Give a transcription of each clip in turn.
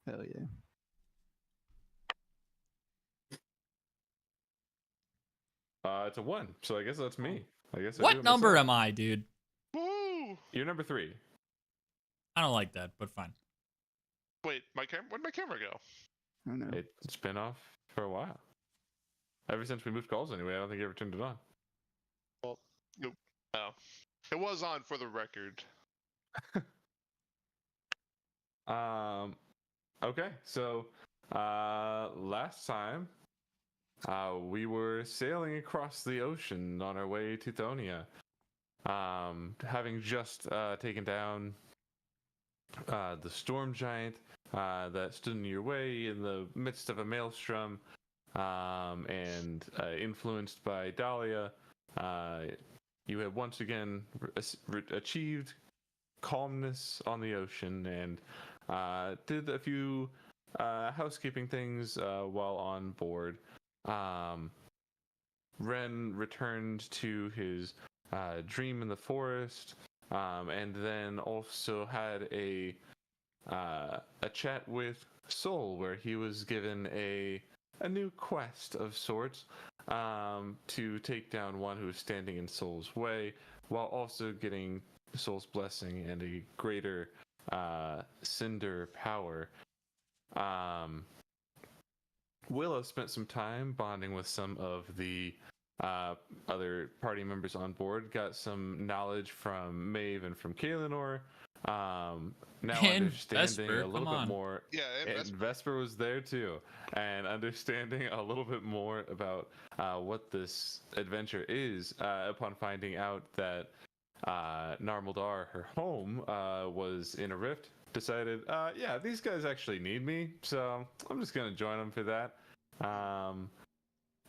Hell yeah. It's a 1, so I guess that's me. I guess I do What it number myself. am I, dude? Woo! You're number 3. I don't like that, but fine. Wait, where'd my camera go? I don't know. It's been off for a while. Ever since we moved calls anyway, I don't think you ever turned it on. Well, nope. Oh. It was on for the record. Okay, so last time we were sailing across the ocean on our way to Thonia, having just taken down the storm giant that stood in your way in the midst of a maelstrom, and influenced by Dahlia, you have once again achieved calmness on the ocean and did a few housekeeping things while on board. Ren returned to his dream in the forest, and then also had a chat with Soul, where he was given a new quest of sorts, to take down one who is standing in Soul's way, while also getting Soul's blessing and a greater cinder power. Willow spent some time bonding with some of the other party members on board, got some knowledge from Maeve and from Kaelinor. Now And understanding Vesper, a little come bit on. more. Yeah, And Vesper was there too, and understanding a little bit more about what this adventure is, upon finding out that Narmaldar, her home, was in a rift, decided, yeah, these guys actually need me, so I'm just gonna join them for that.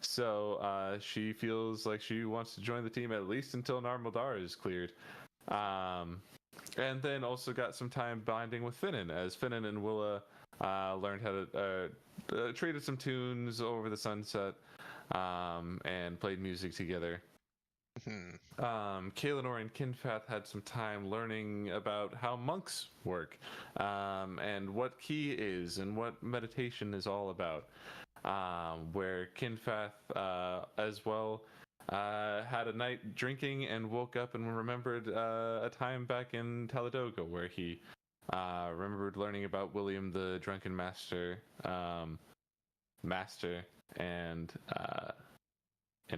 So she feels like she wants to join the team at least until Narmaldar is cleared. And then also got some time bonding with Finnan, as Finnan and Willa learned how to traded some tunes over the sunset, and played music together. Kaelinor and Kinfath had some time learning about how monks work, and what ki is and what meditation is all about. Where Kinfath, as well, had a night drinking and woke up and remembered a time back in Taladoga where he remembered learning about William the Drunken Master, and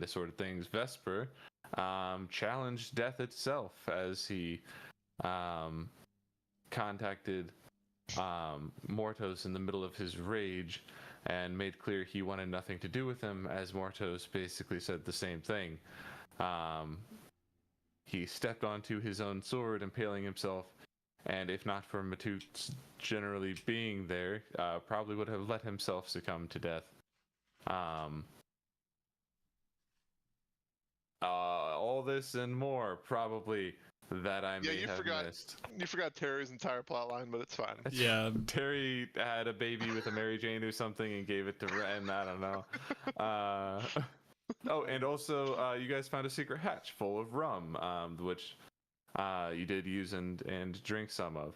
assorted things. Vesper challenged death itself as he contacted Mortos in the middle of his rage and made clear he wanted nothing to do with him, as Mortos basically said the same thing. He stepped onto his own sword, impaling himself, and if not for Matut's generally being there, probably would have let himself succumb to death. All this and more, probably, that I may have missed. You forgot Terry's entire plot line, but it's fine. Yeah. Terry had a baby with a Mary Jane or something and gave it to Ren. I don't know. Oh, and also, you guys found a secret hatch full of rum, which you did use and drink some of.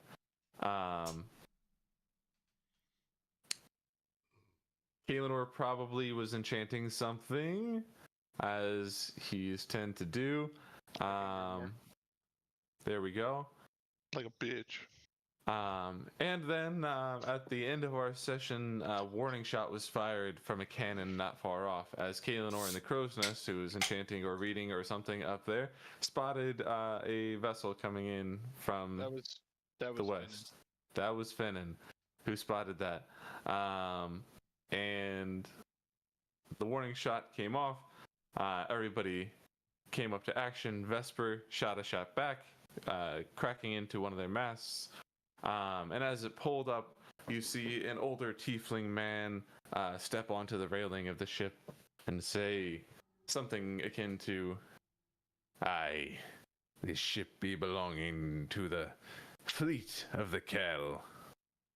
Kaelinor probably was enchanting something, as he's tend to do. There we go. Like a bitch. And then at the end of our session, a warning shot was fired from a cannon not far off, as Kaelinor in the Crow's Nest, who was enchanting or reading or something up there, spotted a vessel coming in from the west. That was Finnan who spotted that. And the warning shot came off. Everybody came up to action. Vesper shot a shot back, cracking into one of their masts. And as it pulled up, you see an older tiefling man step onto the railing of the ship and say something akin to, "Aye, this ship be belonging to the fleet of the Kel.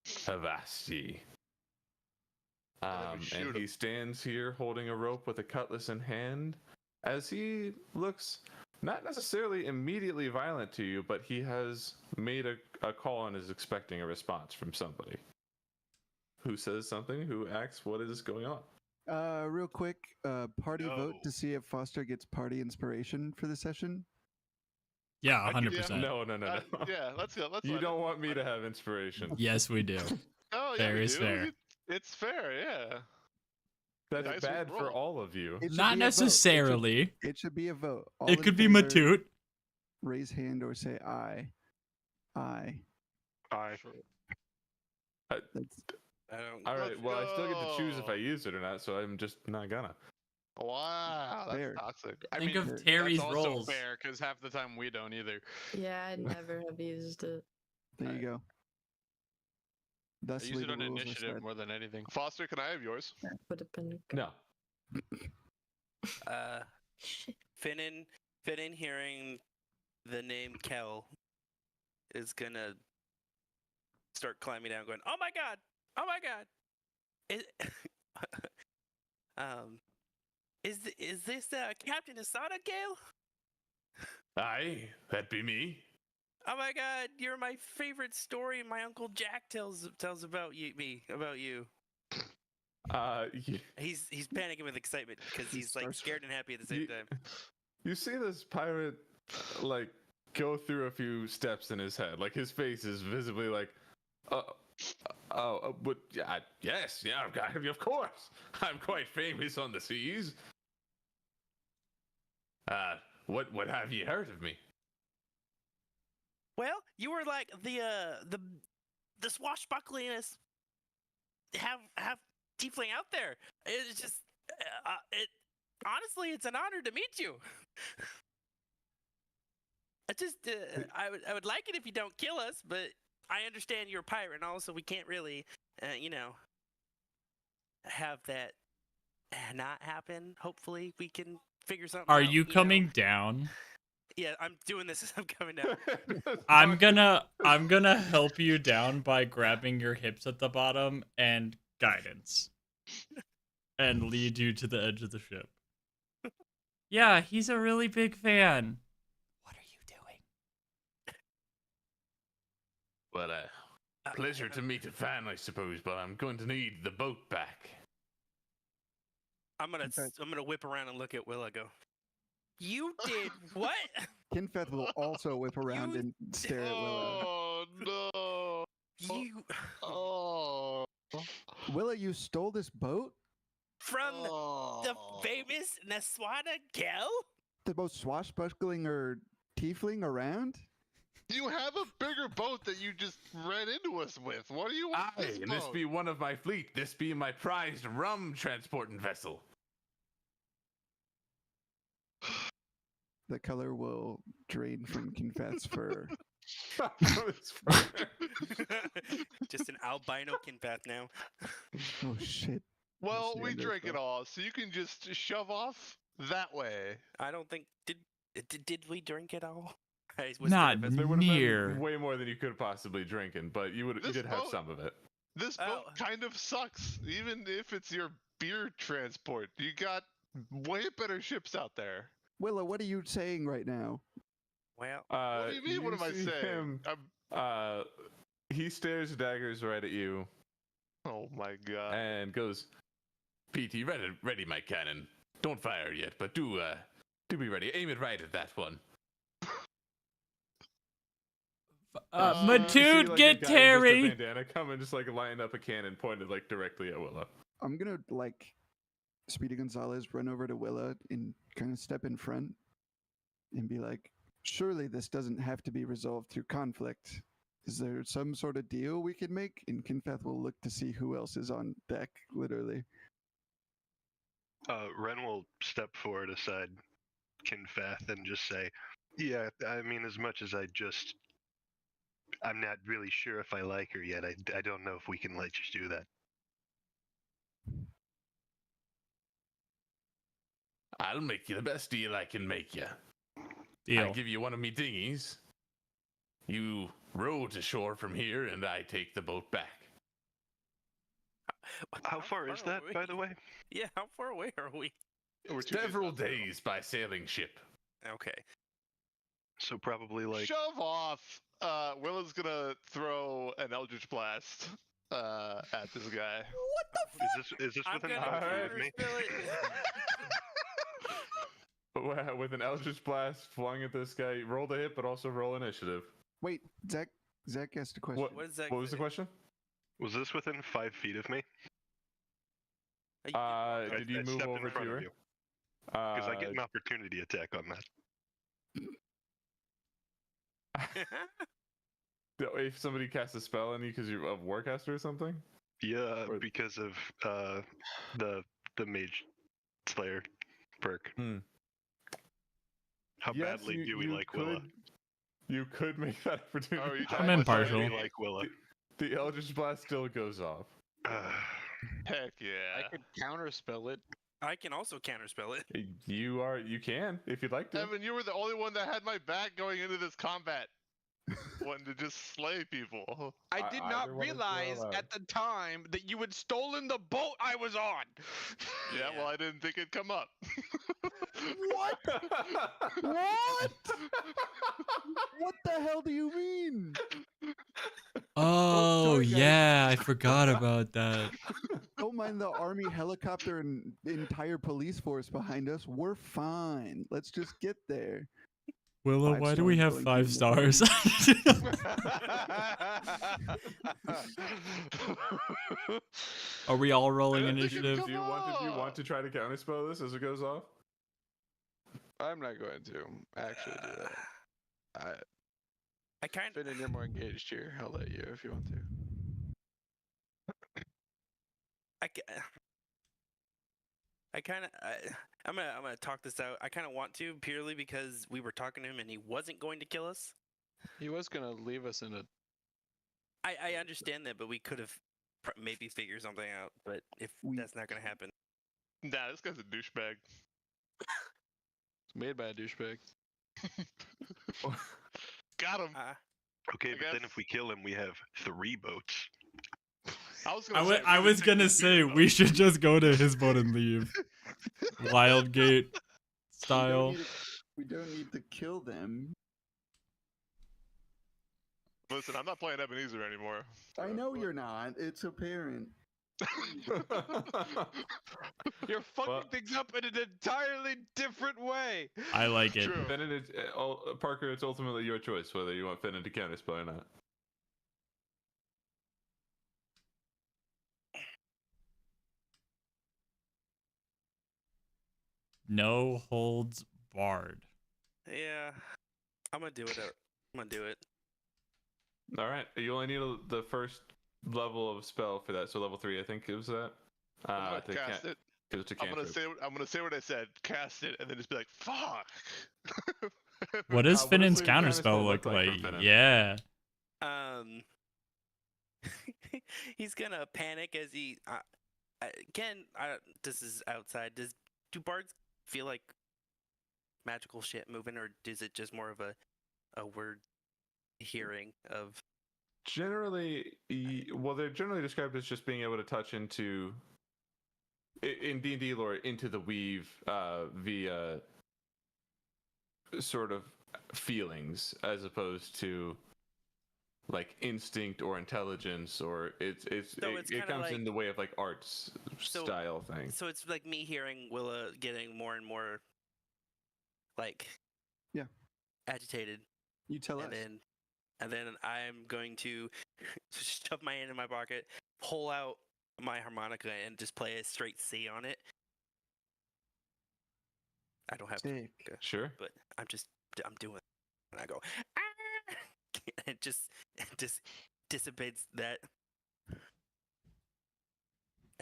Havasti." And he stands here holding a rope with a cutlass in hand, as he looks not necessarily immediately violent to you, but he has made a call and is expecting a response from somebody. who says something, who asks what is going on. Real quick, party vote No. to see if Foster gets party inspiration for the session. Yeah, I give you- 100%. No. Yeah, let's go. Let's. You let don't it- want me let to it- have inspiration. Yes, we do. Oh yeah, Fair we is do. fair. It's fair. Yeah. That's Dice bad will for roll. all of you. It should Not be a vote. necessarily. It should be a vote. All It in could be favor, Matute. Raise hand or say aye. Aye. I That's I don't. All right. Let's Well, I still get to choose if go. I use it or not, so I'm just not gonna. Wow, that's Fair. toxic. Think mean, of Terry's that's also rolls. fair because half the time we don't either. Yeah, I never have used it. there you go. I Thusly, use it the on rules are initiative set. more than anything. Foster, can I have yours? That would have been No. Shit. Finnan hearing the name Kel is gonna start climbing down, going, "Oh my god! Oh my god! Is this Captain Asada, Gale? Aye, that be me. Oh my god, you're my favorite story. My uncle Jack tells about about you. He's panicking with excitement because he's like Starts- scared and happy at the same You- time. You see this pirate, like, go through a few steps in his head. Like, his face is visibly like, but yeah, yes, yeah, of course. I'm quite famous on the seas. What have you heard of me? Well, you were like the swashbucklingest have tiefling out there. It's just honestly, it's an honor to meet you. I would like it if you don't kill us, but I understand you're a pirate, and also we can't really, have that not happen. Hopefully, we can figure something Are out, you know? coming down? Yeah, I'm doing this as I'm coming down. I'm gonna help you down by grabbing your hips at the bottom and guidance. And lead you to the edge of the ship. Yeah, he's a really big fan. What are you doing? Well, pleasure to meet a fan, I suppose, but I'm going to need the boat back. I'm gonna whip around and look at Willa. Go. You did what? Kinfeth will also whip around You- and stare at Willa. Oh no! You Oh. Willa, you stole this boat? from the famous Naswada Kel? The most swashbuckling or tiefling around? You have a bigger boat that you just ran into us with. What do you want? Aye, and this boat? be one of my fleet. This be my prized rum transporting vessel. The color will drain from Kinfeth's fur. Just an albino kinpath now. Oh shit. Well, we Understand drank this, it though. all, so you can just shove off that way. I don't think did we drink it all? I was Not thinking There would have near. been way more than you could possibly drinking, but you This did have boat- some of it. This Oh. boat kind of sucks, even if it's your beer transport. You got way better ships out there. Willa, what are you saying right now? well, What do you mean? What am I see saying? him, he stares daggers right at you Oh my god. and goes, "PT, ready, my cannon. Don't fire yet, but do be ready. Aim it right at that one." Uh, You see, Matute, like, get a guy in just a Terry. bandana come and just like line up a cannon pointed like directly at Willow. I'm gonna like Speedy Gonzalez run over to Willa and kind of step in front and be like, surely this doesn't have to be resolved through conflict. Is there some sort of deal we can make? And Kinfeth will look to see who else is on deck, literally. Ren will step forward aside Kinfath and just say, "Yeah, I mean, as much as I'm not really sure if I like her yet. I don't know if we can let you do that." I'll make you the best deal I can make you. I Deal. give you one of me dinghies. You row to shore from here, and I take the boat back. How far is that, are by we? the way? Yeah, how far away are we? We're 2 Several out there. days by sailing ship. Okay. So probably like Shove off. Willa's gonna throw an Eldritch Blast at this guy. Is this I'm within gonna 5 feet of me? counterspell it. With an Eldritch Blast flying at this guy, roll the hit, but also roll initiative. Wait, Zach asked a question. What is that? What was the question? Was this within 5 feet of me? Did you I move stepped over in front to of her? you because I get an opportunity attack on that. If somebody casts a spell on you because you're a warcaster or something? Yeah, Or- because of the Mage Slayer perk. Hmm. How Yes, badly do we like could, Willa? You could make that opportunity. Oh, are you How I'm talking about badly impartial. do somebody- we like Willa? The Eldritch Blast still goes off. Heck yeah. I could counterspell it. I can also counterspell it. You can if you'd like to. Evan, you were the only one that had my back going into this combat. Wanting to just slay people. I I- did either not one is realize allowed. at the time that you had stolen the boat I was on. Yeah, well, I didn't think it'd come up. What? What? What the hell do you mean? Oh sorry, guys. yeah, I forgot about that. Don't mind the army helicopter and entire police force behind us. We're fine. Let's just get there. Willow, 5 why do we stars have going 5 through the stars? Are we all rolling I don't think it initiative? come Do you up. want to try to counterspell this as it goes off? I'm not going to actually do that. I kind Finn, you're more engaged here. I'll let you if you want to. I kind of, I'm gonna talk this out. I kind of want to purely because we were talking to him and he wasn't going to kill us. He was gonna leave us in a. I understand that, but we could have maybe figured something out. But if that's not gonna happen, Nah, this guy's a douchebag. It's made by a douchebag. Got him. Okay, I but then guess- if we kill him, we have 3 boats. I was gonna say, I we was could take gonna the say beer we boat. should just go to his boat and leave. Wildgate style. We don't need to kill them. Listen, I'm not playing Ebenezer anymore. I know you're not. It's apparent. You're fucking Well- things up in an entirely different way. I like it. True. Finn, Parker, it's ultimately your choice whether you want Finn to counterspell or not. No holds barred. yeah, I'm gonna do it. I'm gonna do it. All right, you only need the first level of spell for that, so level 3, I think it was that. I'm gonna cast it. Because it's a I'm gonna cantrip. say what I said. Cast it, and then just be like, "Fuck." What does what Finn's does the counterspell counterspell look look like like? from Finnan? Yeah. He's gonna panic as he. Again, this is outside. Do bards feel like magical shit moving, or is it just more of a word hearing of? Generally, well, they're generally described as just being able to touch into, in D&D lore, into the weave via sort of feelings, as opposed to like instinct or intelligence, or So it's it kinda comes like- in the way of like arts style thing. So it's like me hearing Willa getting more and more, like, Yeah. agitated, You tell us. and then I'm going to shove my hand in my pocket, pull out my harmonica, and just play a straight C on it. I don't have to, Sick. Sure. but I'm doing it, and I go, ah! And it just dissipates that. And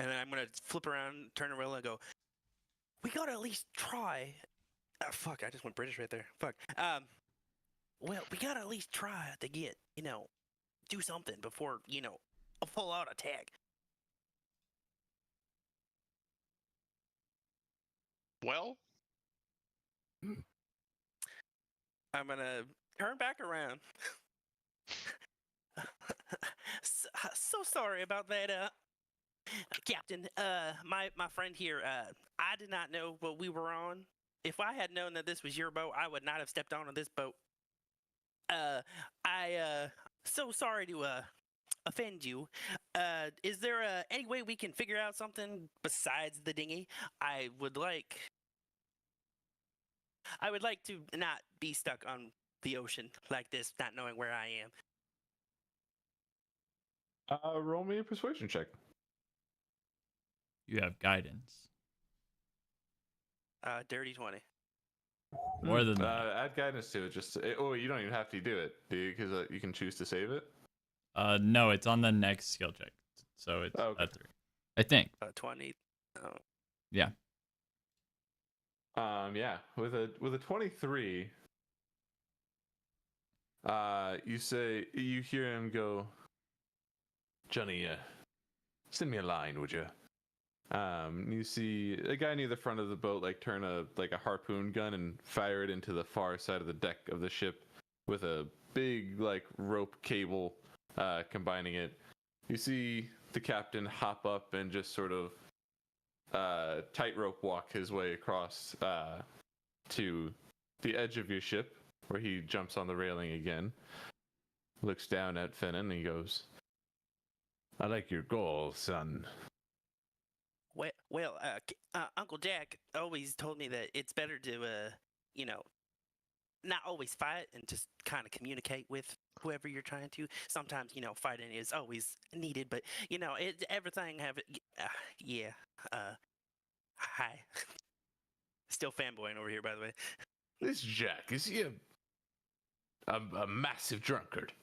then I'm gonna flip around, turn to Willa, and go, "We gotta at least try." Fuck! I just went British right there. Fuck. Well, we gotta at least try to get, do something before, a full-out attack. Well, I'm gonna turn back around. So sorry about that, Captain. My friend here. I did not know what we were on. If I had known that this was your boat, I would not have stepped onto this boat. So sorry to offend you, is there any way we can figure out something besides the dinghy? I would like to not be stuck on the ocean like this, not knowing where I am. Roll me a persuasion check. You have guidance. Dirty 20. More than that. Add guidance to it. You don't even have to do it, do you? Because you can choose to save it. No, it's on the next skill check. So it's Okay. a 3. I think. 20. Oh. Yeah. Yeah. With a 23, you hear him go, Johnny, send me a line, would you? You see a guy near the front of the boat like turn a harpoon gun and fire it into the far side of the deck of the ship with a big like rope cable combining it. You see the captain hop up and just sort of tightrope walk his way across to the edge of your ship, where he jumps on the railing again, looks down at Finnan, and he goes, I like your goal, son. Well, Uncle Jack always told me that it's better to, not always fight and just kind of communicate with whoever you're trying to. Sometimes, fighting is always needed, but, everything have it. Yeah. Hi. Still fanboying over here, by the way. This Jack, is he a massive drunkard?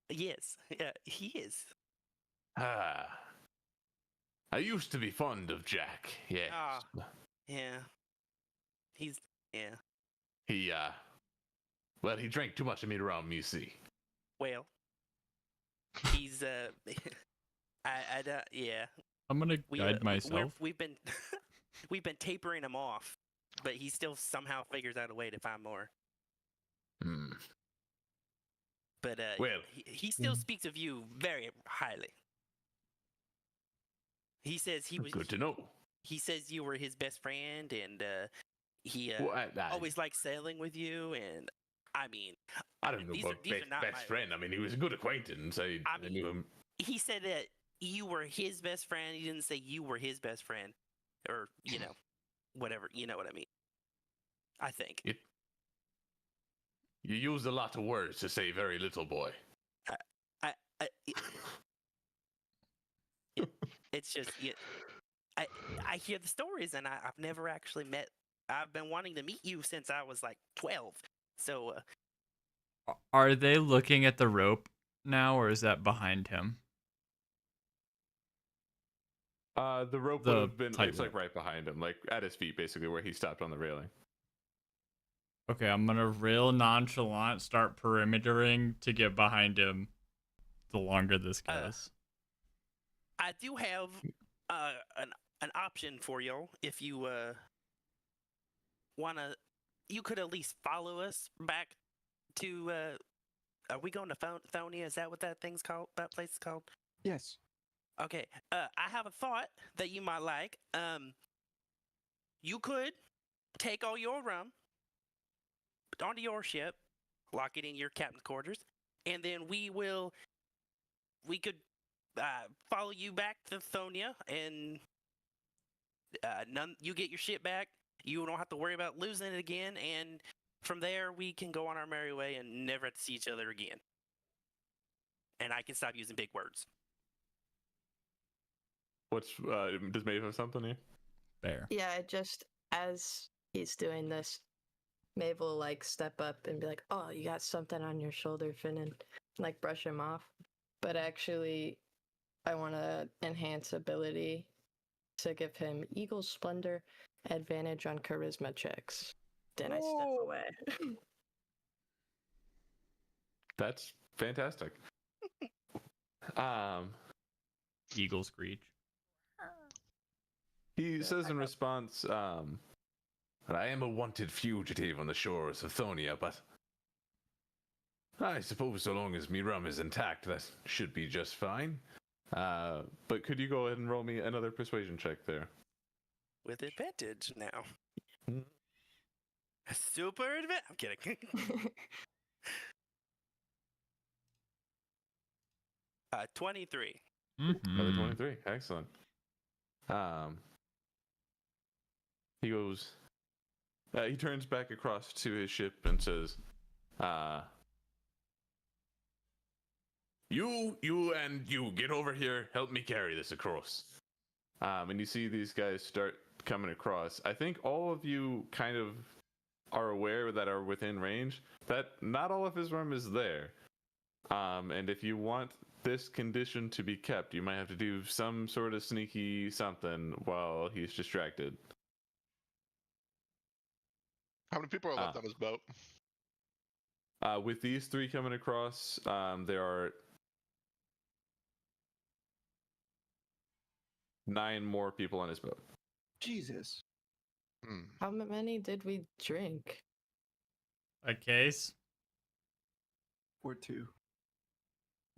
Yes, he is. Ah. I used to be fond of Jack, yes. Yeah. He's, yeah. He drank too much of me rum, you see. Well, he's, I don't, yeah. I'm gonna guide myself. We've been, we've been tapering him off, but he still somehow figures out a way to find more. Hmm. But, well, he still speaks of you very highly. He says he was good to know. He says you were his best friend, and he always liked sailing with you. And I mean, I don't know about best friend. I mean, he was a good acquaintance. I knew him. He said that you were his best friend. He didn't say you were his best friend, or whatever. You know what I mean? I think. You used a lot of words to say very little, boy. It's just I hear the stories, and I've never actually met. I've been wanting to meet you since I was like 12. So, are they looking at the rope now, or is that behind him? The rope would have been it's like right behind him, like at his feet, basically, where he stopped on the railing. Okay, I'm gonna real nonchalant start perimetering to get behind him. The longer this goes. I do have an option for you if you wanna. You could at least follow us back to. Are we going to Thonia? Is that what that thing's called? That place is called? Yes. Okay. I have a thought that you might like. You could take all your rum onto your ship, lock it in your captain's quarters, and then we could follow you back to Thonia, and you get your ship back. You don't have to worry about losing it again, and from there we can go on our merry way and never have to see each other again. And I can stop using big words. Does Maeve have something here? Fair. Yeah, just as he's doing this, Maeve will like step up and be like, "Oh, you got something on your shoulder, Finn," and like brush him off. But actually, I want to enhance ability to give him Eagle Splendor advantage on charisma checks. Then I step away. That's fantastic. Eagle screech. He says in response, I am a wanted fugitive on the shores of Thonia, but I suppose so long as me rum is intact, that should be just fine. But could you go ahead and roll me another persuasion check there? With advantage now. Super advantage. I'm kidding. 23. Another Mhm. 23. Excellent. He goes. He turns back across to his ship and says, "You and you get over here. Help me carry this across." And you see these guys start coming across. I think all of you kind of are aware that are within range that not all of his room is there. And if you want this condition to be kept, you might have to do some sort of sneaky something while he's distracted. How many people are left on this boat? With these three coming across, there are 9 more people on his boat. Jesus. Hmm. How many did we drink? A case. Or 2.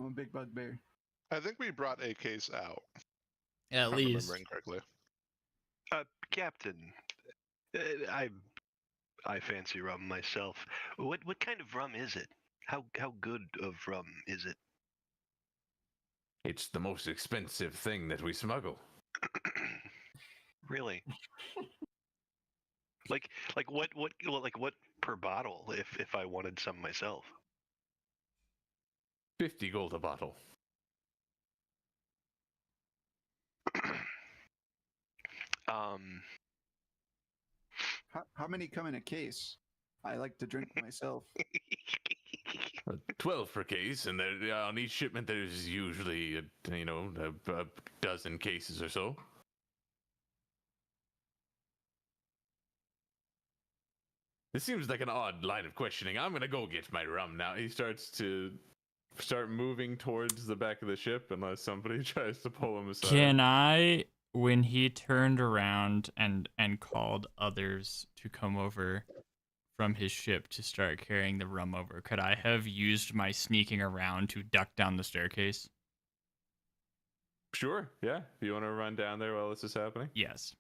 I'm a big bugbear. I think we brought a case out. At if I'm least. remembering correctly. Captain, I fancy rum myself. What kind of rum is it? How good of rum is it? It's the most expensive thing that we smuggle. Really? like what per bottle if I wanted some myself? 50 gold a bottle. How many come in a case? I like to drink myself. 12 per case, and there, on each shipment there's usually a dozen cases or so. This seems like an odd line of questioning. I'm gonna go get my rum now. He starts to moving towards the back of the ship unless somebody tries to pull him aside. Can I, when he turned around and called others to come over from his ship to start carrying the rum over, could I have used my sneaking around to duck down the staircase? Sure, yeah. If you want to run down there while this is happening? Yes.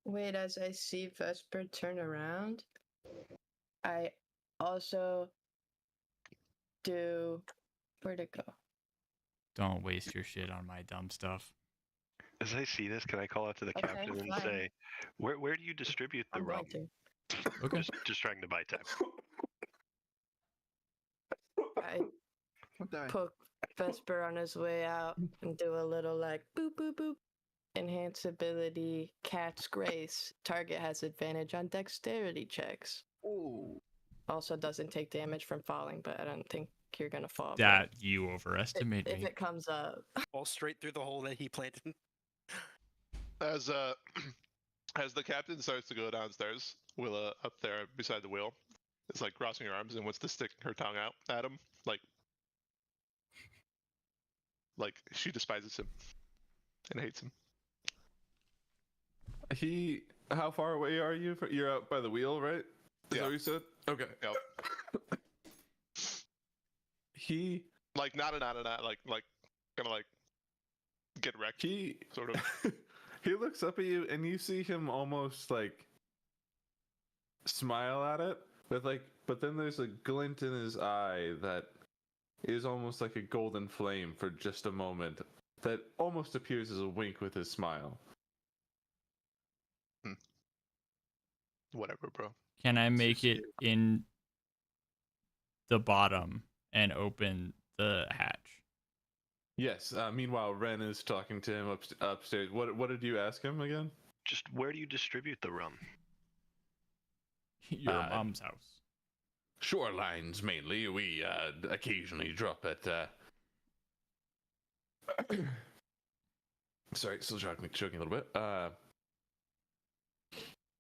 Wait, as I see Vesper turn around, I also do. Where'd it go? Don't waste your shit on my dumb stuff. As I see this, can I call out to the Okay, captain and fine. say, where do you distribute the I'm rum? going to. Okay. Just trying to buy time. I Don't die. poke Vesper on his way out and do a little like boop boop boop. Enhance ability, Cat's Grace. Target has advantage on dexterity checks. Oh. Also doesn't take damage from falling, but I don't think you're gonna fall. bro. That you overestimate if me. it comes up. Fall straight through the hole that he planted. As as the captain starts to go downstairs, Willa up there beside the wheel is like crossing her arms and wants to stick her tongue out at him, like she despises him and hates him. How far away are you? You're out by the wheel, right? Is that Yeah. what you said? Okay. Yep. He Like not, like gonna like get wrecked, sort of. he looks up at you and you see him almost like smile at it but then there's a glint in his eye that is almost like a golden flame for just a moment that almost appears as a wink with his smile. Whatever, bro. Can I make it in the bottom and open the hatch? Yes. Meanwhile, Ren is talking to him upstairs. What did you ask him again? Just where do you distribute the rum? Your mom's house. Shorelines mainly. We occasionally drop at. Sorry, still choking a little bit.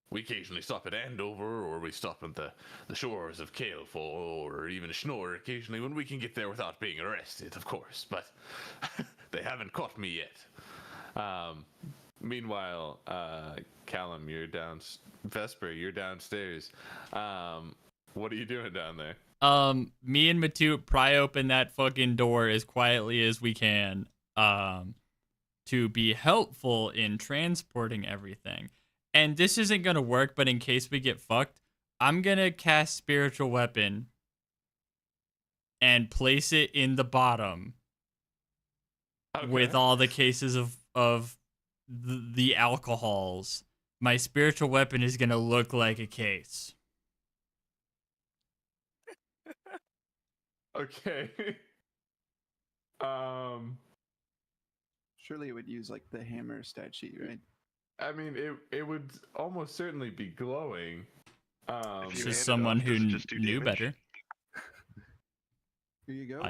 We occasionally stop at Andover, or we stop at the shores of Caleful, or even Schnorr occasionally when we can get there without being arrested, of course. But they haven't caught me yet. Meanwhile, Callum, Vesper, you're downstairs. What are you doing down there? Me and Matute pry open that fucking door as quietly as we can, to be helpful in transporting everything. And this isn't gonna work, but in case we get fucked, I'm gonna cast Spiritual Weapon and place it in the bottom with all the cases of the alcohols, my spiritual weapon is gonna look like a case. Okay. Surely it would use like the hammer stat sheet, right? I mean, it would almost certainly be glowing. If This you is hand it someone off, who does it just do knew damage? better. Here you go.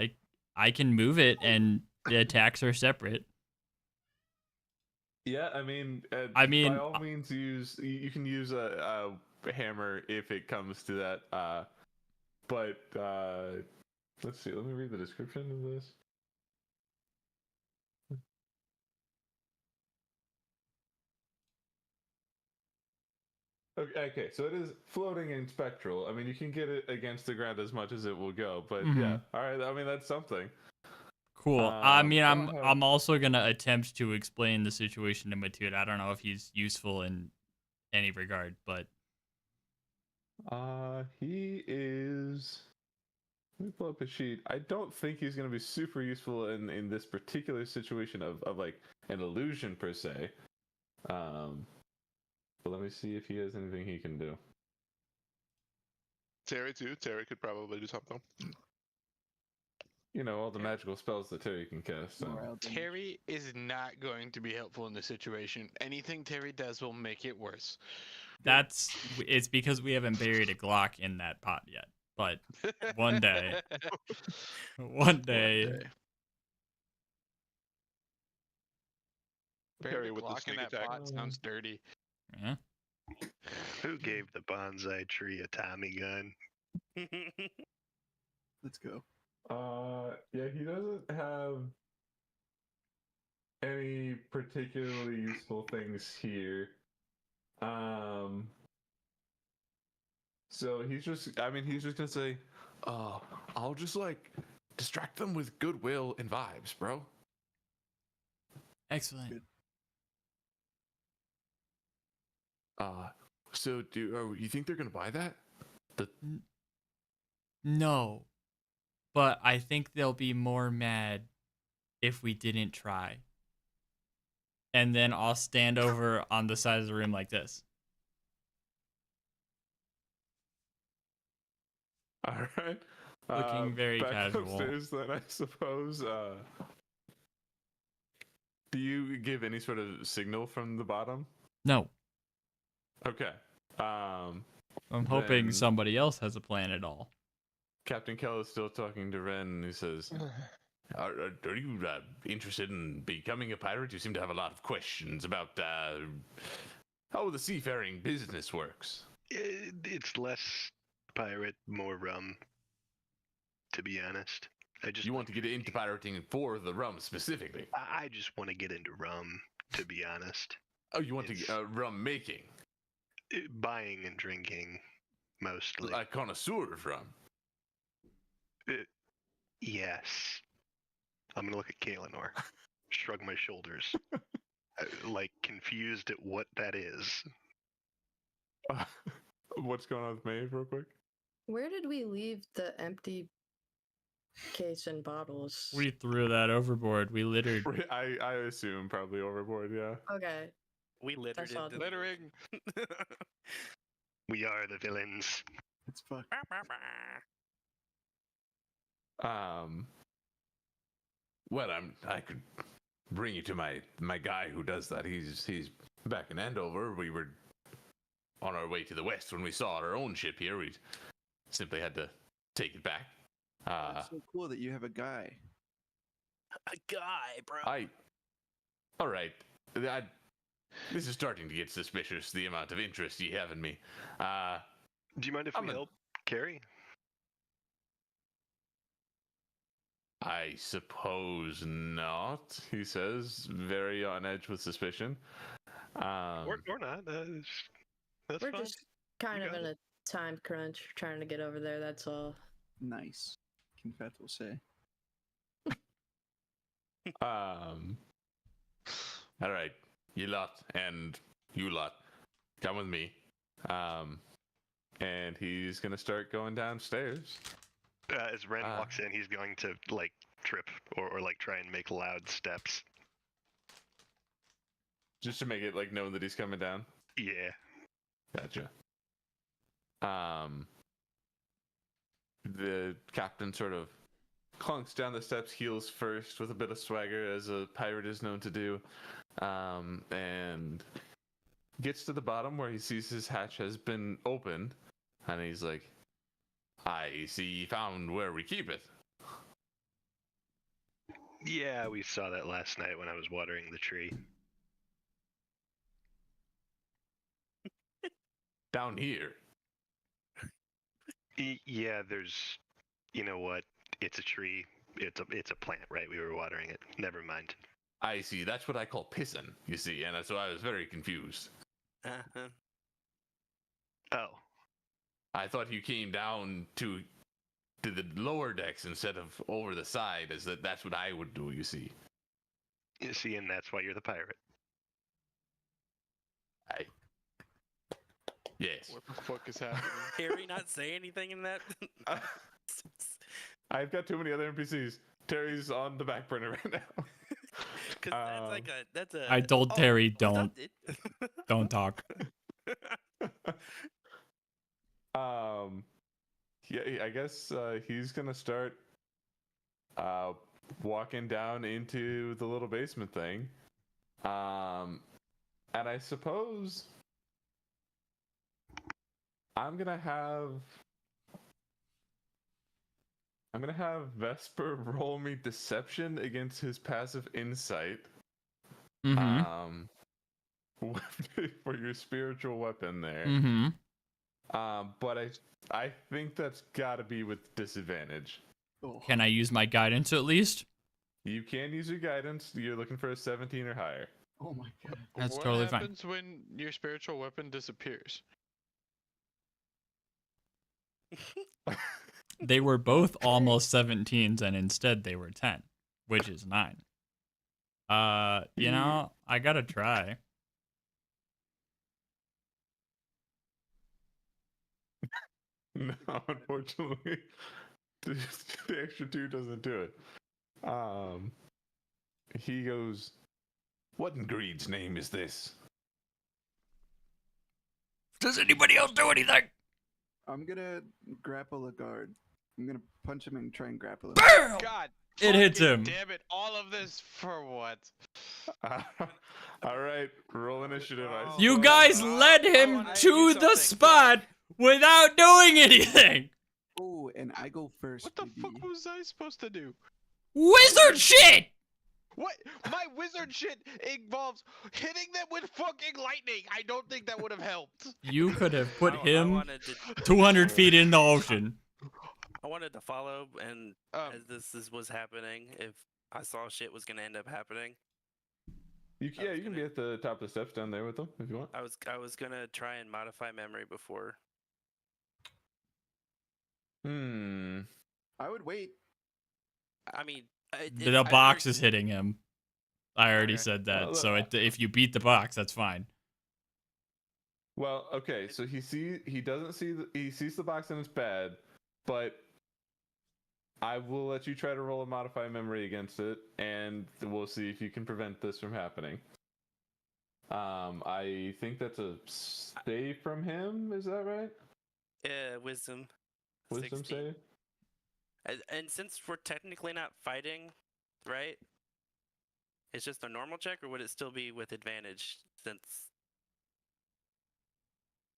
I can move it, and the attacks are separate. Yeah, I mean, by all means, you can use a hammer if it comes to that. But let's see. Let me read the description of this. Okay, so it is floating and spectral. I mean, you can get it against the ground as much as it will go, but yeah, all right. I mean, that's something. Cool. I mean, go ahead. I'm also gonna attempt to explain the situation to Matute. I don't know if he's useful in any regard, but He is. Let me pull up a sheet. I don't think he's going to be super useful in this particular situation of like an illusion per se. But let me see if he has anything he can do. Terry too. Terry could probably do something. You know, all the magical spells that Terry can cast. So. Morale damage. Terry is not going to be helpful in this situation. Anything Terry does will make it worse. it's because we haven't buried a Glock in that pot yet. But one day, one day. Terry Barry with the Glock in sneak that attack. pot sounds dirty. Yeah. Who gave the bonsai tree a Tommy gun? Let's go. Yeah, he doesn't have any particularly useful things here. So he's just gonna say, I'll just like distract them with goodwill and vibes, bro. Excellent. Good. So you think they're gonna buy that? No. But I think they'll be more mad if we didn't try. And then I'll stand over on the side of the room like this. All right. Looking very back casual. upstairs, then I suppose. Do you give any sort of signal from the bottom? No. Okay. I'm hoping Then- somebody else has a plan at all. Captain Kell is still talking to Ren, and he says, Are you interested in becoming a pirate? You seem to have a lot of questions about how the seafaring business works. It's less pirate, more rum. To be honest, You want to get into pirating for the rum specifically? I just want to get into rum. To be honest, Oh, you want to rum making? Buying and drinking, mostly. A connoisseur of rum. Yes. I'm gonna look at Kaelinor, shrug my shoulders, like confused at what that is. What's going on with Maeve, real quick? Where did we leave the empty case and bottles? We threw that overboard. We littered. I assume probably overboard, yeah. Okay. We littered That's all. into Littering. We are the villains. It's fuck. Well, I could bring you to my guy who does that. He's back in Andover. We were on our way to the west when we saw our own ship here. We simply had to take it back. It's so cool that you have a guy. A guy, bro. All right. This is starting to get suspicious, the amount of interest you have in me. Do you mind if we help Carrie? I suppose not, he says, very on edge with suspicion. Or not. That's We're fine. just kind You of got in a time crunch trying to get over there, that's all. Nice. Confet will say. All right, you lot and you lot, come with me. And he's gonna start going downstairs. As Ren walks in, he's going to like trip or like try and make loud steps. Just to make it like known that he's coming down. Yeah. Gotcha. The captain sort of clunks down the steps, heels first, with a bit of swagger, as a pirate is known to do, and gets to the bottom where he sees his hatch has been opened, and he's like, "I see you found where we keep it." Yeah, we saw that last night when I was watering the tree. Down here. Yeah, there's, you know what? It's a tree. It's a plant, right? We were watering it. Never mind. I see. That's what I call pissing, you see, and so I was very confused. Uh-huh. Oh, I thought you came down to the lower decks instead of over the side, as that's what I would do, you see. you see, and that's why you're the pirate. Yes. What the fuck is happening? Harry not say anything in that? I've got too many other NPCs. Terry's on the back burner right now. Because that's like that's a. I told Terry, stop don't it. talk. Yeah, I guess he's gonna start walking down into the little basement thing. And I suppose I'm gonna have Vesper roll me deception against his passive insight. Mm-hmm. For your spiritual weapon there. Mm-hmm. But I think that's gotta be with disadvantage. Can I use my guidance at least? You can use your guidance. You're looking for a 17 or higher. Oh my god. That's what totally fine. happens when your spiritual weapon disappears? They were both almost 17s, and instead they were 10, which is 9. You know, I gotta try. No, unfortunately, the extra 2 doesn't do it. He goes, "What in Greed's name is this?" Does anybody else do anything? I'm gonna grapple a guard. I'm gonna punch him and try and grapple him. BAM! God, It hits fucking him. Damn it! All of this for what? All right, roll initiative. I You suppose. guys led him wanna to do the something. spot without doing anything. Oh, and I go first. What the baby. fuck was I supposed to do? Wizard shit! What? My wizard shit involves hitting them with fucking lightning. I don't think that would have helped. You could have put I him wanted to, 200 feet in the ocean. I wanted to follow, and Um, as this was happening, if I saw shit was gonna end up happening, You can be at the top of the steps down there with them if you want. I was gonna try and modify memory before. I would wait. I mean, The box is hitting him. I already Okay. said that. Well, So if you beat the box, that's fine. Well, okay, so he sees the box and it's bad, but I will let you try to roll a modify memory against it, and we'll see if you can prevent this from happening. I think that's a save from him. Is that right? Wisdom. Wisdom 16. save. And since we're technically not fighting, right? It's just a normal check, or would it still be with advantage since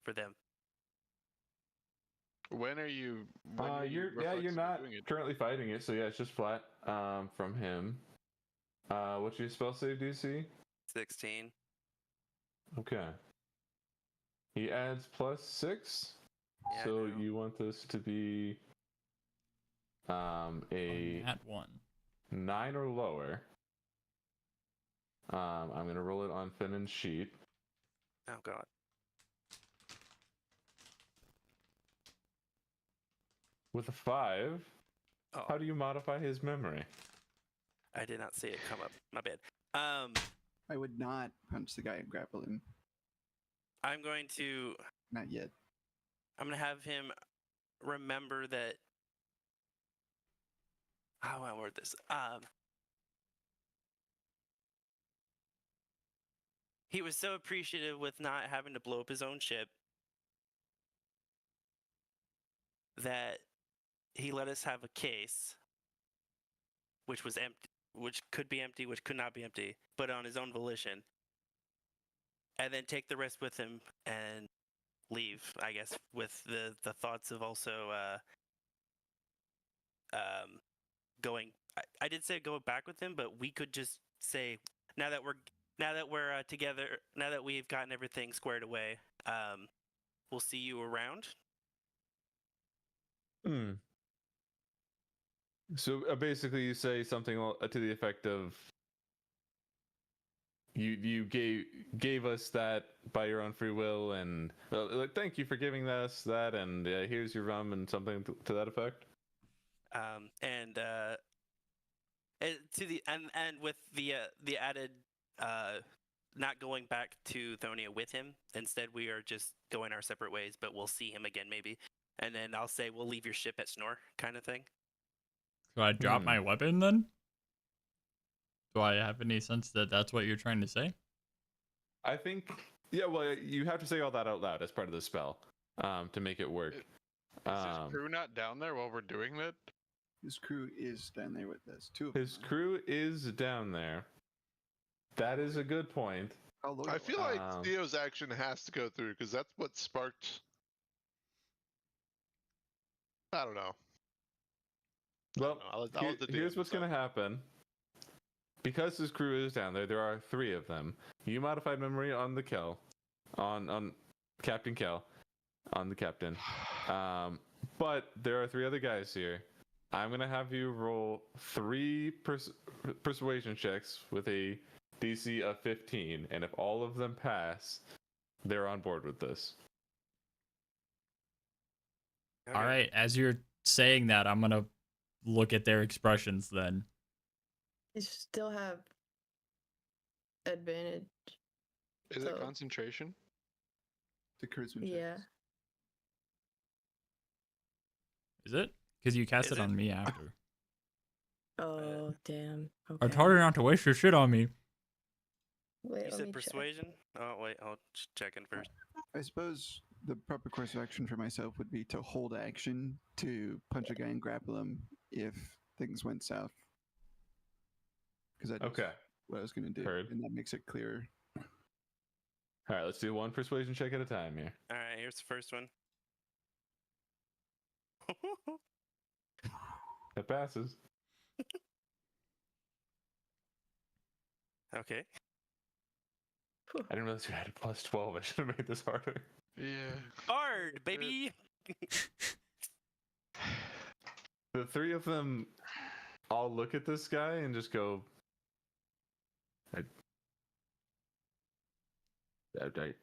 for them? when are you? You're not doing it? currently fighting it, so yeah, it's just flat. From him. What's your spell save DC? 16. Okay. He adds +6. Yeah, I So know. you want this to be a At 1. 9 or lower. I'm gonna roll it on Finn's sheet. Oh god. With a 5, Oh, how do you modify his memory? I did not see it come up. My bad. I would not punch the guy and grapple him. I'm going to Not yet. I'm gonna have him remember that how do I word this? He was so appreciative with not having to blow up his own ship that he let us have a case, which was empty, which could be empty, which could not be empty, but on his own volition, and then take the rest with him and leave. I guess with the thoughts of also going. I did say go back with him, but we could just say now that we're together, now that we've gotten everything squared away, we'll see you around. Hmm. So basically, you say something to the effect of, "You gave us that by your own free will, and like, thank you for giving us that, and here's your rum," and something to that effect. And to the and with the added not going back to Thonia with him. Instead, we are just going our separate ways, but we'll see him again maybe. And then I'll say we'll leave your ship at Snore, kind of thing. Do I drop my weapon then? Do I have any sense that that's what you're trying to say? I think, yeah. Well, you have to say all that out loud as part of the spell, to make it work. Is his crew not down there while we're doing that? His crew is down there with us. Two of His them. crew is down there. That is a good point. I feel like Theo's action has to go through because that's what sparked. I don't know. Well, I'll let the here's DM what's going to decide. happen. Because his crew is down there, there are 3 of them. You modified memory on the Kel, on Captain Kel, on the captain. But there are 3 other guys here. I'm gonna have you roll 3 persuasion checks with a DC of 15, and if all of them pass, they're on board with this. Okay. All right, as you're saying that, I'm gonna look at their expressions then. You still have advantage. Is it So- concentration? The charisma Yeah. checks. Is it? Because you cast Is it it? on me after. Oh, damn. I Okay. told her not to waste your shit on me. Wait, You let said me check. persuasion? Oh wait, I'll check in first. I suppose the proper course of action for myself would be to hold action to punch a guy and grapple him if things went south. Because that's Okay. what I was going to do. Heard. And that makes it clearer. All right, let's do 1 persuasion check at a time here. All right, here's the first one. That passes. Okay. I didn't realize you had a plus 12. I should have made this harder. Yeah. Hard, baby. The 3 of them all look at this guy and just go,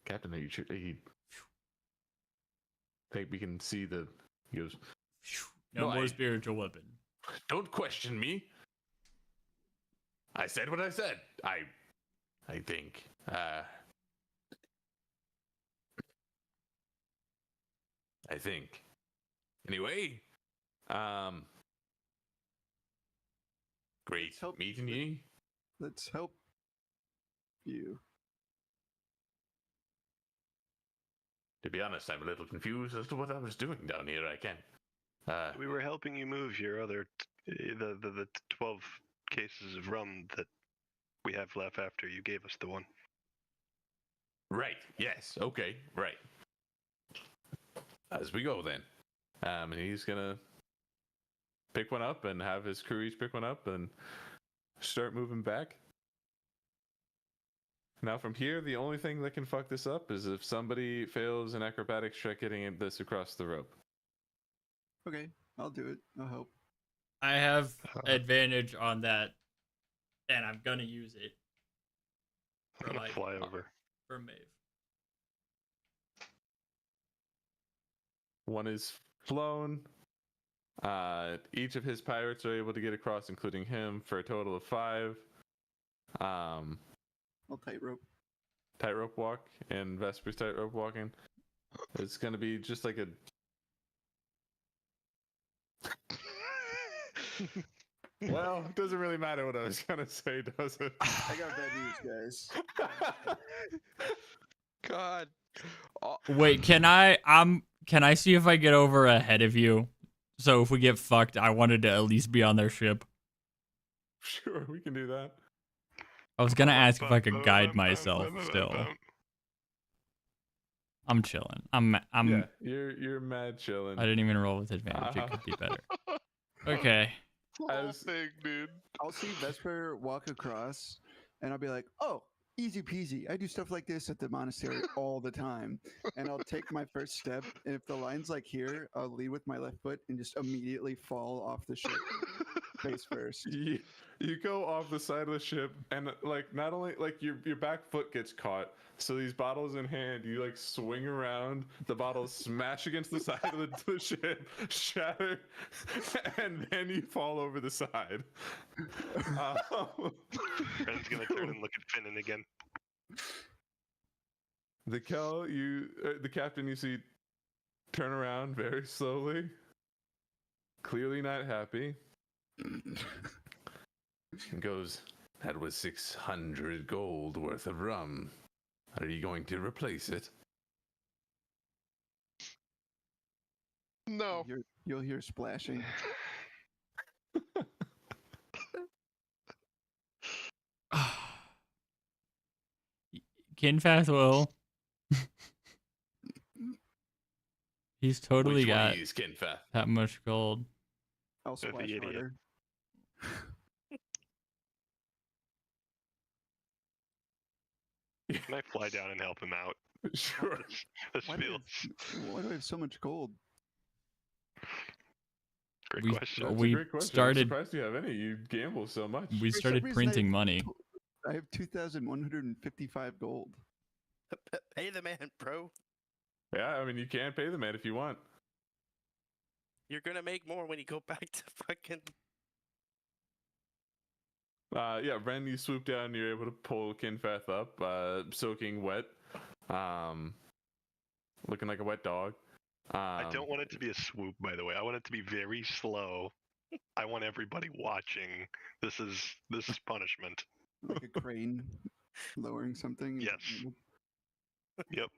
Captain, are you sure? He think we can see the. He goes, No No, more I- spiritual weapon. "Don't question me. I said what I said. I think. I think. Anyway, great Let's help- meeting ye. Let's help you. To be honest, I'm a little confused as to what I was doing down here. I can't. We were helping you move your other, the 12 cases of rum that we have left after you gave us the one. Right. Yes. Okay. Right. As we go then, and he's gonna pick one up and have his crew each pick one up and start moving back. Now from here, the only thing that can fuck this up is if somebody fails an acrobatics check getting this across the rope. Okay, I'll do it. I'll help. I have advantage on that, and I'm gonna use it. I'm gonna fly over. For Maeve. One is flown. Each of his pirates are able to get across, including him, for a total of 5. I'll tightrope. Tightrope walk and Vesper's tightrope walking. It's gonna be just like a Well, it doesn't really matter what I was gonna say, does it? I got bad news, guys. God. Oh, Wait, can I see if I get over ahead of you? So if we get fucked, I wanted to at least be on their ship. Sure, we can do that. I was gonna ask if I could guide myself still. I'm chilling. I'm Yeah, you're mad chilling. I didn't even roll with advantage. It could be better. Okay. The whole As- thing, dude. I'll see Vesper walk across, and I'll be like, "Oh, easy peasy. I do stuff like this at the monastery all the time." And I'll take my first step, and if the line's like here, I'll lead with my left foot and just immediately fall off the ship, face first. You go off the side of the ship, and like not only like your back foot gets caught, so these bottles in hand, you like swing around, the bottles smash against the side of the ship, shatter, and then you fall over the side. Friend's gonna turn and look at Finnan again. The captain, you see, turn around very slowly, clearly not happy, and goes, "That was 600 gold worth of rum. Are you going to replace it?" No. You'll hear splashing. Kinfath will. He's totally Which one got of you is Kinfath? that much gold. I'll The splash idiot. harder. Can I fly down and help him out? Sure. This Why do, I feels have, why do I have so much gold? great We- question. That's We a great question. started- I'm surprised you have any. You gamble so much. We For some started reason, printing money. I have 2,155 gold. Pay the man, bro. Yeah, I mean, you can pay the man if you want. You're gonna make more when you go back to fucking. Yeah, Ren, you swoop down, you're able to pull Kinfath up, soaking wet, looking like a wet dog. I don't want it to be a swoop, by the way. I want it to be very slow. I want everybody watching. This is punishment. Like a crane lowering something. Yes. Yep.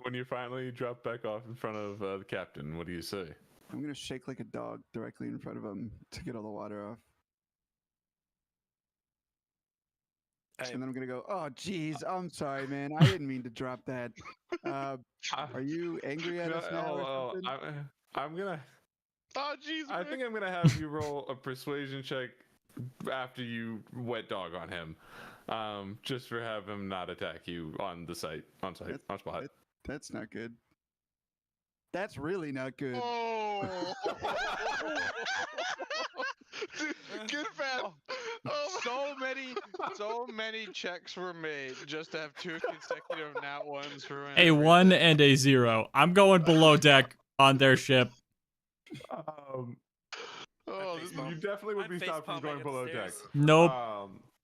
When you finally drop back off in front of the captain, what do you say? I'm going to shake like a dog directly in front of him to get all the water off. And then I'm going to go, "Oh, geez, I'm sorry, man. I didn't mean to drop that. Are you angry at us now or something?" I'm gonna. Oh, jeez. I think I'm gonna have you roll a persuasion check after you wet dog on him, just for have him not attack you on spot. That's not good. That's really not good. Oh. Dude, get fast. Oh, so many checks were made just to have 2 consecutive nat ones for A 1 and a 0. I'm going below deck on their ship. Um, oh, face this palm. you definitely would I'm be face stopped from palming going up the below deck. stairs. Nope.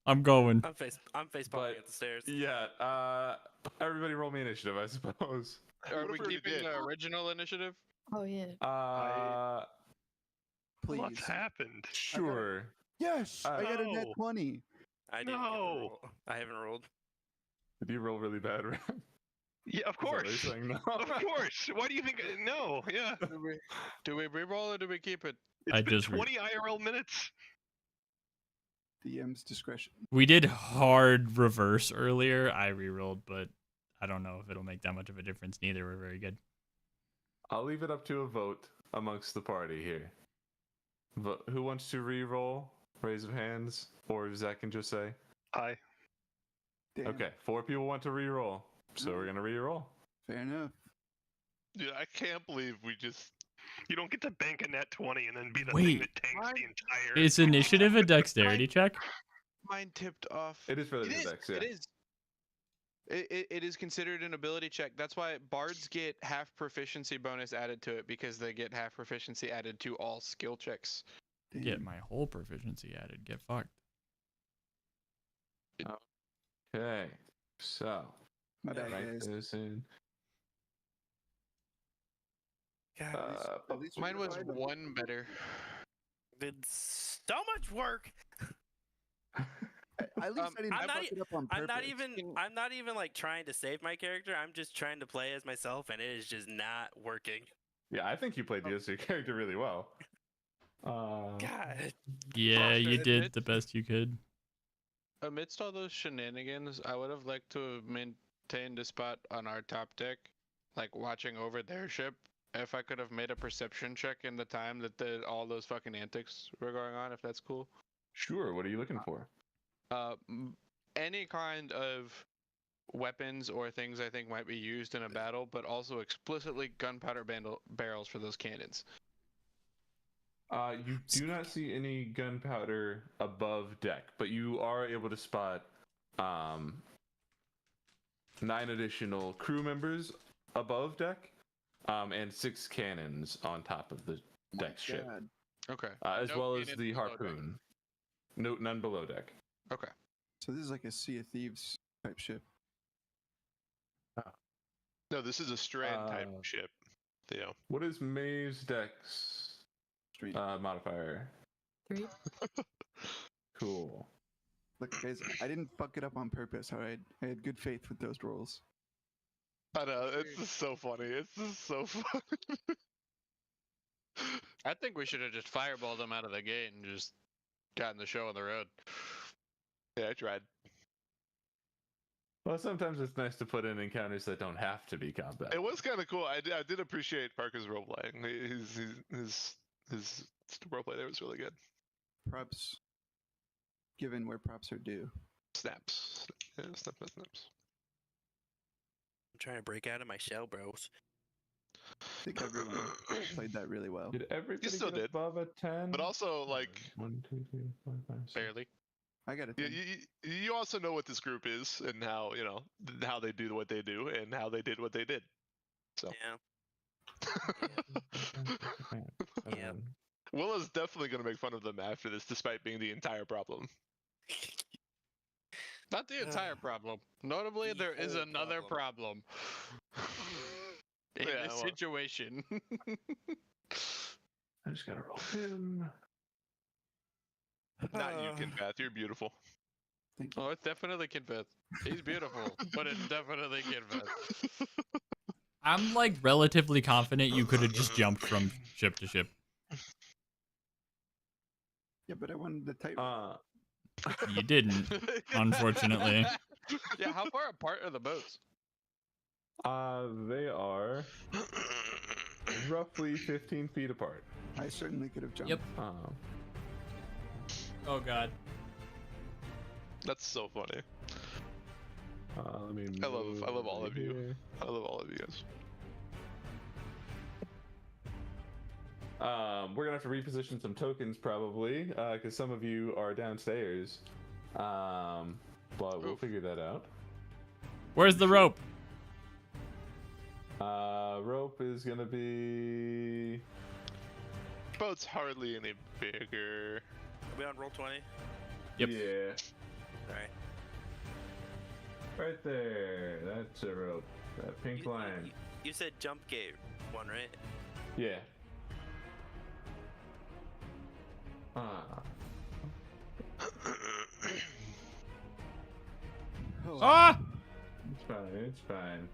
I'm going. I'm face palming But- at the stairs. Yeah. Everybody roll me initiative, I suppose. Are What we if we keeping did? the original initiative? Oh yeah. Please. What's happened? Sure. Yes, I got a net No. 20. I didn't get the No. roll. I haven't rolled. Did you roll really bad, Ram? Yeah, of Is that what you're course. saying no? Of course. Why do you think? No. Yeah. Do we re-roll or do we keep it? It's I been just 20 IRL minutes. DM's discretion. We did hard reverse earlier. I rerolled, but I don't know if it'll make that much of a difference. Neither were very good. I'll leave it up to a vote amongst the party here. But who wants to re-roll? Raise of hands, or Zach can just say. Hi. Damn. Okay, 4 people want to re-roll, so we're gonna re-roll. Fair enough. dude, I can't believe we just. You don't get to bank a net 20 and then be the Wait. thing that tanks Why? the entire. Is initiative a dexterity check? Mine tipped off. It is for the It is. dex, yeah. It is. It is considered an ability check. That's why bards get half proficiency bonus added to it because they get half proficiency added to all skill checks. Damn. Get my whole proficiency added. Get fucked. Okay, so My bad, write guys. this in. God, At least we Mine was provided- 1 better. It's so much work. At least I didn't I'm not fuck e- it up on purpose. I'm not even like trying to save my character. I'm just trying to play as myself, and it is just not working. Yeah, I think you played the your character really well. God. Yeah, you Admit- did the best you could. Amidst all those shenanigans, I would have liked to have maintained a spot on our top deck, like watching over their ship. If I could have made a perception check in the time that all those fucking antics were going on, if that's cool. Sure. What are you looking for? Any kind of weapons or things I think might be used in a battle, but also explicitly gunpowder barrels for those cannons. You do not see any gunpowder above deck, but you are able to spot 9 additional crew members above deck, and 6 cannons on top of the deck ship, God. Okay. as No well as cannons the below deck. harpoon. No, none below deck. Okay. So this is like a Sea of Thieves type ship. No, this is a strand type ship, Theo. What is Maeve's deck's Straight. modifier? 3. Cool. Look, guys, I didn't fuck it up on purpose. All right, I had good faith with those rolls. I know, it's just so funny. It's just so funny. I think we should have just fireballed them out of the gate and just gotten the show on the road. Yeah, I tried. Well, sometimes it's nice to put in encounters that don't have to be combat. It was kind of cool. I did appreciate Parker's roleplaying. His roleplay there was really good. Props, given where props are due. Snaps. Yeah, snaps. I'm trying to break out of my shell, bros. I think everyone played that really well. Did everybody still get did. above a 10? But also, like, 1, 2, 3, 4, 5, 6. Barely. I got it. you also know what this group is and how, you know, how they do what they do and how they did what they did. So. Yeah. Yeah. Willa's definitely going to make fun of them after this, despite being the entire problem. Not the entire problem. Notably, The there is whole another problem. In Yeah, this well. situation. I just gotta roll him. Not you, Kinfath. You're beautiful. Thank you. Oh, it's definitely Kinfeth. He's beautiful, but it's definitely Kinfeth. I'm like relatively confident you could have just jumped from ship to ship. Yeah, but I wanted the tight. You didn't, unfortunately. Yeah, how far apart are the boats? They are roughly 15 feet apart. I certainly could have jumped. Yep. Oh god. That's so funny. Let me I love all of you. here. I love all of you guys. We're gonna have to reposition some tokens probably, because some of you are downstairs. But we'll figure that out. Where's the rope? Rope is gonna be. Boat's hardly any bigger. Are we on roll 20? Yep. Yeah. Alright. Right there. That's a rope. That pink line. You said jump gate one, right? Yeah. Oh, Ah! It's fine. It's fine.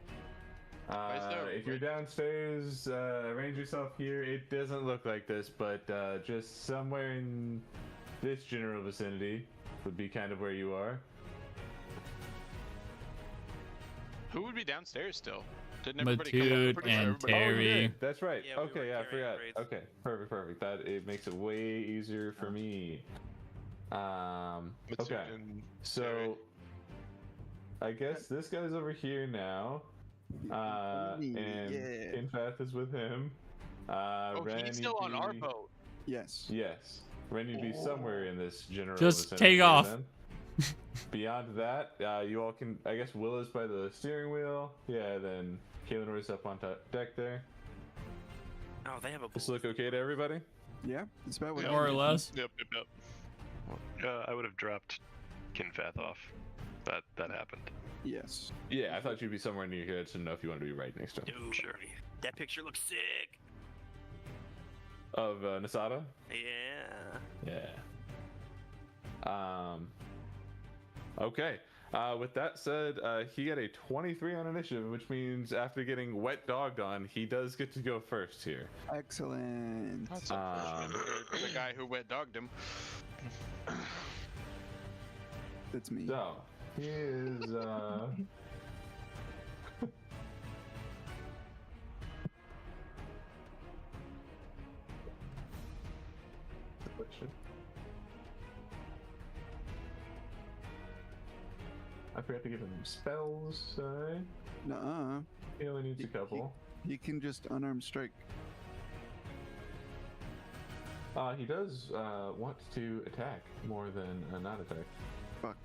is there a If you're rope? downstairs, arrange yourself here. It doesn't look like this, but just somewhere in this general vicinity would be kind of where you are. Who would be downstairs still? Didn't everybody come Matoot up? and everybody- Oh, Terry. yeah, that's right. Yeah, we okay, were yeah, I carrying forgot. braids. Okay, perfect. That it makes it way easier for me. Okay, And so I guess this guy's over here now. And yeah. Kinfath is with him. Oh, Ren, he's still you'd on our be- boat. Yes. Yes. Ren, you'd be somewhere in this general Just vicinity take here off. then. Beyond that, you all can. I guess Willa's by the steering wheel. Yeah, then Kailinor up on deck there. Oh, they have a This bull. look okay to everybody? Yeah, it's about what. More or less. Yep. I would have dropped Kinfath off. That happened. Yes. Yeah, I thought you'd be somewhere near here. I just didn't know if you wanted to be right next to him. Dude, Sure. that picture looks sick. Of Nasada? Yeah. Yeah. Okay. With that said, he got a 23 on initiative, which means after getting wet dogged on, he does get to go first here. Excellent. That's unfortunate for the guy who wet dogged him. That's me. So he is. I forgot to give him spells. Sorry. Nuh-uh. He only needs a couple. He can just unarmed strike. He does want to attack more than not attack. Fuck.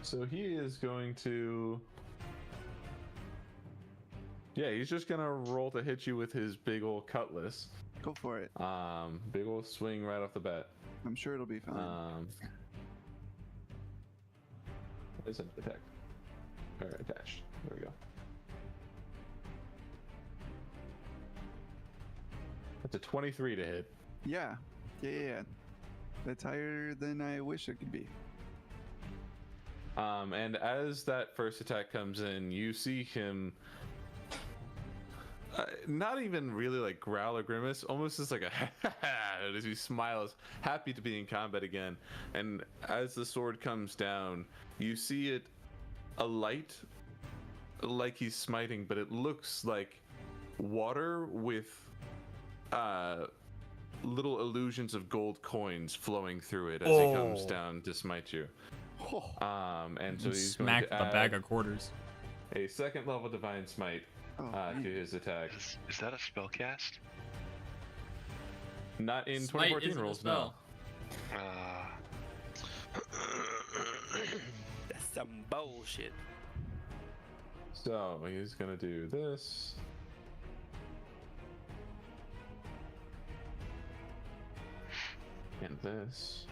So he is going to. Yeah, he's just gonna roll to hit you with his big old cutlass. Go for it. Big old swing right off the bat. I'm sure it'll be fine. Is it attack? Or attached. There we go. That's a 23 to hit. Yeah. That's higher than I wish it could be. And as that first attack comes in, you see him not even really like growl or grimace, almost just like a as he smiles, happy to be in combat again. And as the sword comes down, you see it alight like he's smiting, but it looks like water with little illusions of gold coins flowing through it as he comes down to smite you. And so he's smack going to the bag of quarters. a second level divine smite to his attack. Is that a spell cast? Not in Smite 2014 isn't a rules, no. spell. That's some bullshit. So he's gonna do this. And this.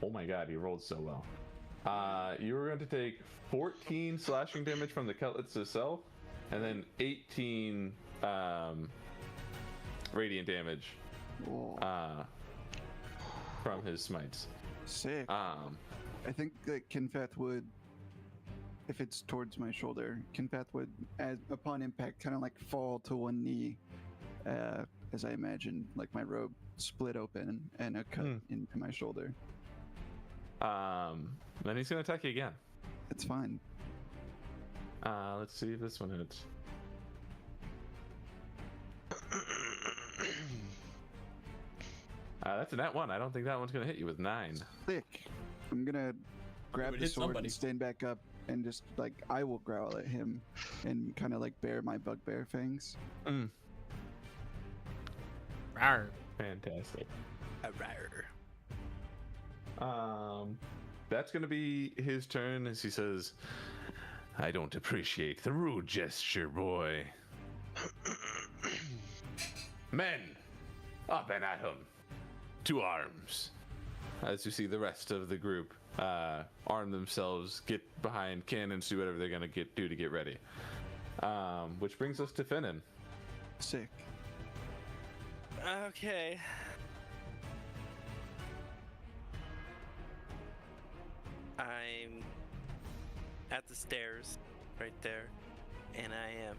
Oh my god, he rolled so well. You were going to take 14 slashing damage from the cutlets itself, and then 18 radiant damage from his smites. Sick. I think that Kinfath would, if it's towards my shoulder, Kinfath would, upon impact, kind of like fall to one knee, as I imagine, like my robe split open and a cut into my shoulder. Then he's going to attack you again. It's fine. Let's see if this one hits. That's a nat 1. I don't think that one's going to hit you with 9. Sick. I'm going to grab would the hit sword somebody. and stand back up and just, like, I will growl at him and kind of, like, bare my bugbear fangs. Rawr. Fantastic. Rawr. That's going to be his turn as he says, I don't appreciate the rude gesture, boy. Men, up and at him. To arms. As you see the rest of the group arm themselves, get behind cannons, do whatever they're going to do to get ready. Which brings us to Finnan. Sick. Okay. I'm at the stairs right there, and I am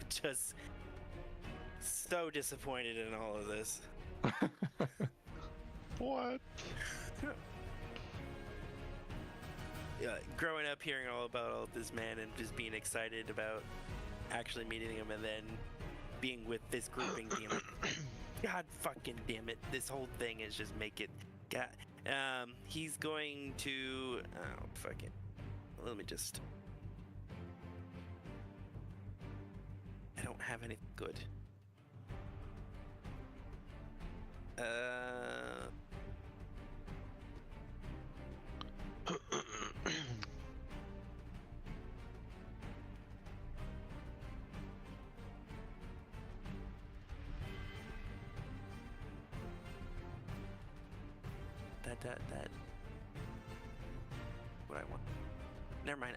just so disappointed in all of this. What? Yeah, growing up hearing all about all of this man and just being excited about actually meeting him and then being with this group and being like, God fucking damn it, this whole thing is just make it. God. He's going to. Oh, fuck it. Let me just. I don't have anything good. That what I want. Never mind.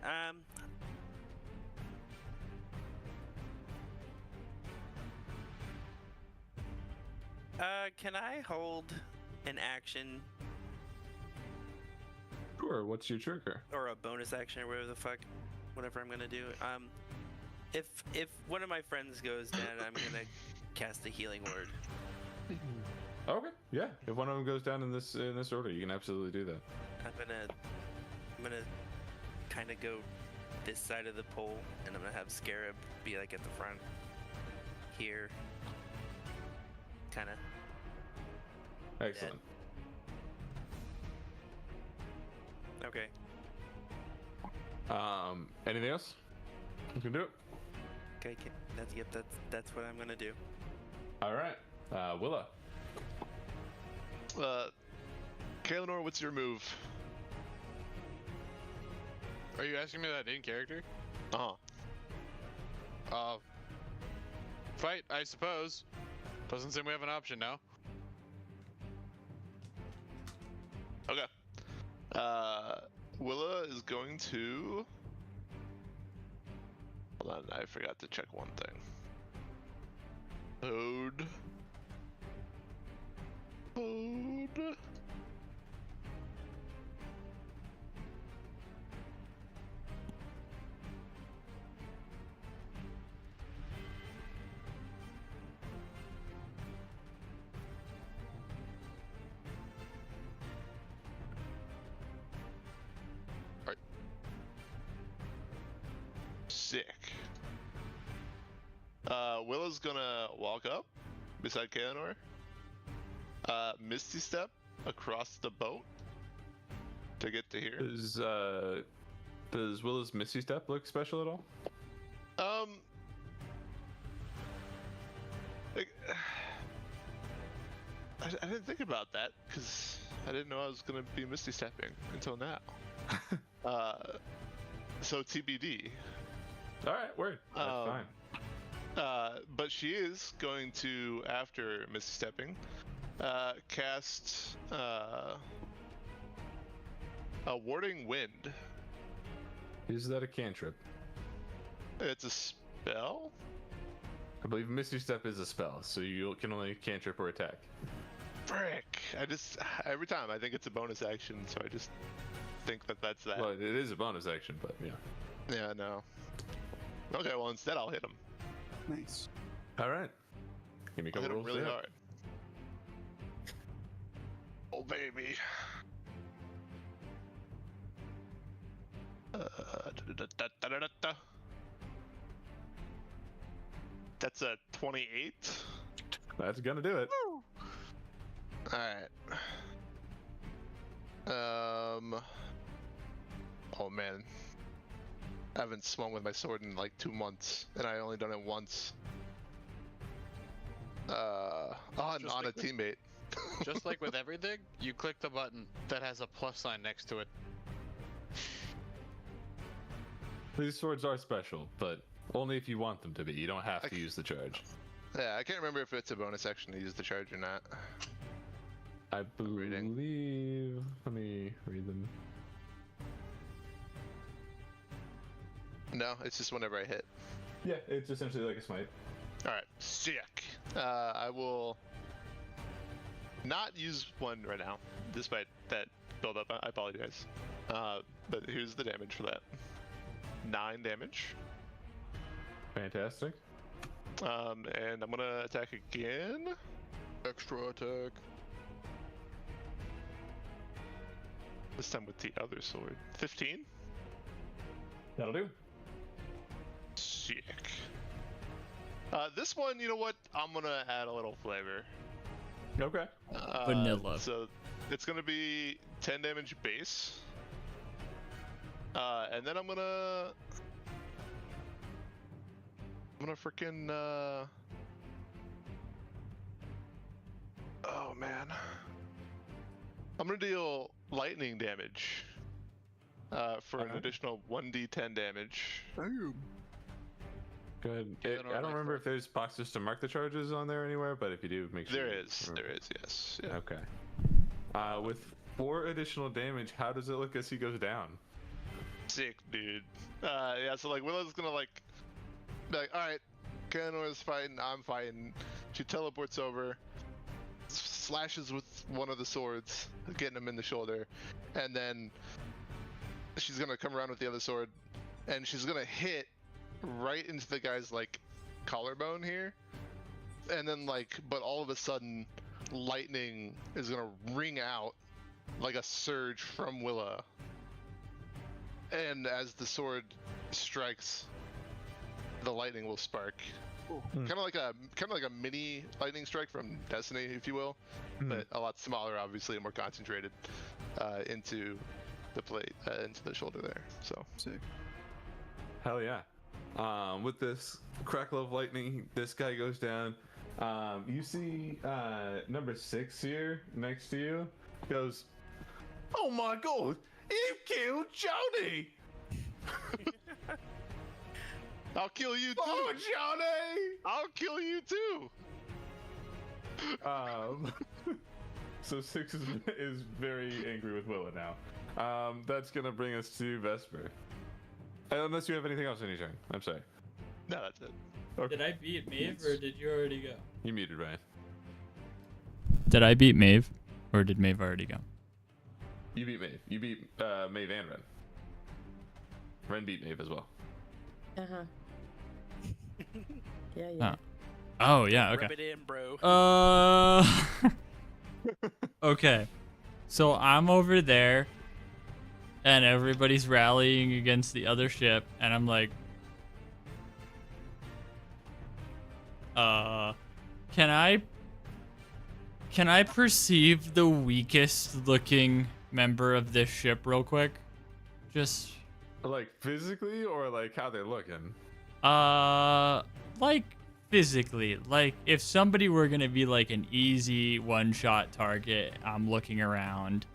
Can I hold an action Sure. What's your trigger? or a bonus action or whatever the fuck, whatever I'm gonna do? If one of my friends goes down, I'm gonna cast a healing word. Okay. Yeah. If one of them goes down in this order, you can absolutely do that. I'm gonna kind of go this side of the pole, and I'm gonna have Scarab be like at the front here, kind of. Excellent. Okay. Anything else? You can do it. Okay. That's what I'm gonna do. All right. Willa. Kaelinor, what's your move? Are you asking me that in character? Uh-huh. Fight, I suppose. Doesn't seem we have an option now. Okay. Willa is going to... Hold on, I forgot to check one thing. Load. Right. Sick. Willa's gonna walk up beside Kaelinor. Misty Step across the boat to get to here. Does Willa's Misty Step look special at all? I didn't think about that because I didn't know I was gonna be Misty Stepping until now. So TBD. All right, word. That's fine. But she is going to, after Misty Stepping, cast a Warding Wind. Is that a cantrip? It's a spell? I believe Misty Step is a spell, so you can only cantrip or attack. Frick! Every time I think it's a bonus action, so I just think that's that. Well, it is a bonus action, but yeah. Yeah, no. Okay, well instead I'll hit him. Nice. All right. Give me a I'll couple hit him rolls really there. hard. Oh baby. Da-da-da-da-da-da-da. That's a 28. That's gonna do it. Alright. Oh man. I haven't swung with my sword in like 2 months, and I only done it once. On Just a like with- teammate. Just like with everything, you click the button that has a plus sign next to it. These swords are special, but only if you want them to be. You don't have to use the charge. Yeah, I can't remember if it's a bonus action to use the charge or not. I reading. believe. Let me read them. No, it's just whenever I hit. Yeah, it's essentially like a smite. Alright, sick. I will not use one right now, despite that build up. I apologize. But here's the damage for that. 9 damage. Fantastic. And I'm gonna attack again. Extra attack. This time with the other sword. 15. That'll do. Sick. This one, you know what? I'm gonna add a little flavor. Okay. Vanilla. So it's gonna be 10 damage base. And then I'm gonna freaking oh man. I'm gonna deal lightning damage. For an additional 1d10 damage. Boom. Good. Yeah, I don't remember if there's boxes to mark the charges on there anywhere, but if you do, make sure. There you is, remember. yes. Yeah. Okay. With 4 additional damage, how does it look as he goes down? Sick, dude. Yeah, so like Willow's gonna like be like, alright, Kaenor's fighting, I'm fighting. She teleports over, slashes with one of the swords, getting him in the shoulder, and then she's gonna come around with the other sword, and she's gonna hit right into the guy's like collarbone here, and then but all of a sudden, lightning is gonna ring out like a surge from Willa, and as the sword strikes, the lightning will spark. Kind of like a mini lightning strike from Destiny, if you will, but a lot smaller, obviously, and more concentrated into the plate, into the shoulder there. So Sick. Hell yeah. With this crackle of lightning, this guy goes down. You see number 6 here next to you goes, "Oh my god, you killed Johnny!" I'll kill you too. Oh, Johnny! I'll kill you too. So 6 is very angry with Willa now. That's gonna bring us to Vesper. Unless you have anything else on your turn. I'm sorry. No, that's it. Okay. Did I beat Maeve or did you already go? You muted, Ryan. Did I beat Maeve or did Maeve already go? You beat Maeve. You beat Maeve and Ren. Ren beat Maeve as well. Uh-huh. Yeah. Oh, yeah, okay. Rub it in, bro. Okay. So I'm over there and everybody's rallying against the other ship and I'm like, can I perceive the weakest looking member of this ship real quick? Just Like physically or like how they're looking? like physically. Like if somebody were gonna be like an easy one-shot target, I'm looking around.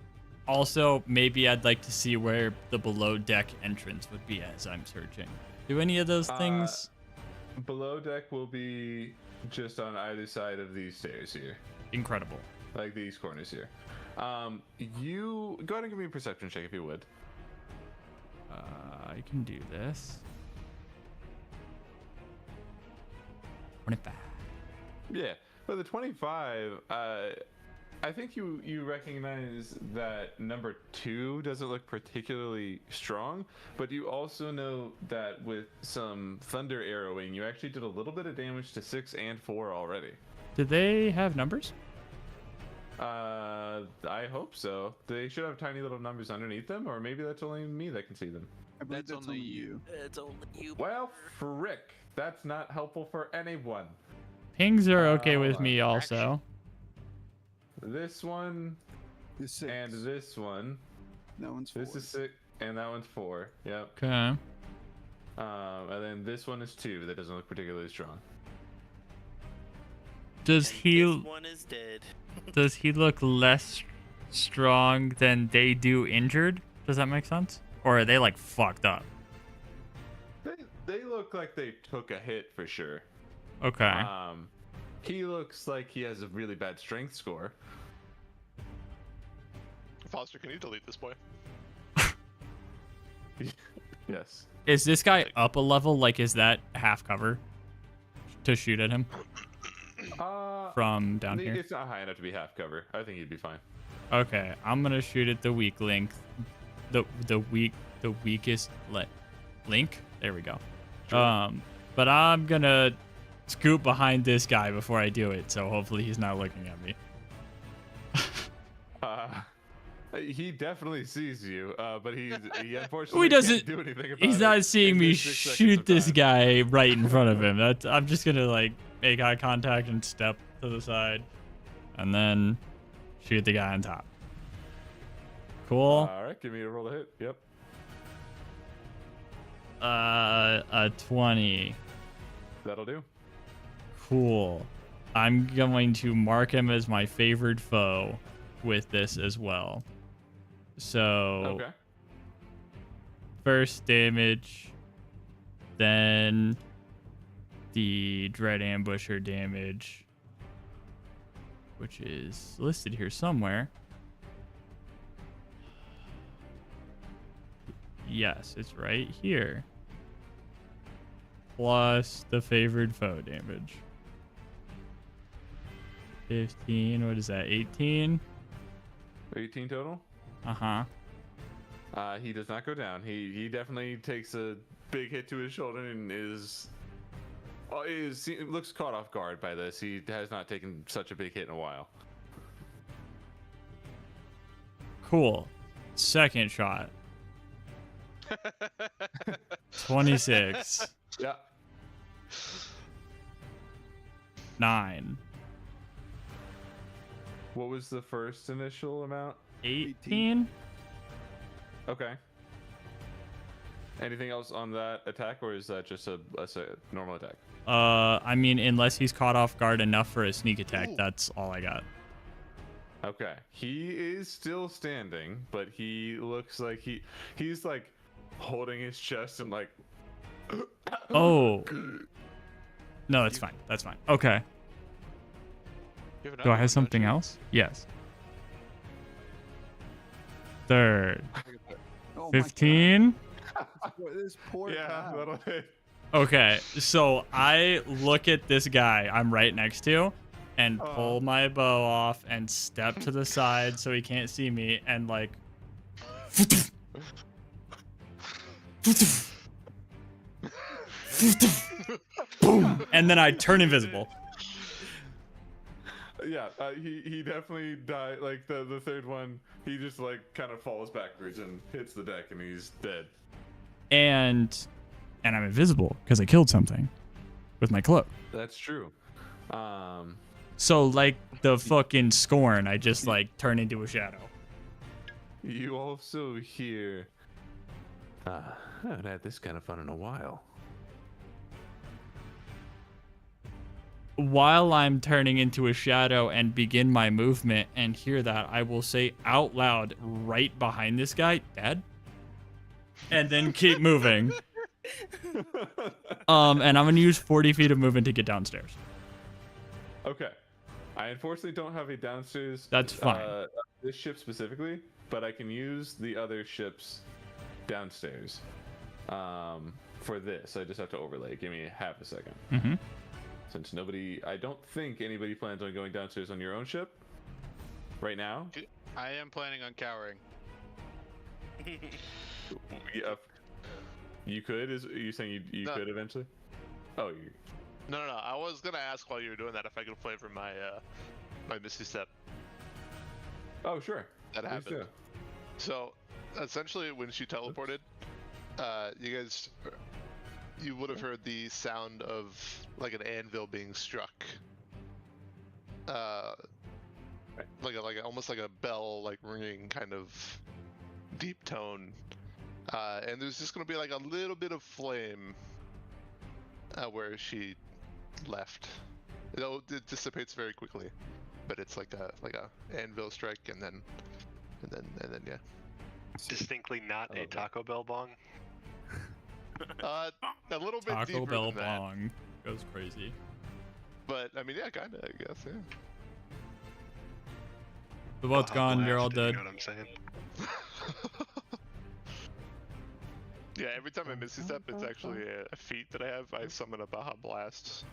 Also, maybe I'd like to see where the below deck entrance would be as I'm searching. Do any of those things? Below deck will be just on either side of these stairs here. Incredible. Like these corners here. You go ahead and give me a perception check if you would. I can do this. 25. Yeah, but the 25, I think you recognize that number 2 doesn't look particularly strong, but you also know that with some thunder arrowing, you actually did a little bit of damage to 6 and 4 already. Did they have numbers? I hope so. They should have tiny little numbers underneath them, or maybe that's only me that can see them. I believe that's only you. It's only you. Well, frick. That's not helpful for anyone. Pings are okay with me also. This one This 6. and this one. That one's 4. This is 6 and that one's 4. Yep. Okay. And then this one is 2. That doesn't look particularly strong. Does And he this one is dead. does he look less strong than they do injured? Does that make sense? Or are they like fucked up? They look like they took a hit for sure. Okay. He looks like he has a really bad strength score. Foster, can you delete this boy? Yes. Is this guy up a level? Like, is that half cover to shoot at him from down here? It's not high enough to be half cover. I think he'd be fine. Okay, I'm gonna shoot at the weak link. The weakest link. There we go. Sure. But I'm gonna scoop behind this guy before I do it, so hopefully he's not looking at me. He definitely sees you, but he unfortunately He doesn't. can't do anything about He's it not seeing in me this 6 seconds shoot of this time. guy right in front of him. I'm just gonna like make eye contact and step to the side, and then shoot the guy on top. Cool. All right, give me a roll to hit. Yep. A 20. That'll do. Cool. I'm going to mark him as my favored foe with this as well. So Okay. first damage, then the Dread Ambusher damage, which is listed here somewhere. Yes, it's right here. Plus the favored foe damage. 15. What is that? 18. 18 total. Uh-huh. He does not go down. He definitely takes a big hit to his shoulder and looks caught off guard by this. He has not taken such a big hit in a while. Cool. Second shot. 26. Yeah. 9. What was the first initial amount? 18. Okay. Anything else on that attack, or is that just a normal attack? I mean, unless he's caught off guard enough for a sneak attack, that's all I got. Okay. He is still standing, but he looks like he's like holding his chest and like. Oh. No, that's fine. That's fine. Okay. You have Do I another have one, something don't you? else? Yes. Third. Oh my 15. God. This poor Yeah, cow. that'll hit. Okay, so I look at this guy I'm right next to and pull my bow off and step to the side so he can't see me and like boom, and then I turn invisible. Yeah, he definitely died. Like the third one, he just like kind of falls backwards and hits the deck, and he's dead. And I'm invisible because I killed something with my cloak. That's true. So like the fucking Scorn, I just like turn into a shadow. You also hear. I haven't had this kind of fun in a while. While I'm turning into a shadow and begin my movement and hear that, I will say out loud right behind this guy, Dad, and then keep moving. And I'm gonna use 40 feet of movement to get downstairs. Okay. I unfortunately don't have a downstairs. That's fine. This ship specifically, but I can use the other ships downstairs. For this, I just have to overlay. Give me half a second. Mm-hmm. Since I don't think anybody plans on going downstairs on your own ship right now. I am planning on cowering. Yeah, you could. Are you saying you No. could eventually? Oh, you. No. I was gonna ask while you were doing that if I could flavor my my Misty Step. Oh, sure. That Please happened. do. So, essentially, when she teleported, you would have heard the sound of like an anvil being struck. Almost like a bell, like ringing kind of deep tone. And there's just gonna be like a little bit of flame where she left. It dissipates very quickly, but it's like a anvil strike, and then yeah. Distinctly not a Taco Bell bong. A little bit Taco deeper Bell than that, bong goes crazy. but I mean, yeah, kinda, I guess, yeah. The boat's gone. You're all Blasted, dead. You know what I'm saying? Yeah, every time I Misty Step, it's actually a feat that I have. I summon a Baja Blast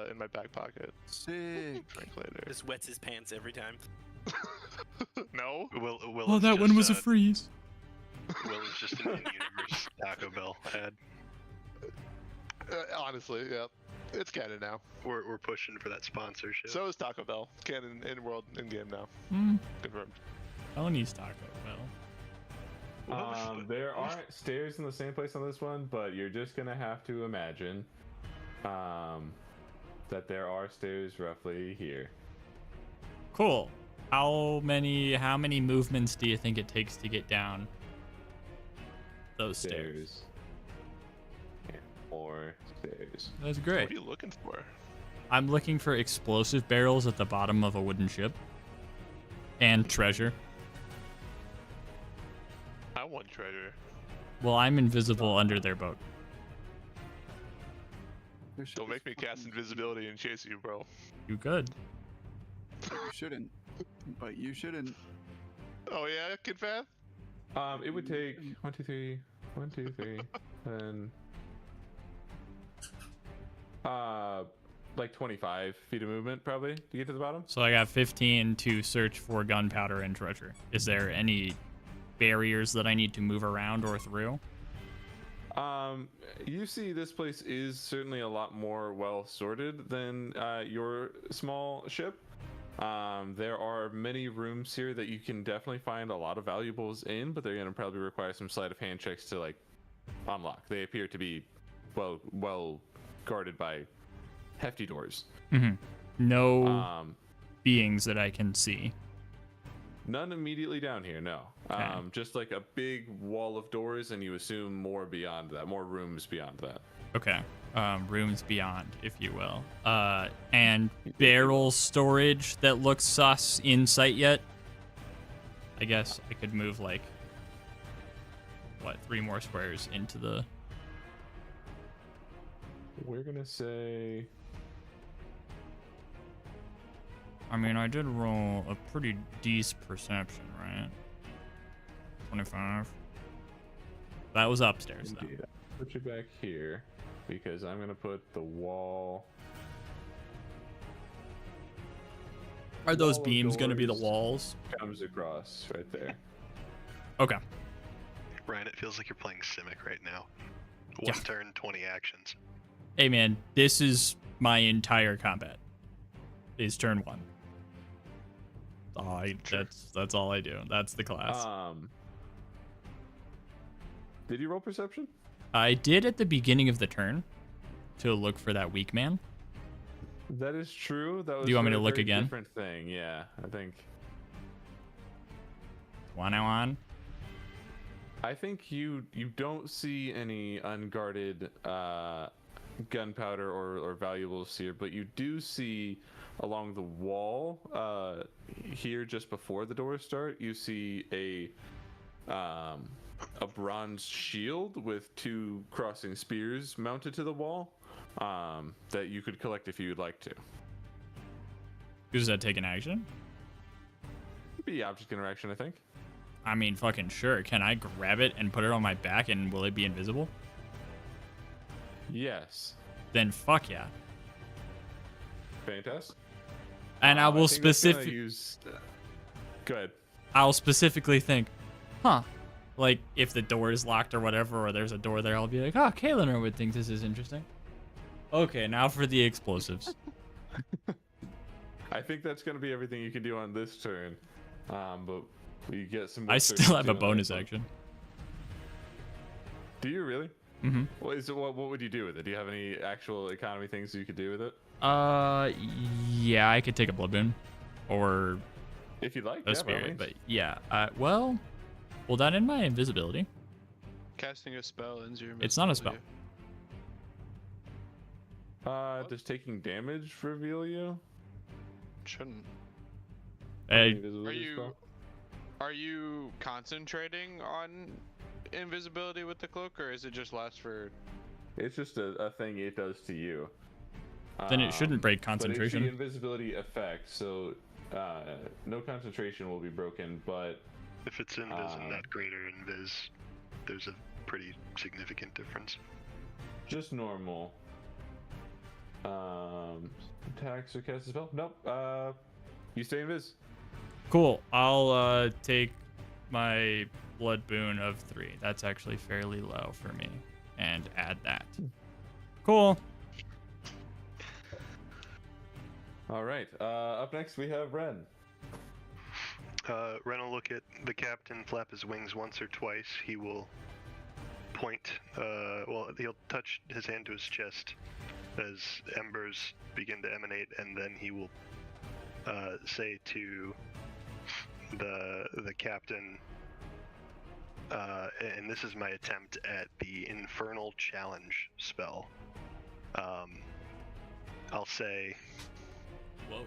in my back pocket. Sick. Drink later. Just wets his pants every time. No? Will Oh, is that one was a just, freeze. Will is just an in-universe Taco Bell ad. Honestly, yeah. It's canon now. We're pushing for that sponsorship. So is Taco Bell. Canon in world, in game now. Confirmed. Tony's Taco Bell. There aren't stairs in the same place on this one, but you're just gonna have to imagine that there are stairs roughly here. Cool. How many movements do you think it takes to get down those stairs? And more stairs. That's What great. are you looking for? I'm looking for explosive barrels at the bottom of a wooden ship. And treasure. I want treasure. Well, I'm invisible under their boat. Don't make me cast invisibility and chase you, bro. You could. You shouldn't. But you shouldn't. Oh yeah, Kid Fath? It would take 1, 2, 3, 1, 2, 3, and like 25 feet of movement probably to get to the bottom. So I got 15 to search for gunpowder and treasure. Is there any barriers that I need to move around or through? You see this place is certainly a lot more well sorted than your small ship. There are many rooms here that you can definitely find a lot of valuables in, but they're going to probably require some sleight of hand checks to like unlock. They appear to be well guarded by hefty doors. Mm-hmm. No beings that I can see. None immediately down here, no. Okay. Just like a big wall of doors, and you assume more beyond that, more rooms beyond that. Okay. Rooms beyond, if you will. And barrel storage that looks sus in sight yet? I guess I could move like, 3 more squares into the... We're gonna say... I mean, I did roll a pretty decent perception, right? 25. That was upstairs, though. Indeed. I'll put you back here because I'm gonna put the wall. Are those Wall of beams going to be the doors walls? Comes across right there. Okay. Ryan, it feels like you're playing Simic right now. Yeah. One turn, 20 actions. Hey, man, this is my entire combat. Is turn 1. That's all I do. That's the class. Did you roll perception? I did at the beginning of the turn to look for that weak man. That is true. That was Do you want me for to a look very again? Different thing, yeah. I think. 101. I think you don't see any unguarded gunpowder or valuables here, but you do see along the wall here just before the doors start. You see a bronze shield with 2 crossing spears mounted to the wall that you could collect if you'd like to. Does that take an action? It'd be object interaction, I think. I mean, fucking sure. Can I grab it and put it on my back and will it be invisible? Yes. Then fuck yeah. Fantastic. And I will think that's gonna specifically use. Go ahead. I'll specifically think, like if the door is locked or whatever, or there's a door there, I'll be like, Kayliner would think this is interesting. Okay, now for the explosives. I think that's going to be everything you can do on this turn. But you get some. I still have a bonus action. Do you really? Mm-hmm. What would you do with it? Do you have any actual economy things you could do with it? Yeah, I could take a blood boon, or If you'd like. a Yeah, by all spirit. means. But yeah, well, will that end my invisibility? Casting a spell ends your It's not a spell. invisibility. Does taking damage reveal you? Shouldn't. Invisibility spell? Are you concentrating on invisibility with the cloak, or is it just last for? It's just a thing it does to you. Then it shouldn't break But it's concentration. the invisibility effect, so no concentration will be broken, but If it's invis and not greater invis, there's a pretty significant difference. just normal. Attacks or cast a spell? Nope. You stay invis. Cool. I'll take my blood boon of 3. That's actually fairly low for me, and add that. Cool. All right. Up next we have Ren. Ren will look at the captain, flap his wings once or twice. He will point, he'll touch his hand to his chest as embers begin to emanate, and then he will say to the captain, and this is my attempt at the Infernal Challenge spell. I'll say, Whoa.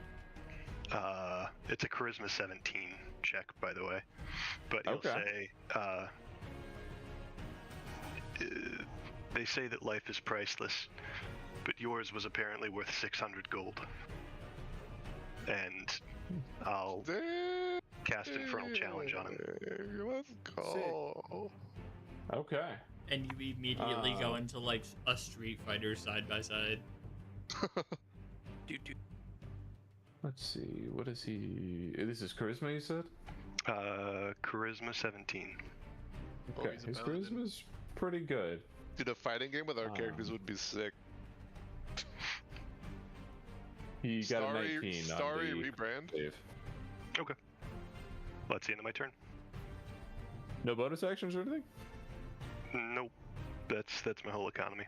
it's a Charisma 17 check, by the way, but he'll Okay. say, they say that life is priceless, but yours was apparently worth 600 gold. And I'll cast Infernal Challenge on him. Let's go. Okay. And you immediately go into like a Street Fighter side by side. Let's see. What is he? This is charisma, you said? Charisma 17. Oh, Okay, he's a his paladin. charisma's pretty good. Dude, a fighting game with our characters would be sick. He got a 19 Starry on the rebrand. save. Okay. Well, that's the end of my turn. No bonus actions or anything? Nope. That's my whole economy.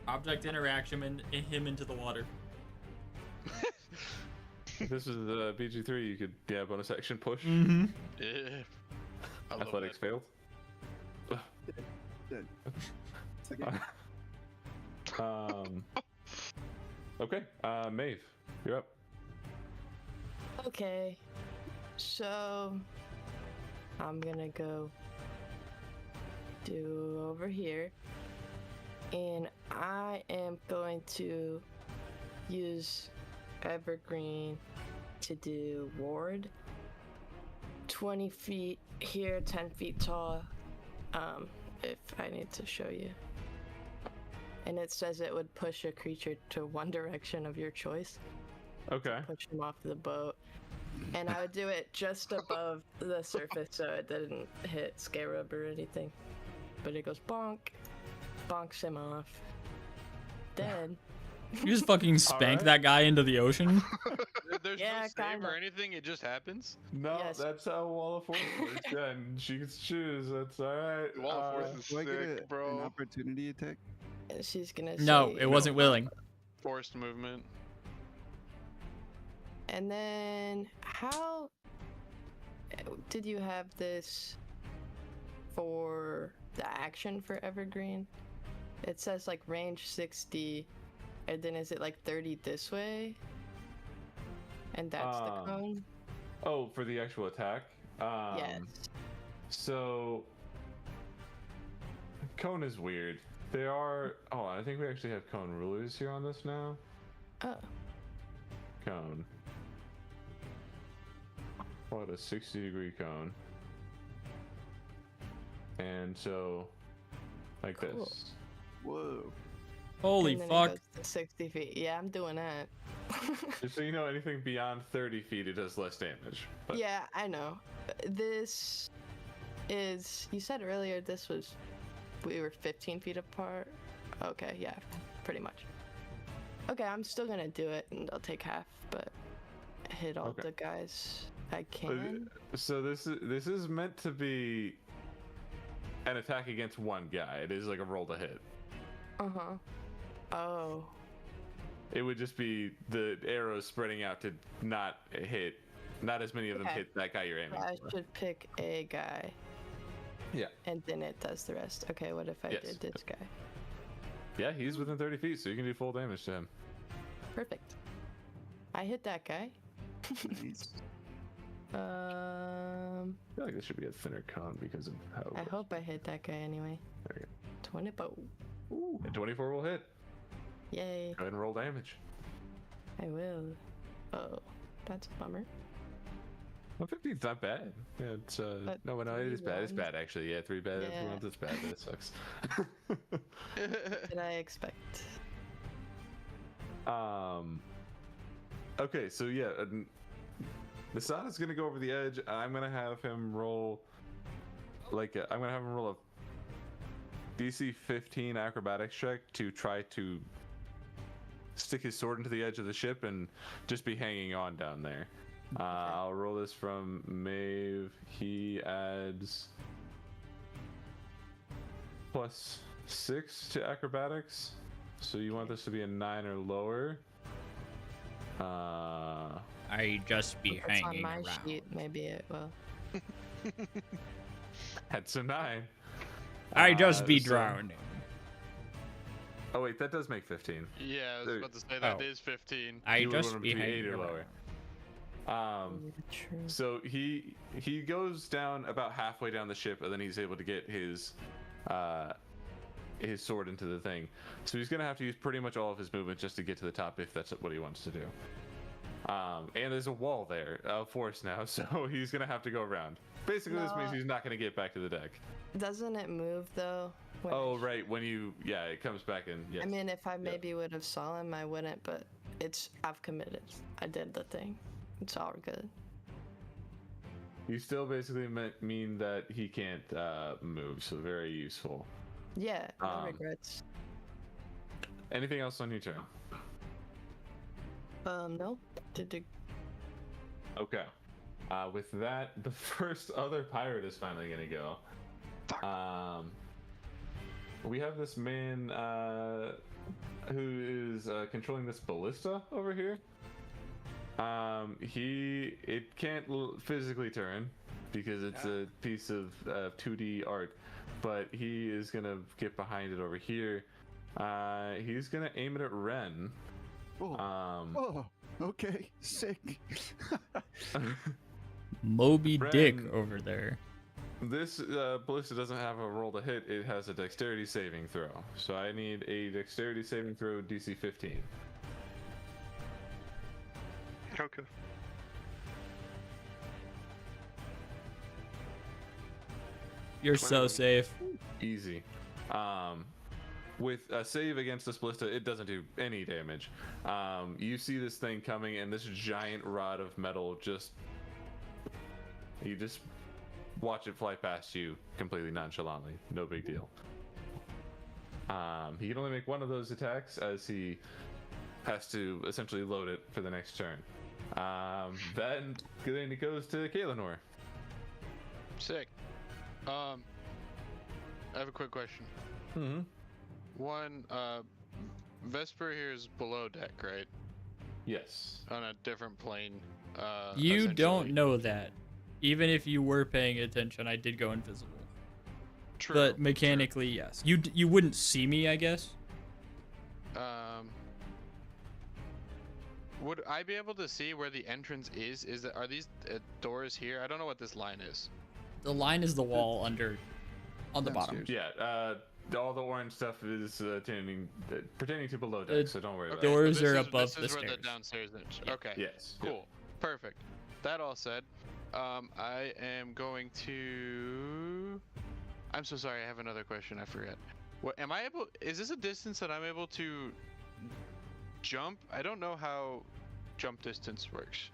Object interaction and him into the water. If this is the BG3, you could bonus action push. Mm-hmm. Yeah. I love Athletics that. failed. Dead. Second. Okay, Maeve, you're up. Okay. So I'm gonna go do over here. And I am going to use Evergreen to do ward. 20 feet here, 10 feet tall. If I need to show you. And it says it would push a creature to one direction of your choice. Okay. Push him off the boat. And I would do it just above the surface so it didn't hit Scarab or anything. But it goes bonk, bonks him off. Then You just fucking spank Alright. that guy into the ocean. There's Yeah, no save kinda. or anything. It just happens. No, Yes. that's how Wall of Force works. Yeah, and she gets to choose. That's all right. Wall of Force is Do I get sick, an bro. opportunity attack? she's gonna No, say, it wasn't willing. Forced movement. And then how did you have this for the action for Evergreen? It says like range 60, and then is it like 30 this way? And that's the cone? Oh, for the actual attack. Yes. So, cone is weird. There are. Oh, I think we actually have cone rulers here on this now. Oh. Cone. What a 60-degree cone. And so, like Cool. this. Whoa. Holy And then it fuck. goes to 60 feet. Yeah, I'm doing that. Just so you know, anything beyond 30 feet, it does less damage. But Yeah, I know. This is. You said earlier this was. We were 15 feet apart. Okay, yeah, pretty much. Okay, I'm still gonna do it, and I'll take half, but hit all Okay. the guys I can. So this is meant to be an attack against one guy. It is like a roll to hit. Uh huh. Oh. It would just be the arrows spreading out to not hit. Not as many of them Okay. hit that guy you're aiming I for. should pick a guy. Yeah. And then it does the rest. Okay, what if I Yes. did this guy? Yeah, he's within 30 feet, so you can do full damage to him. Perfect. I hit that guy. Nice. I feel like this should be a thinner cone because of how. I hope I hit that guy anyway. There you 20 bow. go. And 24 will hit. Yay. Go ahead and roll damage. I will. Oh, that's a bummer. 150 is not bad. Yeah, it's But no, it is 3 bad. It's ones. bad actually. Yeah, 3 bad. Yeah. Ones, it's bad. That sucks. Did I expect? Okay, so yeah, Nasada's gonna go over the edge. I'm gonna have him roll I'm gonna have him roll a DC 15 acrobatics check to try to stick his sword into the edge of the ship and just be hanging on down there. I'll roll this from Maeve. He adds +6 to acrobatics. So you want this to be a 9 or lower. I just be It's on hanging my around. sheet. Maybe it will. That's a 9. I just be so- drowning. Oh wait, that does make 15. Yeah, I was There- about to say that Oh. is 15. I You would just want him be to be hanging 8 or around. lower. True. So he goes down about halfway down the ship, and then he's able to get his sword into the thing. So he's gonna have to use pretty much all of his movement just to get to the top if that's what he wants to do. And there's a wall there of force now, so he's gonna have to go around. Basically, this means No. he's not gonna get back to the deck. Doesn't it move though? when I Oh right, when it comes back in. Yes. I mean, if I maybe would have saw him, I wouldn't. But I've committed. I did the thing. It's all good. You still basically mean that he can't move, so very useful. Yeah, no regrets. Anything else on your turn? No. Okay. With that, the first other pirate is finally gonna go. We have this man who is controlling this ballista over here. It can't physically turn because it's a piece of 2D art, but he is gonna get behind it over here. He's gonna aim it at Ren. Oh, okay, sick. Moby Dick Ren. over there. This ballista doesn't have a roll to hit. It has a dexterity saving throw. So I need a dexterity saving throw DC 15. Okay. You're so safe. Easy. With a save against this ballista, it doesn't do any damage. You see this thing coming, and this giant rod of metal you just watch it fly past you completely nonchalantly. No big deal. He can only make one of those attacks as he has to essentially load it for the next turn. Then it goes to Kaelinor. Sick. I have a quick question. Mm-hmm. One, Vesper here is below deck, right? Yes. On a different plane. You don't essentially. know that. Even if you were paying attention, I did go invisible. True. But mechanically, yes. You wouldn't see me, I guess. Would I be able to see where the entrance is? Are these doors here? I don't know what this line is. The line is the wall on the bottom. Downstairs. Yeah. All the orange stuff is pertaining to below deck, so don't worry about it. Doors so are this above is the where stairs. the downstairs is. Okay. Yes. Cool. Perfect. That all said, I am going to. I'm so sorry. I have another question. I forgot. What am I able? Is this a distance that I'm able to jump? I don't know how jump distance works.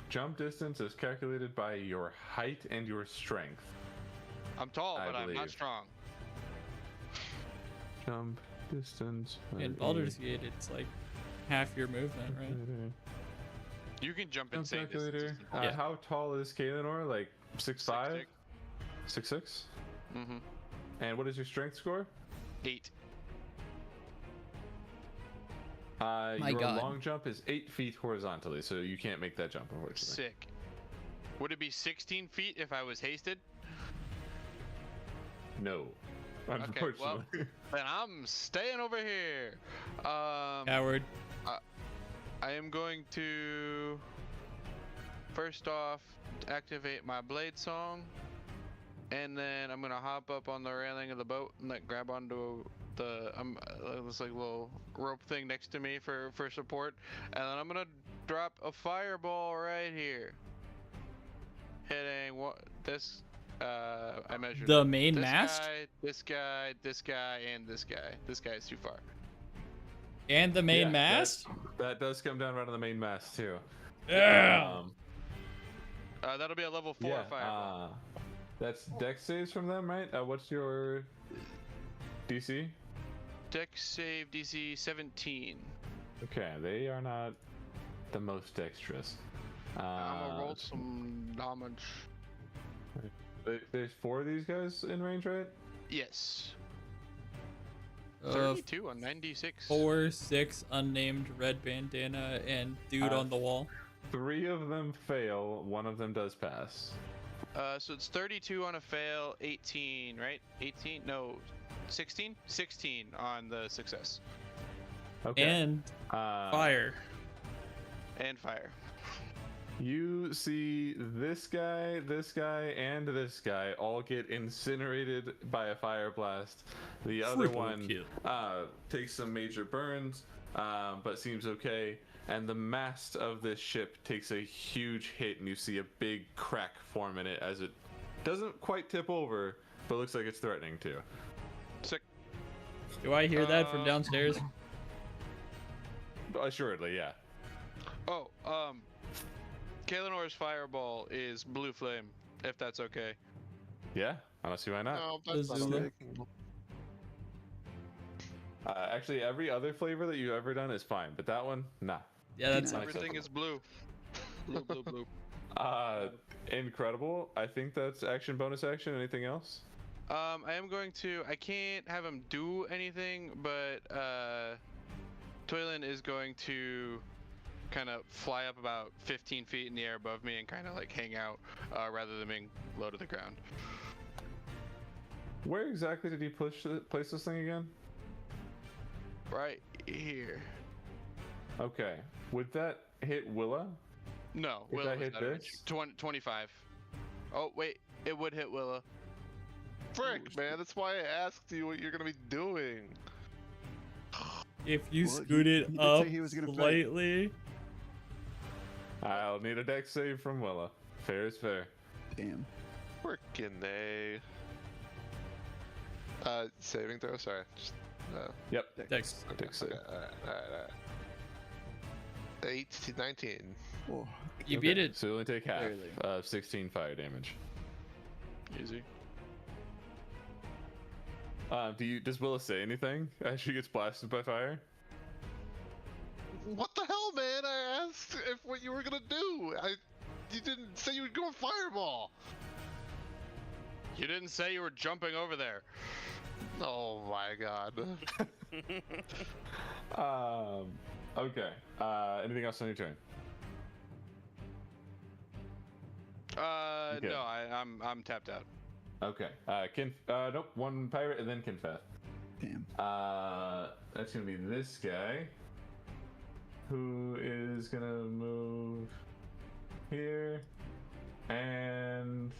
Jump distance is calculated by your height and your strength. I'm tall, I but I'm not believe. strong. Jump distance. In Baldur's Gate, it's like half your movement, right? You can jump Jump insane calculator. distances. Yeah. How tall is Kaelinor? Like 6'5"? 6'6"? Mm-hmm. And what is your strength score? 8. Your God. long jump is 8 feet horizontally, so you can't make that jump, unfortunately. Sick. Would it be 16 feet if I was hasted? No, unfortunately. Then I'm staying over here. Howard. I am going to first off activate my blade song, and then I'm gonna hop up on the railing of the boat and like grab onto the this like little rope thing next to me for support, and then I'm gonna drop a fireball right here, hitting this. I measured The it. main mast? This guy, and this guy. This guy is too far. And the main Yeah, mast? That does come down right on the main mast too. Yeah. That'll be a level 4 fireball. That's dex saves from them, right? What's your DC? Dex save DC 17. Okay, they are not the most dexterous. I'm gonna roll some damage. There's 4 of these guys in range, right? Yes. 32 on 96. 4, 6, unnamed red bandana, and dude on the wall. 3 of them fail. 1 of them does pass. So it's 32 on a fail, 18, right? 18? No, 16? 16 on the success. Okay. And fire. And fire. You see this guy, and this guy all get incinerated by a fire blast. The other Triple one kill. takes some major burns, but seems okay. And the mast of this ship takes a huge hit, and you see a big crack form in it as it doesn't quite tip over, but looks like it's threatening to. Sick. Do I hear that from downstairs? Assuredly, yeah. Oh, Kalinor's fireball is blue flame, if that's okay. Yeah, I don't see why not. No, that's not Azula. okay. Actually, every other flavor that you've ever done is fine, but that one, nah. Yeah, that's Nice. Everything is blue. Blue. Incredible. I think that's action, bonus action. Anything else? I am going to. I can't have him do anything, but Toylan is going to kind of fly up about 15 feet in the air above me and kind of like hang out rather than being low to the ground. Where exactly did he place this thing again? Right here. Okay. Would that hit Willa? No, If Willa I was hit not a this? match. 25. Oh, wait. It would hit Willa. Frick, man, that's why I asked you what you're gonna be doing. If you Well, he- scoot he it did up say he was gonna fight. slightly. I'll need a dex save from Willa. Fair is fair. Damn. Frickin' they. Saving throw. Sorry. Just, Yep. Dex. Dex save. okay, alright. 18, 19. Oh, You Okay, beat it. So you only take half Barely. of 16 fire damage. Easy. Does Willa say anything as she gets blasted by fire? What the hell, man? I asked if what you were gonna do. You didn't say you would go fireball. You didn't say you were jumping over there. Oh my god. Okay. Anything else on your turn? Okay. No, I'm tapped out. Okay. Nope. One pirate and then Kinfeth. damn. That's gonna be this guy, who is gonna move here, and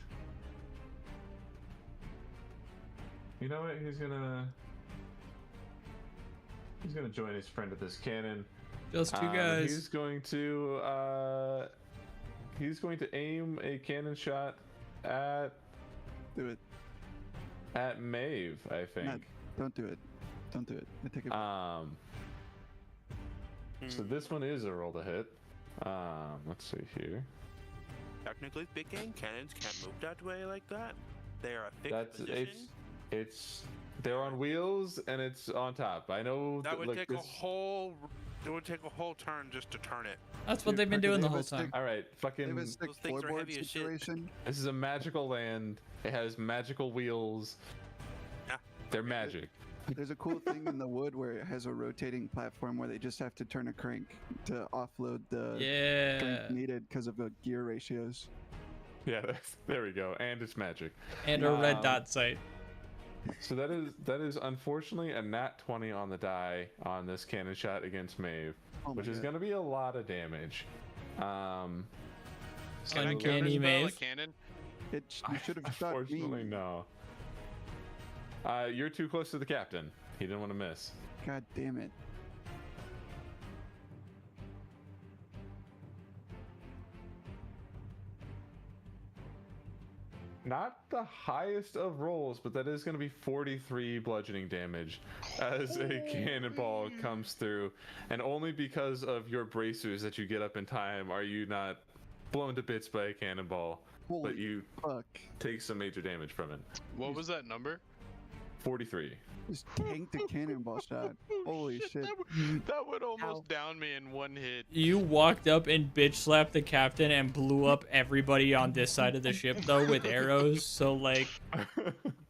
you know what? He's gonna join his friend at this cannon. Just two and guys. He's going to aim a cannon shot at Do it. Maeve, I think. Not, don't do it. Don't do it. I take it. So this one is a roll to hit. Let's see here. Technically speaking, cannons can't move that way like that. They are a fixed That's position. it's they're on wheels and it's on top. I know That would look, take this- a whole. It would take a whole turn just to turn it. That's what Dude, they've been fucking doing the they whole have a time. stick- All right, They fucking. have a stick Those things are floorboard heavy as shit. situation. This is a magical land. It has magical wheels. Yeah. They're magic. There's a cool thing in the wood where it has a rotating platform where they just have to turn a crank to offload the Yeah. strength needed because of the gear ratios. Yeah, there we go. And it's magic. And a red Um, dot sight. So that is unfortunately a nat 20 on the die on this cannon shot against Maeve, Oh my which is God. going to be a lot of damage. Can I Uncanny counterspell a Maeve. cannon? You should have shot Unfortunately, me. no. You're too close to the captain. He didn't want to miss. God damn it. Not the highest of rolls, but that is going to be 43 bludgeoning damage as a cannonball comes through. And only because of your bracers that you get up in time are you not blown to bits by a cannonball, but Holy you fuck. take some major damage from it. What was that number? 43. Just tanked a cannonball shot. Holy shit. That would almost down me in one hit. You walked up and bitch slapped the captain and blew up everybody on this side of the ship though with arrows. So like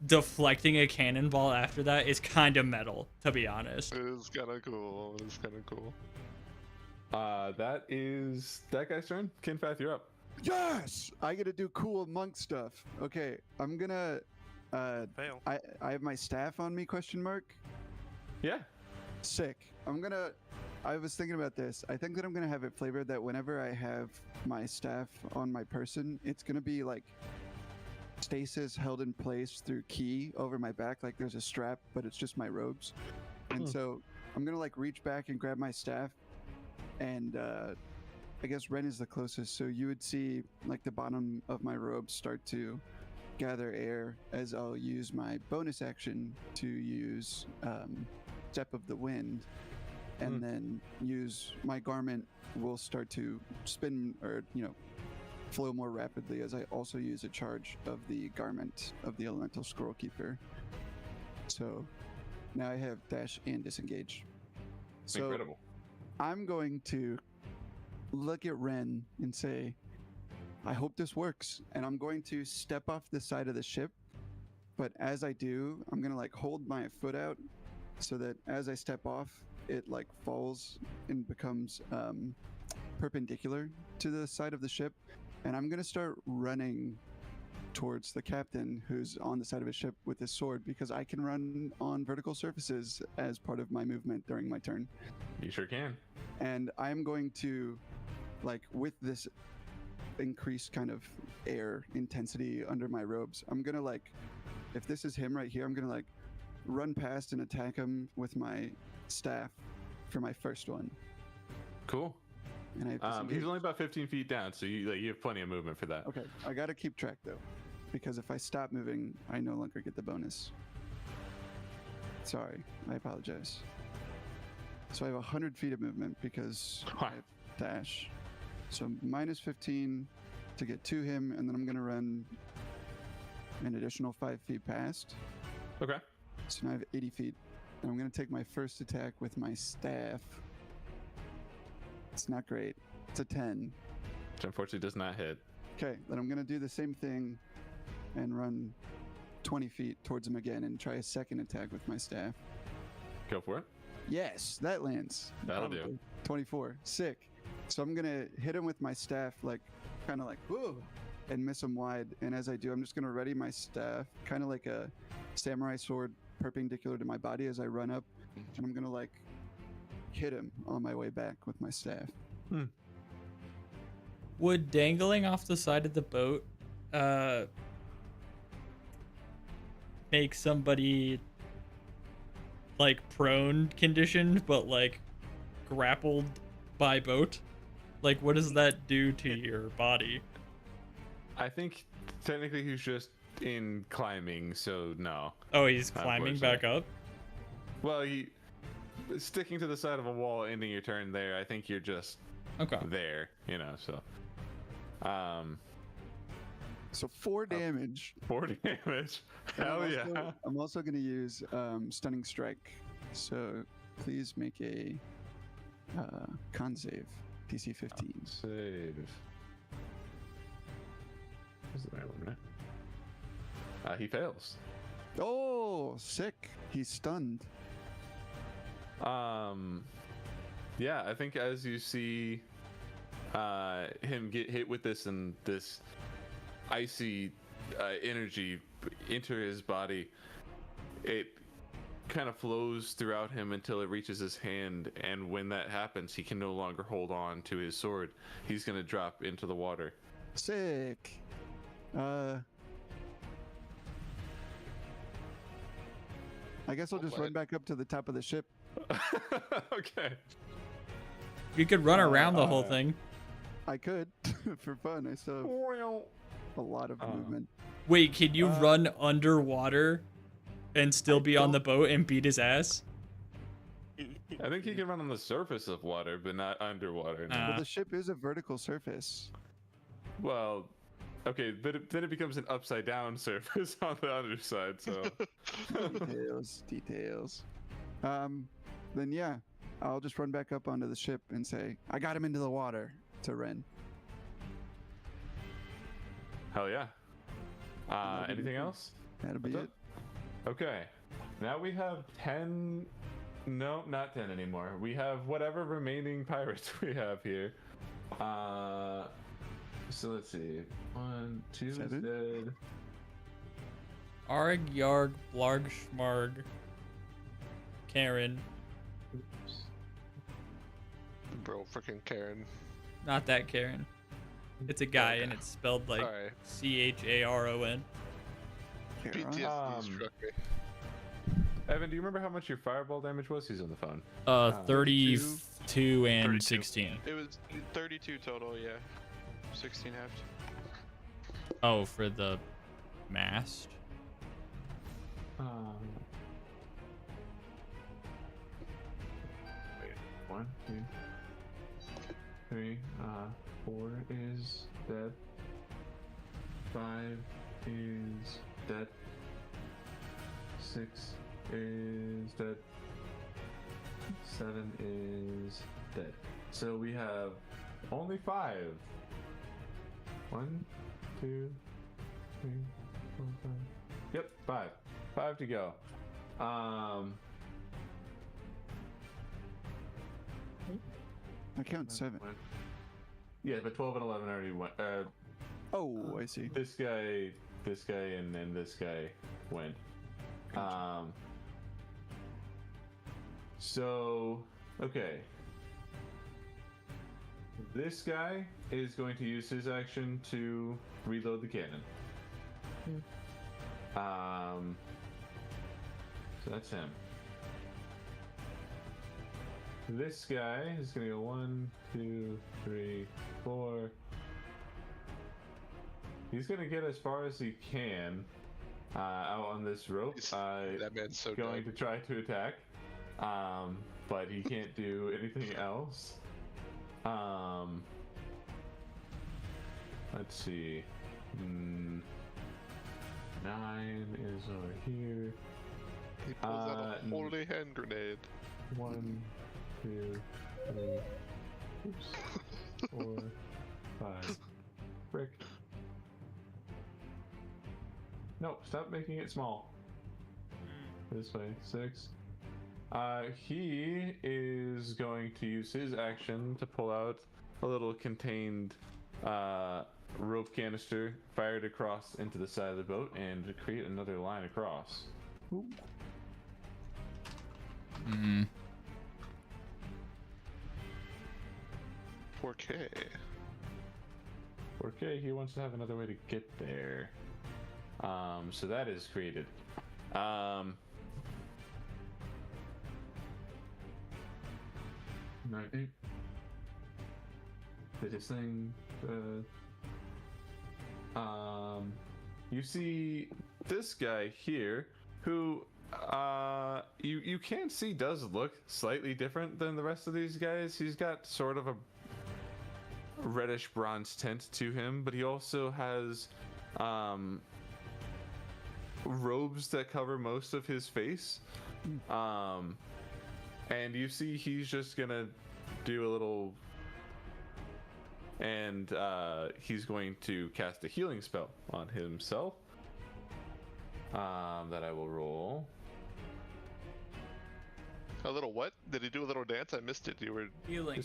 deflecting a cannonball after that is kind of metal, to be honest. It is kind of cool. It is kind of cool. That is that guy's turn. Kinfath, you're up. Yes! I gotta do cool monk stuff. Okay, I'm gonna Fail. I have my staff on me, question mark. Yeah. Sick. I was thinking about this. I think that I'm gonna have it flavored that whenever I have my staff on my person, it's gonna be like stasis held in place through key over my back, like there's a strap, but it's just my robes. And so I'm gonna like reach back and grab my staff, and I guess Ren is the closest, so you would see like the bottom of my robes start to gather air as I'll use my bonus action to use Step of the Wind and then use my garment will start to spin or flow more rapidly as I also use a charge of the garment of the elemental scroll keeper. So now I have dash and disengage. So Incredible. I'm going to look at Ren and say, I hope this works. And I'm going to step off the side of the ship. But as I do, I'm going to like hold my foot out so that as I step off, it like falls and becomes perpendicular to the side of the ship. And I'm going to start running towards the captain who's on the side of his ship with his sword, because I can run on vertical surfaces as part of my movement during my turn. You sure can. And I'm going to, like, with this increased kind of air intensity under my robes, I'm going to, like, if this is him right here, I'm going to, like, run past and attack him with my staff for my first one. Cool. And I have disengage. He's only about 15 feet down, so you have plenty of movement for that. Okay, I got to keep track, though, because if I stop moving, I no longer get the bonus. Sorry, I apologize. So I have 100 feet of movement because I have dash. So minus 15 to get to him, and then I'm going to run an additional 5 feet past. Okay. So now I have 80 feet. And I'm going to take my first attack with my staff. It's not great. It's a 10. Which unfortunately does not hit. Okay, then I'm going to do the same thing and run 20 feet towards him again and try a second attack with my staff. Go for it. Yes, that lands. That'll do. 24. Sick. So I'm going to hit him with my staff, like, kind of like, whoa, and miss him wide. And as I do, I'm just going to ready my staff, kind of like a samurai sword perpendicular to my body as I run up. And I'm going to, like, hit him on my way back with my staff. Would dangling off the side of the boat make somebody like prone conditioned but like grappled by boat? Like, what does that do to your body? I think technically he's just in climbing, so no. Oh, he's climbing back up? Well, he sticking to the side of a wall, ending your turn there. I think you're just there, so. So 4 damage. 4 damage. Hell yeah. I'm also going to use Stunning Strike. So please make a con save. DC 15. Save. What's the right one, right? He fails. Oh, sick. He's stunned. Yeah, I think as you see him get hit with this and this icy energy enter his body, it kind of flows throughout him until it reaches his hand, and when that happens, he can no longer hold on to his sword. He's going to drop into the water. Sick. I guess I'll just run back up to the top of the ship. Okay. You could run around the whole thing. I could, for fun. I still have a lot of movement. Wait, can you run underwater and still be on the boat and beat his ass? I think he can run on the surface of water, but not underwater. No. Well, the ship is a vertical surface. Well, okay, but then it becomes an upside down surface on the underside, so. Details. Then yeah, I'll just run back up onto the ship and say, I got him into the water to Ren. Hell yeah. Anything else? That'll be it. Okay. Now we have 10. No, not 10 anymore. We have whatever remaining pirates we have here. So let's see. 1, 2 is dead. Arg, Yarg, Blarg, Schmarg, Karen. Oops. Bro, freaking Karen. Not that Karen. It's a guy and it's spelled like Sorry. CHARON. PTSD struck me. Evan, do you remember how much your fireball damage was? He's on the phone. 32 and 32. 16. It was 32 total, yeah. 16 half. Oh, for the mast? 1, 2, 3. 4 is dead. 5 is dead. 6 is dead. 7 is dead. So we have only 5. 1, 2, 3, 4, 5. Yep, 5. 5 to go. I count 7. Yeah, but 12 and 11 already went. Oh, I see. This guy, and then this guy went. So, okay. This guy is going to use his action to reload the cannon. So that's him. This guy is going to go 1, 2, 3, 4. He's going to get as far as he can out on this rope. That man's so going dumb. to try to attack, but he can't do anything else. Let's see. 9 is over here. He pulls out a holy hand grenade. 1, 2, 3, oops, 4, 5. Frick. No, stop making it small. This way, 6. He is going to use his action to pull out a little contained rope canister, fire it across into the side of the boat, and to create another line across. Ooh. 4K. 4K, he wants to have another way to get there. So that is created. Did his thing. You see this guy here, who you can see does look slightly different than the rest of these guys. He's got sort of a reddish bronze tint to him, but he also has robes that cover most of his face. And you see he's just gonna do a little, and he's going to cast a healing spell on himself that I will roll. A little what? Did he do a little dance? I missed it. You were Healing.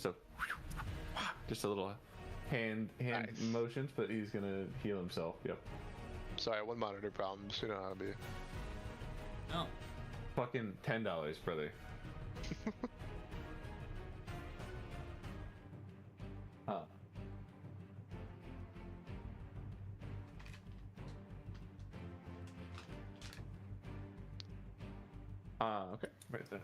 Just a little hand Nice. motions, but he's gonna heal himself. Yep. sorry. One monitor problems. You know how to be. No. Fucking $10, brother. Okay, right there.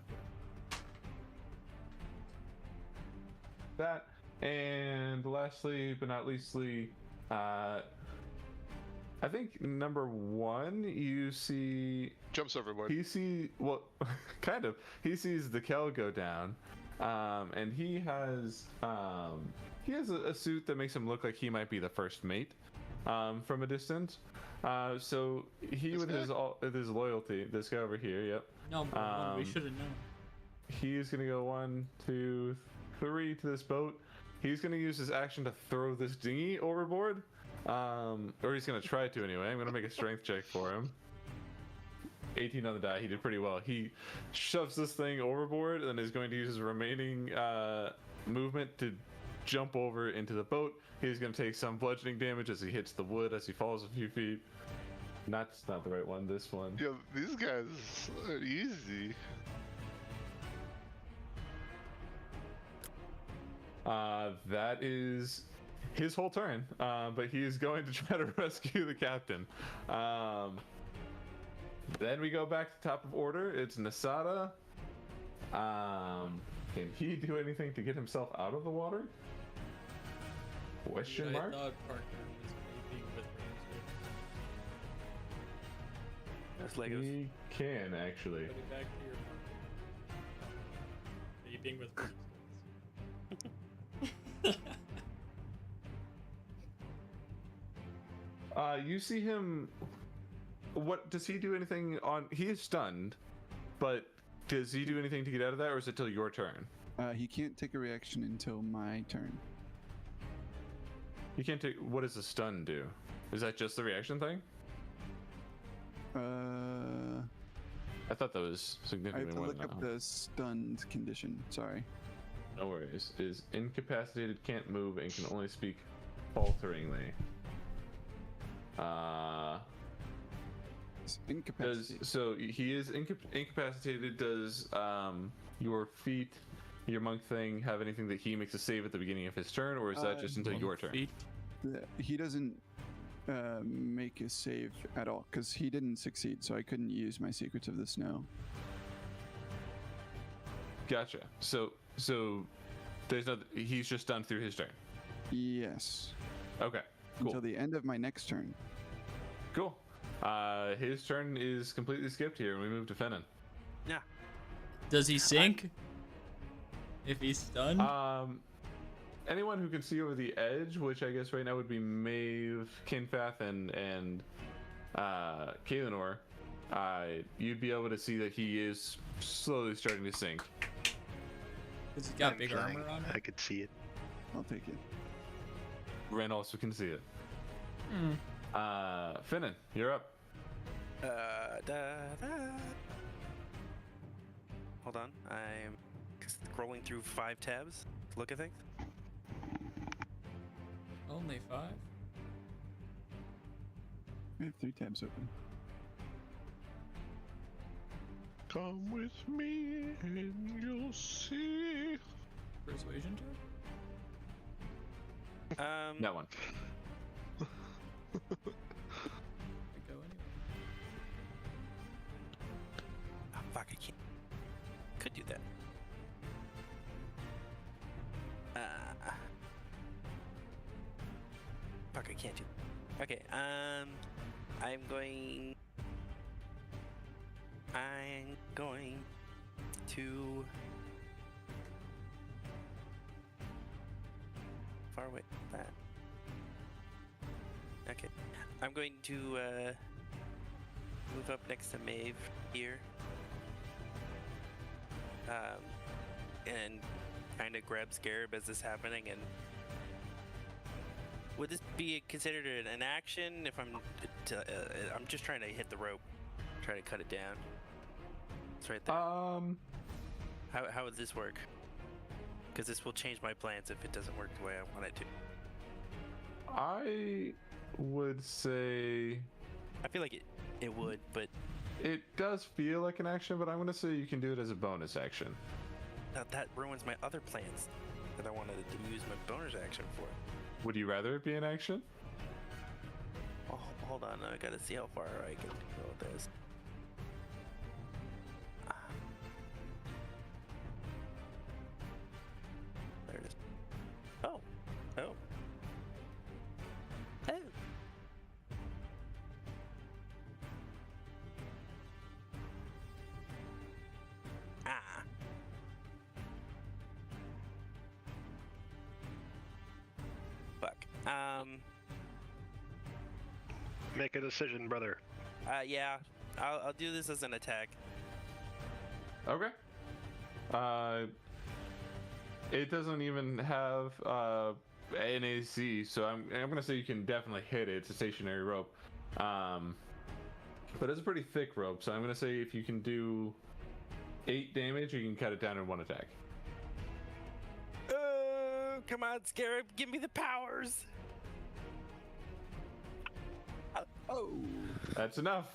That, and lastly but not leastly, I think number 1, you see Jumps overboard. he sees, well, kind of. He sees the Kel go down, and he has a suit that makes him look like he might be the first mate, from a distance. So he, This with his loyalty, this guy over here, yep. No, bro, we should have known. He's gonna go 1, 2, 3 to this boat. He's gonna use his action to throw this dinghy overboard, or he's gonna try to anyway. I'm gonna make a strength check for him. 18 on the die. He did pretty well. He shoves this thing overboard and is going to use his remaining movement to jump over into the boat. He's going to take some bludgeoning damage as he hits the wood as he falls a few feet. That's not the right one. This one. Yo, these guys are easy. That is his whole turn, but he is going to try to rescue the captain. Then we go back to top of order. It's Nasada. Can he do anything to get himself out of the water? Question mark? I thought Parker was vaping with Ramsey. That's Legos. He can actually. Put it back to your vaping with Ramsey. You see him. What does he do? Anything on? He is stunned, but does he do anything to get out of that, or is it till your turn? He can't take a reaction until my turn. You can't take. What does a stun do? Is that just the reaction thing? I thought that was I significantly have to more look than up that. the stunned condition. Sorry. No worries. Is incapacitated, can't move, and can only speak falteringly. It's incapacitated. So he is incapacitated. Does your feat, your monk thing, have anything that he makes a save at the beginning of his turn, or is that just until your turn? Feet. He doesn't make a save at all because he didn't succeed, so I couldn't use my Secrets of the Snow. Gotcha. So there's no. He's just done through his turn. Yes. Okay. Cool. Until the end of my next turn. Cool. His turn is completely skipped here, and we move to Fennon. Yeah. Does he sink? If he's stunned? Anyone who can see over the edge, which I guess right now would be Maeve, Kinfath, and Kaelinor, you'd be able to see that he is slowly starting to sink. Because he's got I'm big flying. armor on I it? could see it. I'll take it. Ren also can see it. Hmm. Finnan, you're up. Hold on, I'm scrolling through 5 tabs to look at things. Only 5? I have 3 tabs open. Come with me and you'll see. Persuasion check? That one. I go anyway. Oh, fuck, I can't. Could do that. Fuck, I can't do. Okay, I'm going to far away. That. Okay, I'm going to move up next to Maeve here. And kind of grab Scarab as this is happening. And would this be considered an action if I'm just trying to hit the rope, try to cut it down? It's right there. How would this work? Because this will change my plans if it doesn't work the way I want it to. I would say I feel like it would, but it does feel like an action, but I'm going to say you can do it as a bonus action. that ruins my other plans that I wanted to use my bonus action for. Would you rather it be an action? Oh, hold on, I gotta see how far I can go with this. There it is. Oh. Oh. Oh. Ah. Fuck. Make a decision, brother. Yeah. I'll do this as an attack. Okay. It doesn't even have an AC, so I'm gonna say you can definitely hit it. It's a stationary rope, but it's a pretty thick rope. So I'm gonna say if you can do 8 damage, you can cut it down in 1 attack. Oh, come on, Scarab, give me the powers. Oh! That's enough.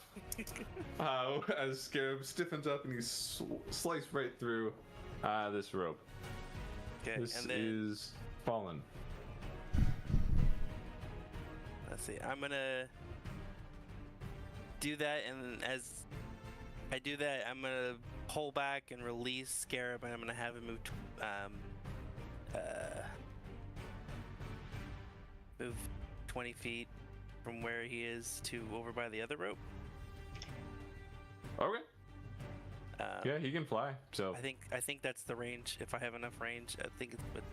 As Scarab stiffens up and he's sliced right through this rope. Okay, This and then is fallen. let's see. I'm gonna do that, and as I do that, I'm gonna pull back and release Scarab, and I'm gonna have him move. Move 20 feet from where he is to over by the other rope. Okay. Yeah, he can fly. So I think that's the range. If I have enough range, I think it's with.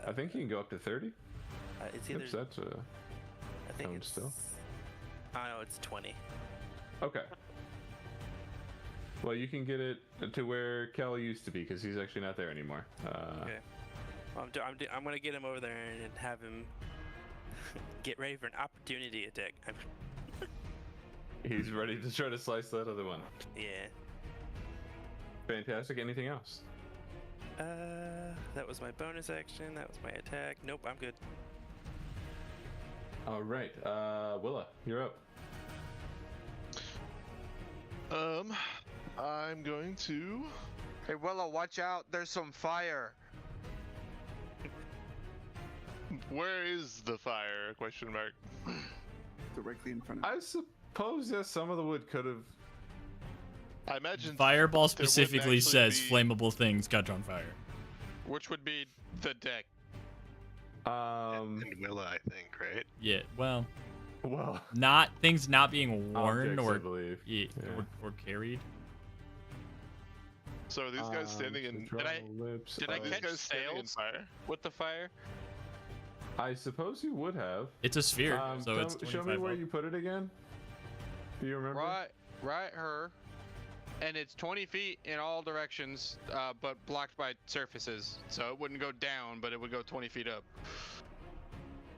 I think he can go up to 30. It's either. Oops, that's I I think Home it's still? I know it's 20. Okay. Well, you can get it to where Kel used to be because he's actually not there anymore. Okay. I'm gonna get him over there and have him get ready for an opportunity attack. He's ready to try to slice that other one. Yeah. Fantastic. Anything else? That was my bonus action. That was my attack. Nope, I'm good. All right. Willa, you're up. I'm going to. Hey, Willow, watch out. There's some fire. Where is the fire? Question mark. Directly in front of I suppose, yes, some of the wood could have. I imagine Fireball there wouldn't specifically actually says be- flammable things catch on fire. Which would be the deck. And Willa, I think, right? Yeah, well, Well, things not being worn objects, I or, believe. yeah, Yeah. or carried. So are these guys standing in? Did I Are these catch guys standing in sails fire? with the fire? I suppose you would have. It's a sphere, so it's show me 25 where volt. you put it again. Do you remember? Right her. And it's 20 feet in all directions, but blocked by surfaces. So it wouldn't go down, but it would go 20 feet up.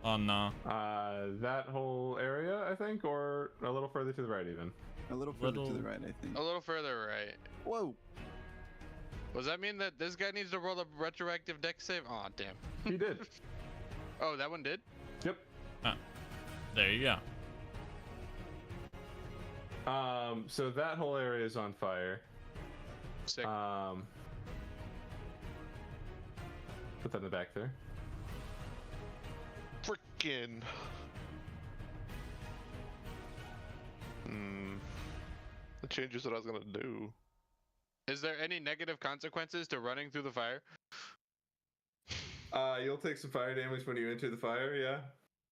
Oh no. That whole area, I think, or a little further to the right, even. a little further to Little- the right, I think. A little further right. Whoa! Does that mean that this guy needs to roll a retroactive deck save? Oh, damn. He did. Oh, that one did? Yep. There you go. So that whole area is on fire. Sick. Put that in the back there. Frickin'. That changes what I was gonna do. Is there any negative consequences to running through the fire? You'll take some fire damage when you enter the fire, yeah?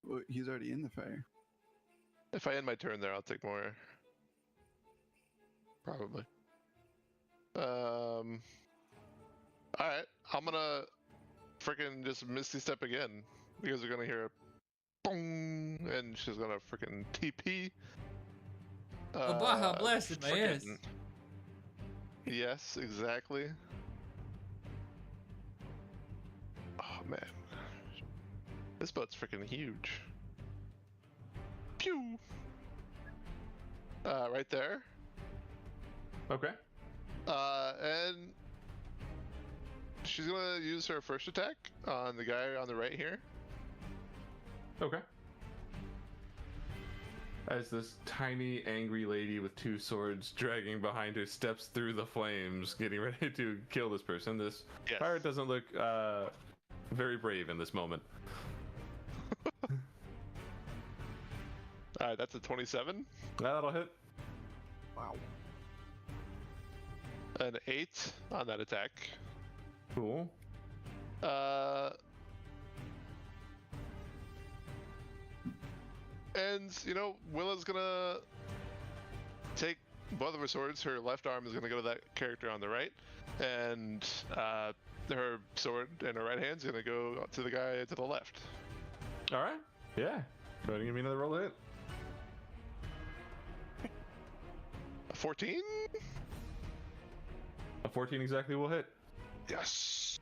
Well, he's already in the fire. If I end my turn there, I'll take more. Probably. Alright, I'm gonna frickin' just Misty Step again. Because you're gonna hear a boom, and she's gonna frickin' TP. Baja blasted my ass. frickin'- Yes, exactly. Oh man. This boat's freaking huge. Pew! Right there. Okay. And she's gonna use her first attack on the guy on the right here. Okay. As this tiny, angry lady with two swords dragging behind her steps through the flames, getting ready to kill this person, this Yes. pirate doesn't look very brave in this moment. Alright, that's a 27. That'll hit. Wow. An 8 on that attack. Cool. And, you know, Willa's gonna take both of her swords. Her left arm is gonna go to that character on the right. And her sword in her right hand's gonna go to the guy to the left. All right. Yeah. Go ahead and give me another roll to hit. A 14? A 14 exactly will hit. Yes.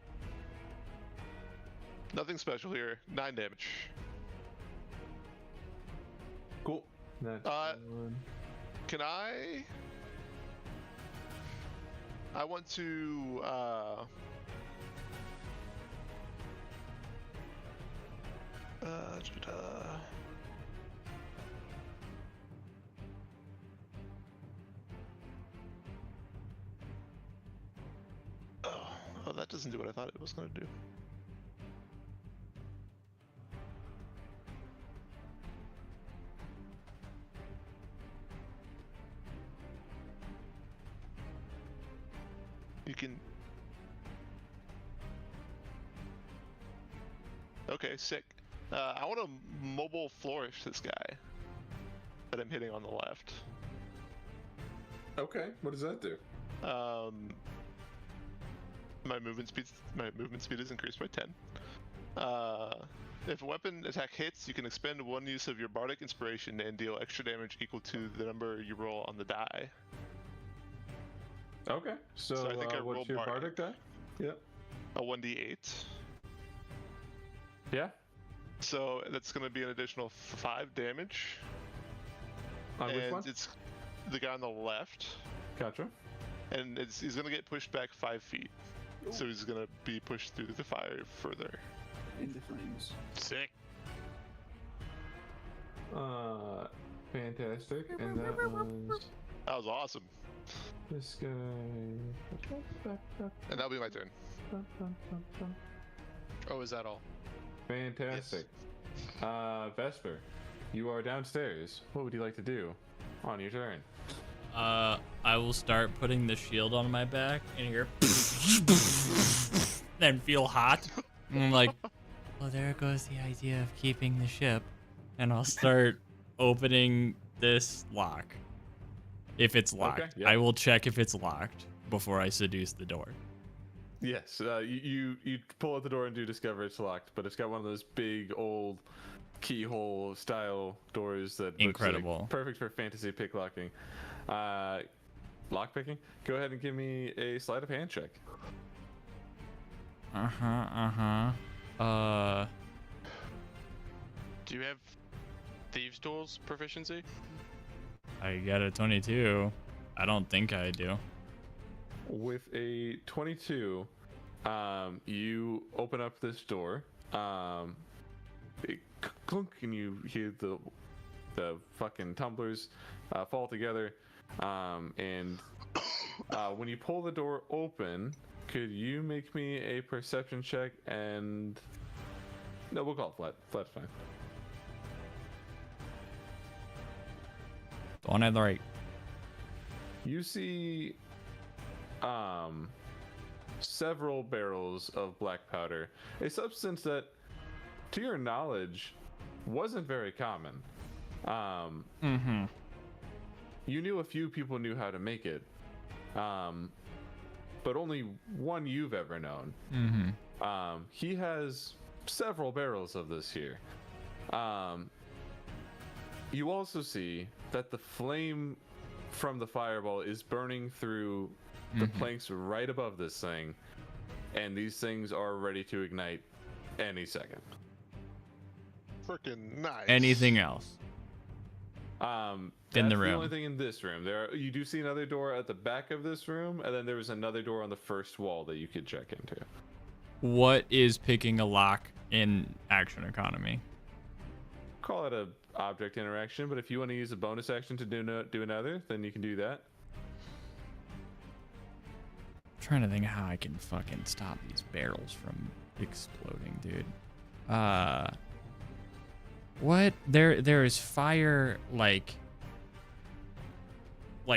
Nothing special here. 9 damage. Cool. That's one. Can I want to oh, that doesn't do what I thought it was going to do. You can. Okay, sick. I want to mobile flourish this guy that I'm hitting on the left. Okay. What does that do? My movement speed is increased by 10. If a weapon attack hits, you can expend one use of your bardic inspiration and deal extra damage equal to the number you roll on the die. Okay. So, I think I roll what's your bardic die? Yep. A 1d8. Yeah. So that's going to be an additional 5 damage. On which and one? it's the guy on the left. Gotcha. And he's going to get pushed back 5 feet. Ooh. So he's going to be pushed through the fire further. Into flames. Sick. Fantastic. And that was awesome. This guy. And that'll be my turn. Oh, is that all? Fantastic. Yes. Vesper, you are downstairs. What would you like to do on your turn? I will start putting the shield on my back and hear then feel hot. And I'm like, well, there goes the idea of keeping the ship. And I'll start opening this lock. If it's locked. Okay, yeah. I will check if it's locked before I seduce the door. Yes, you pull out the door and do discover it's locked, but it's got one of those big old keyhole style doors that incredible, looks like perfect for fantasy picklocking. Lockpicking. Go ahead and give me a sleight of hand check. Do you have thieves' tools proficiency? I got a 22. I don't think I do. With a 22, you open up this door. Big clunk, and you hear the fucking tumblers fall together. And when you pull the door open, could you make me a perception check? And no, we'll call it flat. Flat's fine. The one at the right. You see several barrels of black powder, a substance that, to your knowledge, wasn't very common. You knew a few people knew how to make it, but only one you've ever known. He has several barrels of this here. You also see that the flame from the fireball is burning through the planks right above this thing, and these things are ready to ignite any second. Freaking nice. Anything else? That's in the room. The only thing in this room. You do see another door at the back of this room, and then there was another door on the first wall that you could check into. What is picking a lock in action economy? Call it a object interaction, but if you want to use a bonus action to do another, then you can do that. I'm trying to think of how I can fucking stop these barrels from exploding, dude. What? There is fire like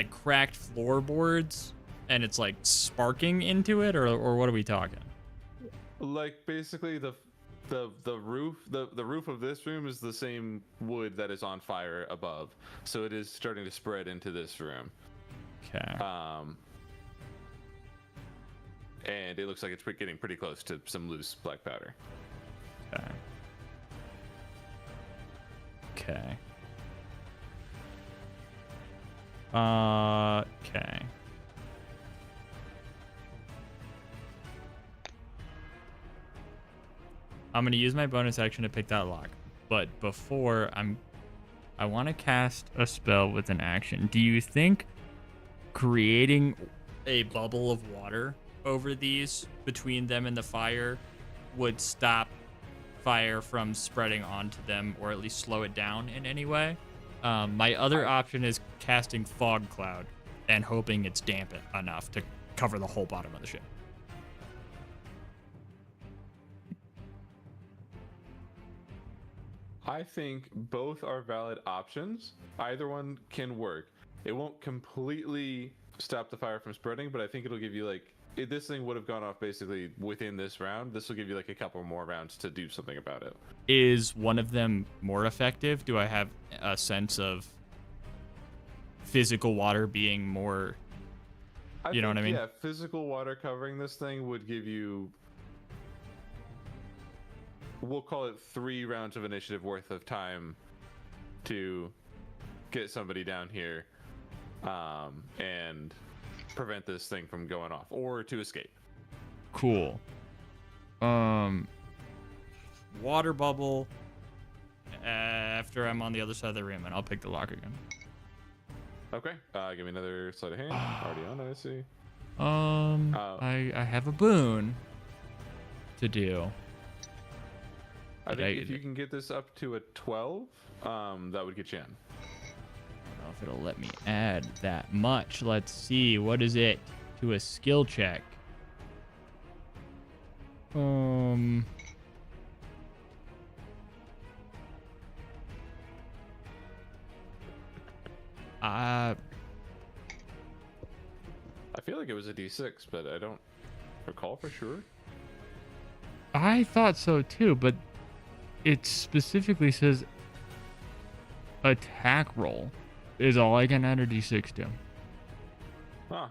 cracked floorboards, and it's like sparking into it, or what are we talking? Like basically the roof of this room is the same wood that is on fire above, so it is starting to spread into this room. Okay. And it looks like it's getting pretty close to some loose black powder. Okay. Okay. I'm gonna use my bonus action to pick that lock, but before I want to cast a spell with an action. Do you think creating a bubble of water over these between them and the fire would stop fire from spreading onto them, or at least slow it down in any way? My other option is casting fog cloud and hoping it's damp enough to cover the whole bottom of the ship. I think both are valid options. Either one can work. It won't completely stop the fire from spreading, but I think it'll give you if this thing would have gone off basically within this round, this will give you a couple more rounds to do something about it. Is one of them more effective? Do I have a sense of physical water being more, you know what I mean? Yeah, physical water covering this thing would give you we'll call it 3 rounds of initiative worth of time to get somebody down here and prevent this thing from going off or to escape. Cool. Water bubble after I'm on the other side of the room, and I'll pick the lock again. Okay. Give me another sleight of hand. Already on it, I see. I have a boon to do. I think if you can get this up to a 12, that would get you in. I don't know if it'll let me add that much. Let's see. What is it to a skill check? I feel like it was a D6, but I don't recall for sure. I thought so too, but it specifically says attack roll is all I can add a D6 to. Huh.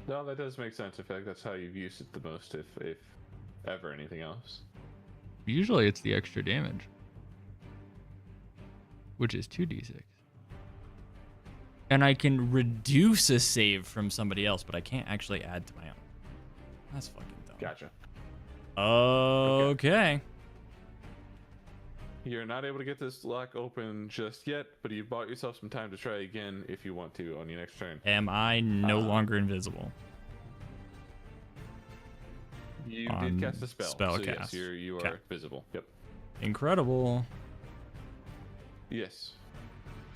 No, that does make sense. I feel like that's how you've used it the most, if ever anything else. Usually it's the extra damage, which is 2d6. And I can reduce a save from somebody else, but I can't actually add to my own. That's fucking dumb. Gotcha. Okay. You're not able to get this lock open just yet, but you've bought yourself some time to try again if you want to on your next turn. Am I no longer invisible? You did cast a spell. Spell so cast. Yes, you are visible. Yep. Incredible. Yes.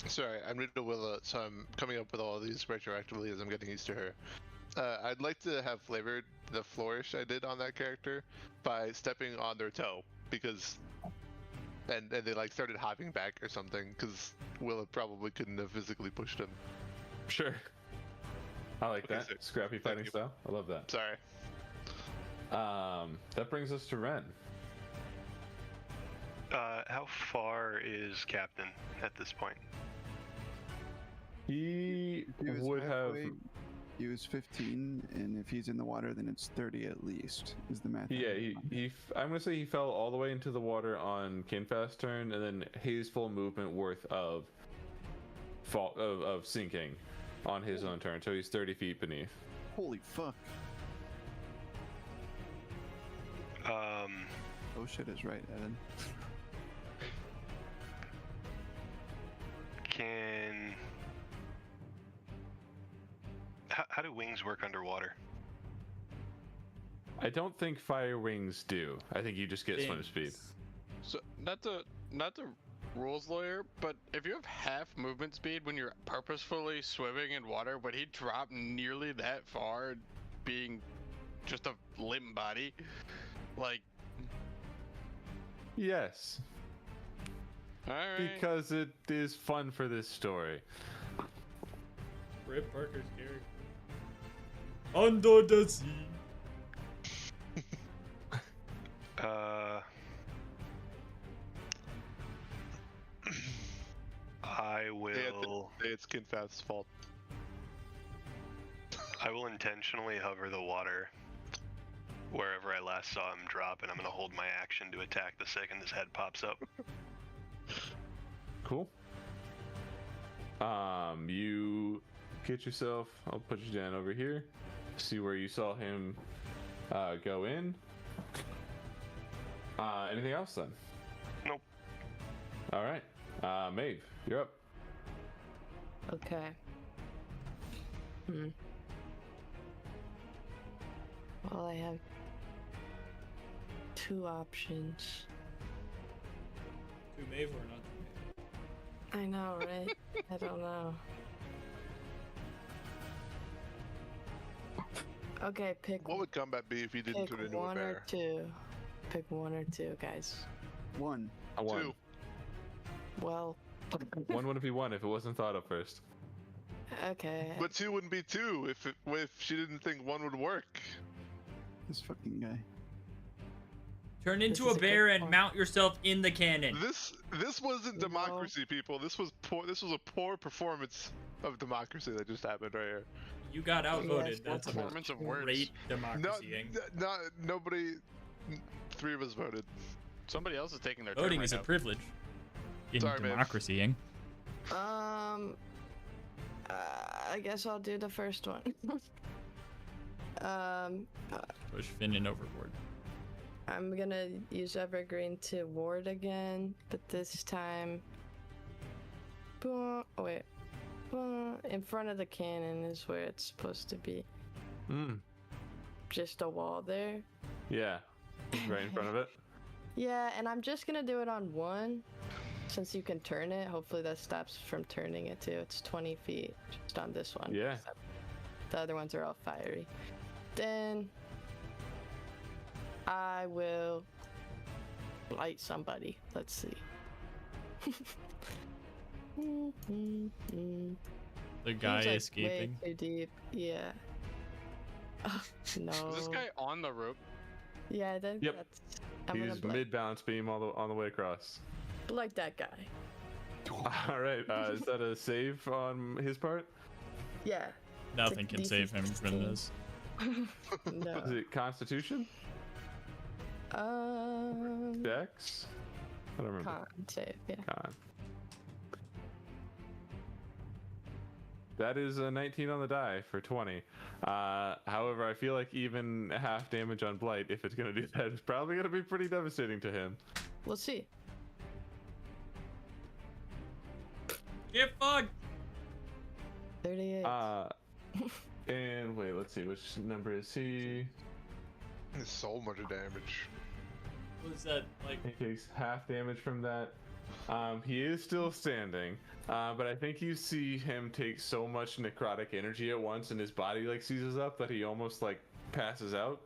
Sorry, I'm new to Willa, so I'm coming up with all of these retroactively as I'm getting used to her. I'd like to have flavored the flourish I did on that character by stepping on their toe, because and they like started hopping back or something, because Willa probably couldn't have physically pushed him. Sure. I like that. So Scrappy fighting style. I love that. Sorry. That brings us to Ren. How far is Captain at this point? He was would have. halfway. He was 15, and if he's in the water, then it's 30 at least. Is the math? Yeah, I'm gonna say he fell all the way into the water on Kinfast's turn, and then his full movement worth of sinking on his own turn. So he's 30 feet beneath. Holy fuck! Oh shit is right, Evan. How do wings work underwater? I don't think fire wings do. I think you just get swim speed. So not the rules lawyer, but if you have half movement speed when you're purposefully swimming in water, would he drop nearly that far, being just a limp body? Like, Yes, alright. because it is fun for this story. Rip Parker's character. Under the sea. I will. It's Kinfast's fault. I will intentionally hover the water wherever I last saw him drop, and I'm going to hold my action to attack the second his head pops up. Cool. You get yourself. I'll put you down over here. See where you saw him go in. Anything else then? Nope. All right. Maeve, you're up. Okay. Well, I have 2 options. To Maeve or not to Maeve? I know, right? I don't know. Okay, pick. What would combat be if you didn't Pick turn into a one or bear? 2. Pick 1 or 2, guys. 1. A one. 2. Well. One wouldn't be one if it wasn't thought of first. Okay. But 2 wouldn't be 2 if she didn't think 1 would work. This fucking guy. Turn into This a is a bear good and point. mount yourself in the cannon. This wasn't No. democracy, people. This was poor. This was a poor performance of democracy that just happened right here. You got outvoted. Yes, That's a performance of words. great No, democracy. not nobody. 3 of us voted. Somebody else is taking their turn Voting right is a now. privilege in Sorry, babe. democracy, eh? I guess I'll do the first one. Push Finnan overboard. I'm gonna use Evergreen to ward again, but this time, wait, in front of the cannon is where it's supposed to be. Just a wall there. Yeah, right in front of it. Yeah, and I'm just gonna do it on 1, since you can turn it. Hopefully that stops from turning it too. It's 20 feet just on this one. Yeah. The other ones are all fiery. Then I will light somebody. Let's see. The guy Seems like escaping. Way too deep. Yeah. Oh, no. Is this guy on the rope? Yeah, I think Yep. that's. I'm He's gonna mid balance beam on the way across. like that guy. All right. Is that a save on his part? Yeah. Nothing can DC save him from 16. this. Is No. it Constitution? Dex? I don't remember. Con save. Yeah. Con. That is a 19 on the die for 20. However, I feel like even half damage on Blight, if it's going to do that, is probably going to be pretty devastating to him. We'll see. Get fucked! 38. And wait, let's see, which number is he? It's so much damage. Was that like? He takes half damage from that. He is still standing, but I think you see him take so much necrotic energy at once, and his body like seizes up that he almost like passes out,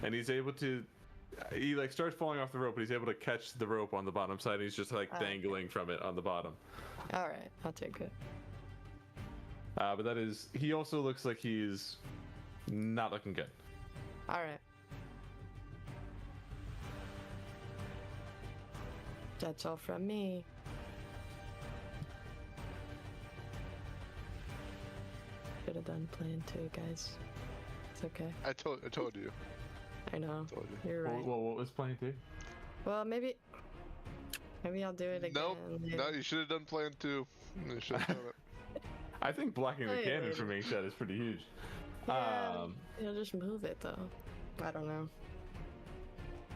and he's able to. He like starts falling off the rope, but he's able to catch the rope on the bottom side. And he's just like dangling from it on the bottom. All right, I'll take it. But that is. He also looks like he's not looking good. All right. That's all from me. Should have done plan 2, guys. It's okay. I told you. I know. Told you. You're right. Well, what was plan 2? Well, maybe I'll do it again. Nope. later. No, you should have done plan 2. You should have done it. I think blocking the Hey, cannon lady. from being shot is pretty huge. Yeah, you'll just move it though. I don't know.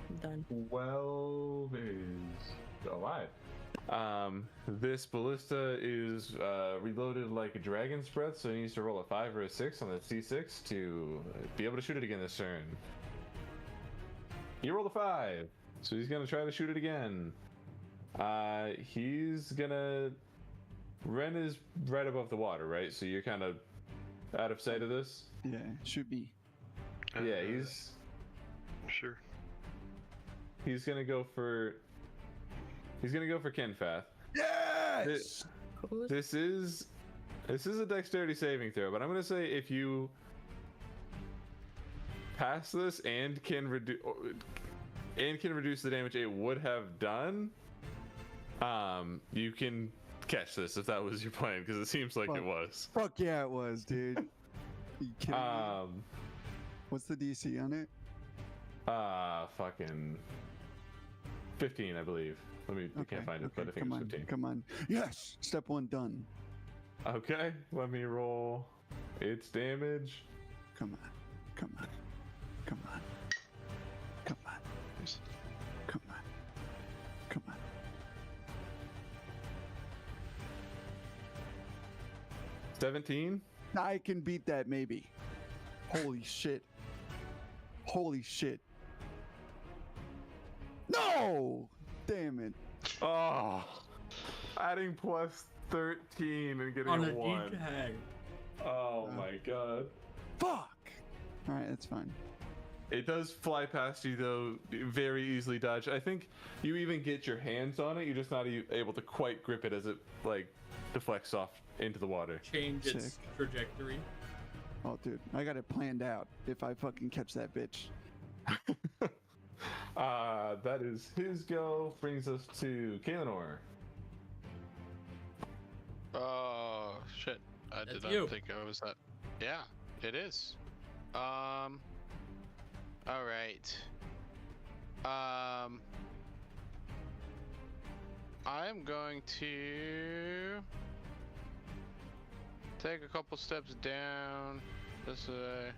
I'm done. 12 is alive. This ballista is reloaded like a dragon's breath, so he needs to roll a 5 or a 6 on the C6 to be able to shoot it again this turn. He rolled a 5, so he's gonna try to shoot it again. He's gonna. Ren is right above the water, right? So you're kind of out of sight of this. Yeah, should be. Yeah, he's Sure. gonna go for. He's gonna go for Kenfath. Yes. Who's This is a dexterity saving throw, but I'm gonna say if you pass this and can reduce the damage it would have done, you can catch this if that was your plan, because it seems like it Fuck. was. Fuck yeah, it was, dude. You kidding me? What's the DC on it? Fucking 15, I believe. I can't find it, but I think come it's on, 15. come on. Yes, step 1 done. Okay, let me roll its damage. Come on, come on, come on, come on, come on, come on. $17. I can beat that maybe. Holy shit. Holy shit. No! Damn it. Oh, adding plus 13 and getting On a a 1. D-tag. Oh my god. Fuck! Alright, that's fine. It does fly past you though, very easily dodge. I think you even get your hands on it, you're just not able to quite grip it as it like deflects off into the water. Change its Sick. trajectory. Oh, dude, I got it planned out if I fucking catch that bitch. That is his go. Brings us to Kalinor. Oh shit! I That's did not you. think I was that. Yeah, it is. All right. I'm going to take a couple steps down this way.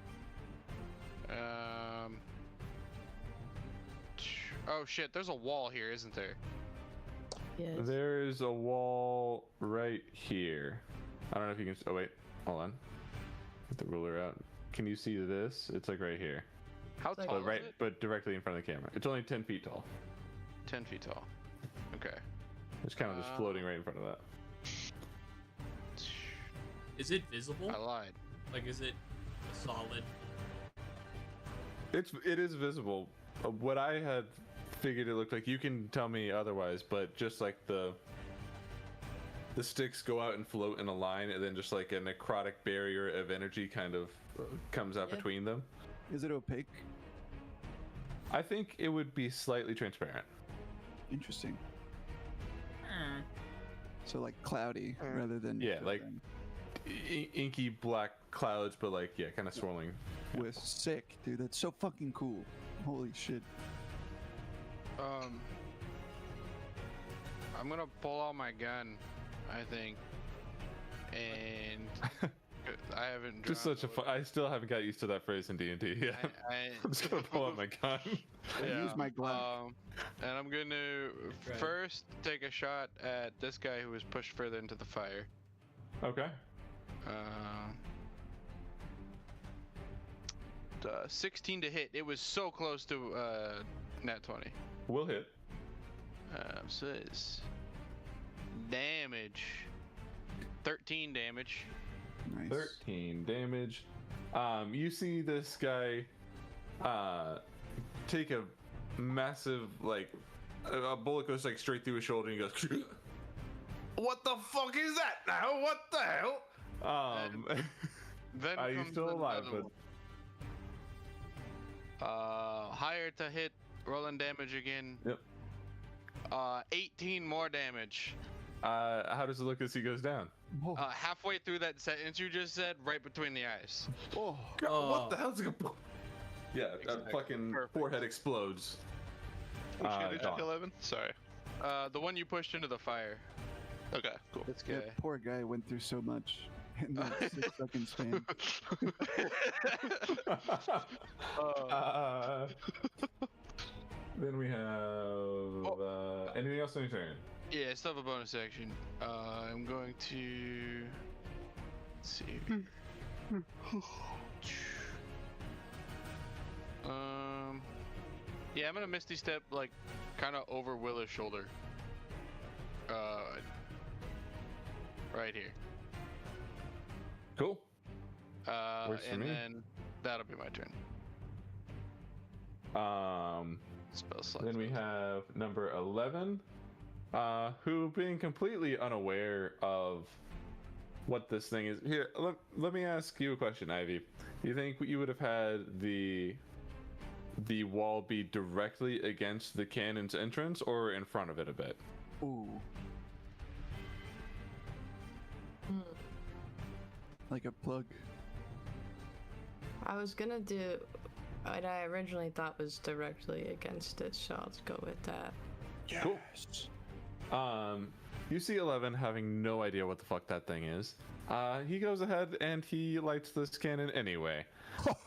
Oh shit, there's a wall here, isn't there? Yes. There's a wall right here. I don't know if you can. Oh wait, hold on. Get the ruler out. Can you see this? It's like right here. How like- tall But right, is it? but directly in front of the camera. It's only 10 feet tall. 10 feet tall. Okay. It's kind of just floating right in front of that. Is it visible? I lied. Like, is it a solid? It is visible. What I had figured it looked like. You can tell me otherwise, but just like the sticks go out and float in a line, and then just like a necrotic barrier of energy kind of comes out Yeah. between them. Is it opaque? I think it would be slightly transparent. Interesting. Hmm. So like cloudy rather than Yeah, like filtering. Inky black clouds, but like kind of swirling. With sick, dude. That's so fucking cool. Holy shit. I'm gonna pull out my gun, I think, and I haven't. Just dropped such a fun. I still haven't got used to that phrase in D&D. Yeah, I'm just gonna pull out my gun. I use my Glock. And I'm gonna Right. first take a shot at this guy who was pushed further into the fire. Okay. 16 to hit. It was so close to nat 20. We'll hit. So it's damage. 13 damage. Nice. 13 damage. You see this guy take a massive, like, a bullet goes like straight through his shoulder and he goes, what the fuck is that now? What the hell? Then Are you comes still alive? another one. Higher to hit, rolling damage again. Yep. 18 more damage. How does it look as he goes down? Oh, Halfway through that sentence you just said, right between the eyes. oh. What the hell's going on? Yeah, Exactly. that fucking Perfect. forehead explodes. Which guy did you gone. kill, Evan? Sorry. The one you pushed into the fire. Okay, cool. This guy. That poor guy went through so much in that 6 second span. Then we have anything else on your turn? Yeah, I still have a bonus action. I'm going to. Let's see. Yeah, I'm gonna Misty Step, like, kind of over Willa's shoulder. Right here. Cool. Works for And me. then that'll be my turn. Spell slot. Then we have number 11, who, being completely unaware of what this thing is. Here, let me ask you a question, Ivy. Do you think you would have had the wall be directly against the cannon's entrance or in front of it a bit? Ooh. Like a plug. I was gonna do what I originally thought was directly against it, so I'll go with that. Cool. You see 11 having no idea what the fuck that thing is. He goes ahead and he lights this cannon anyway.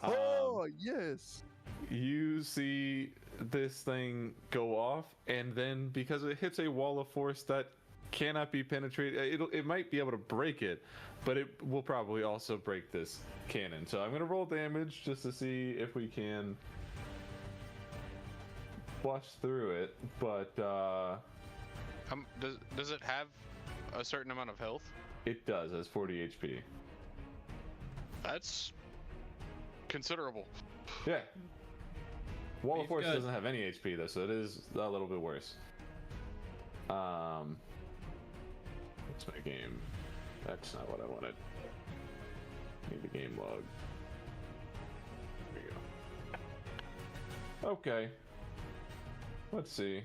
Oh, yes. You see this thing go off, and then because it hits a wall of force that cannot be penetrated, it might be able to break it, but it will probably also break this cannon. So I'm gonna roll damage just to see if we can bust through it. But Does it have a certain amount of health? it does, as 40 HP. That's considerable. Yeah. Wall of We've Force got- doesn't have any HP though, so it is a little bit worse. What's my game? That's not what I wanted. Need the game log. There we go. Okay. Let's see.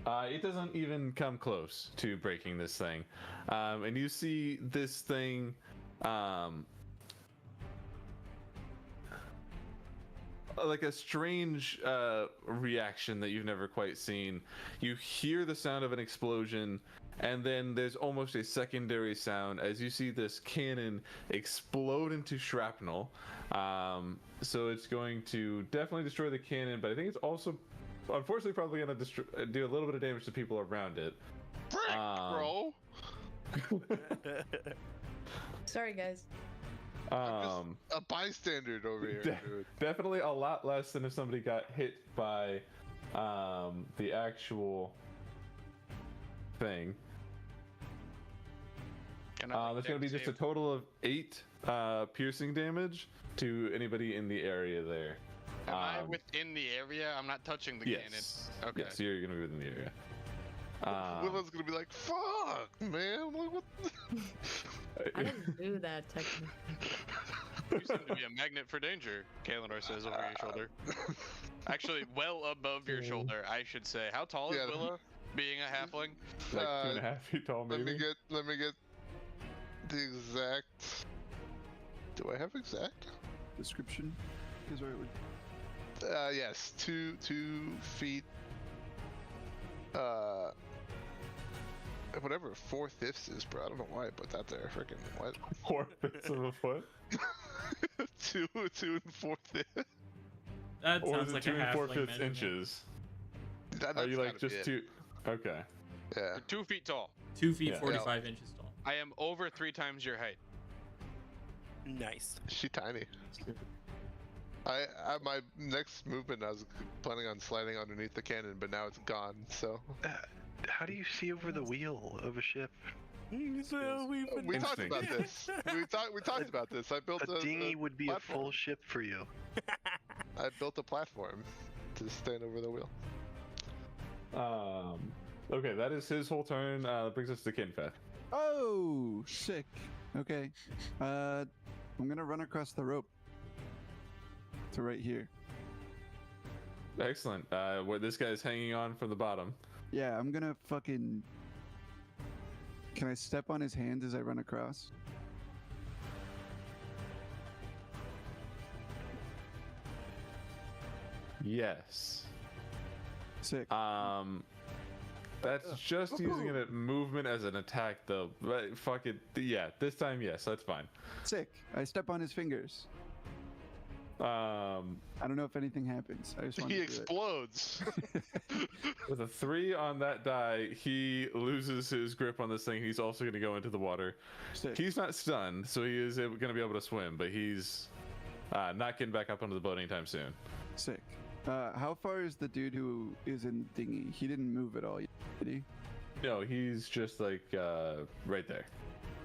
It doesn't even come close to breaking this thing. And you see this thing like a strange reaction that you've never quite seen. You hear the sound of an explosion, and then there's almost a secondary sound as you see this cannon explode into shrapnel. So it's going to definitely destroy the cannon, but I think it's also, unfortunately, probably going to do a little bit of damage to people around it. Frick, bro! Sorry, guys. I'm just a bystander over here, dude. Definitely a lot less than if somebody got hit by the actual thing. There's going to be just a total of 8 piercing damage to anybody in the area there. Am I within the area? I'm not touching the cannon. Okay. Yes, you're going to be within the area. Willow's gonna be like, "Fuck, man! What?" I didn't do that technically. You seem to be a magnet for danger, Kaelinor says over your shoulder. Actually, well above your shoulder, I should say. How tall is Willow, being a halfling? Like 2.5 feet tall, maybe? Let me get the exact... Do I have exact? Description? Is where it would... Yes, 2 feet... whatever 4/5 is, bro. I don't know why I put that there. Freaking what? 4/5 of a foot? 2 and 4/5. That or sounds is it like 2 a and halfling 4/5 measurement. inches? That's Are you like gotta just be it. 2? Okay. Yeah. You're 2 feet tall. 2 feet Yeah. 45 inches tall. I am over 3 times your height. Nice. She tiny. My next movement, I was planning on sliding underneath the cannon, but now it's gone. So. How do you see over the wheel of a ship? So We talked about this. We talked about this. I built A dinghy would be platform. a full ship for you. I built a platform to stand over the wheel. Okay, that is his whole turn. That brings us to Kinfeth. Oh, sick. Okay. I'm gonna run across the rope to right here. Excellent. Where this guy is hanging on from the bottom. Yeah, I'm gonna fucking... Can I step on his hand as I run across? Yes. Sick. That's just using it movement as an attack, though. But fuck it. Yeah, this time, yes, that's fine. Sick. I step on his fingers. I don't know if anything happens. I just want He to do it. explodes. With a 3 on that die, he loses his grip on this thing. He's also going to go into the water. Sick. He's not stunned, so he is going to be able to swim, but he's not getting back up onto the boat anytime soon. Sick. How far is the dude who is in the dinghy? He didn't move at all yet, did he? No, he's just like right there.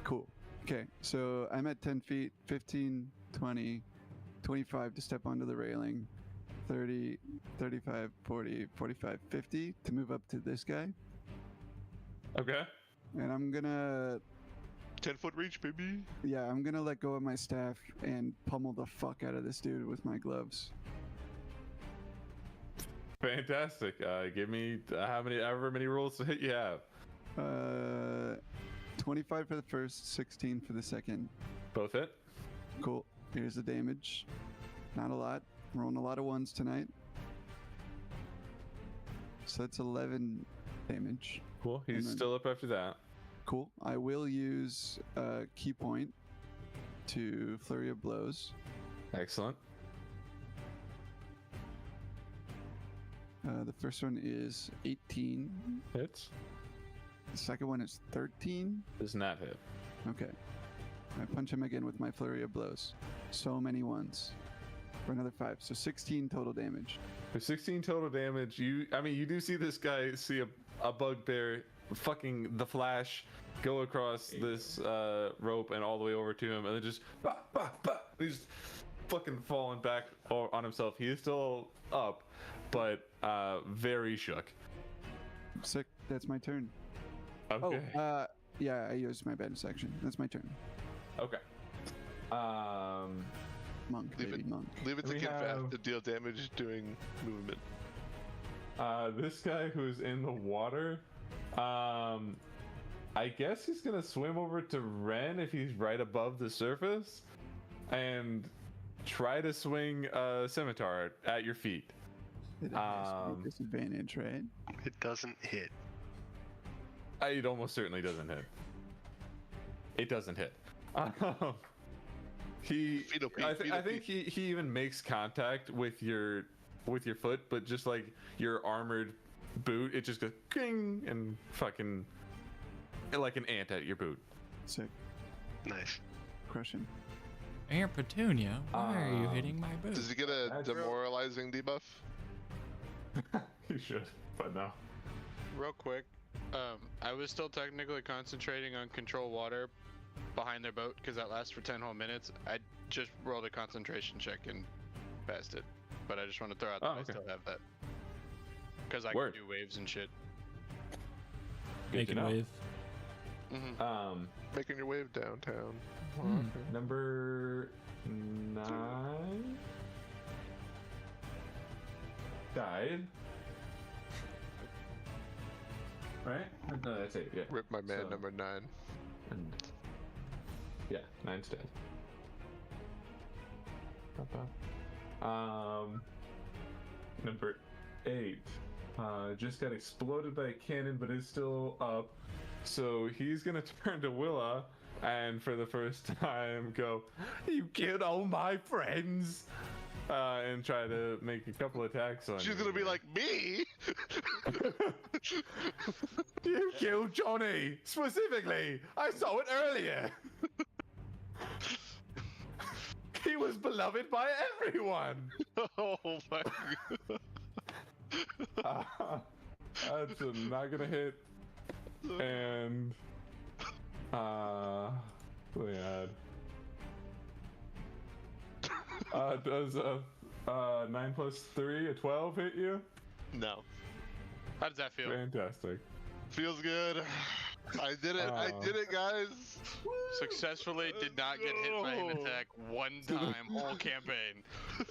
Cool. Okay, so I'm at 10 feet, 15, 20, 25 to step onto the railing, 30, 35, 40, 45, 50 to move up to this guy. Okay. And I'm gonna, 10-foot reach, baby. yeah, I'm gonna let go of my staff and pummel the fuck out of this dude with my gloves. Fantastic. Give me however many rolls to hit you have. 25 for the first, 16 for the second. Both hit. Cool. Here's the damage. Not a lot. I'm rolling a lot of ones tonight. So that's 11 damage. Cool. He's And then- still up after that. Cool. I will use key point to flurry of blows. Excellent. The first one is 18. Hits. The second one is 13. Does not hit. Okay. I punch him again with my flurry of blows. So many ones. For another 5. So 16 total damage. For 16 total damage, you do see this guy see a bugbear, fucking the Flash, go across this rope and all the way over to him, and then just he's fucking falling back on himself. He is still up, but very shook. Sick. That's my turn. Okay. Oh, yeah, I used my bonus action. That's my turn. Okay. Monk, Leave baby, it- monk. Leave it to We Kinfat have- to deal damage doing movement. This guy who's in the water, I I guess he's gonna swim over to Ren if he's right above the surface, and try to swing a scimitar at your feet. It has to be disadvantage, right? It doesn't hit. It almost certainly doesn't hit. It doesn't hit. I think he even makes contact with your foot, but just like your armored boot, it just goes king and fucking like an ant at your boot. Sick. Nice. Crushing. Aunt Petunia, why are you hitting my boot? Does he get a demoralizing debuff? You should, but no. Real quick, I was still technically concentrating on control water behind their boat because that lasts for 10 whole minutes. I just rolled a concentration check and passed it, but I just want to throw out that I still have that because I can do waves and shit. Making wave. Mm-hmm. Making your wave downtown. Number 9 died. Right? No, that's 8. Yeah. Rip my man, So- number 9. And yeah, 9's dead. Number 8 just got exploded by a cannon, but is still up. So he's gonna turn to Willa and for the first time go, "You killed all my friends," and try to make a couple attacks on you. She's gonna be like, me? You killed Johnny specifically. I saw it earlier. He was beloved by everyone. Oh my god. That's not gonna hit. And what do we add? Does a 9 plus 3, a 12 hit you? No. How does that feel? Fantastic. Feels good. I did it. I did it, guys. Successfully did not get hit by an attack one time all campaign.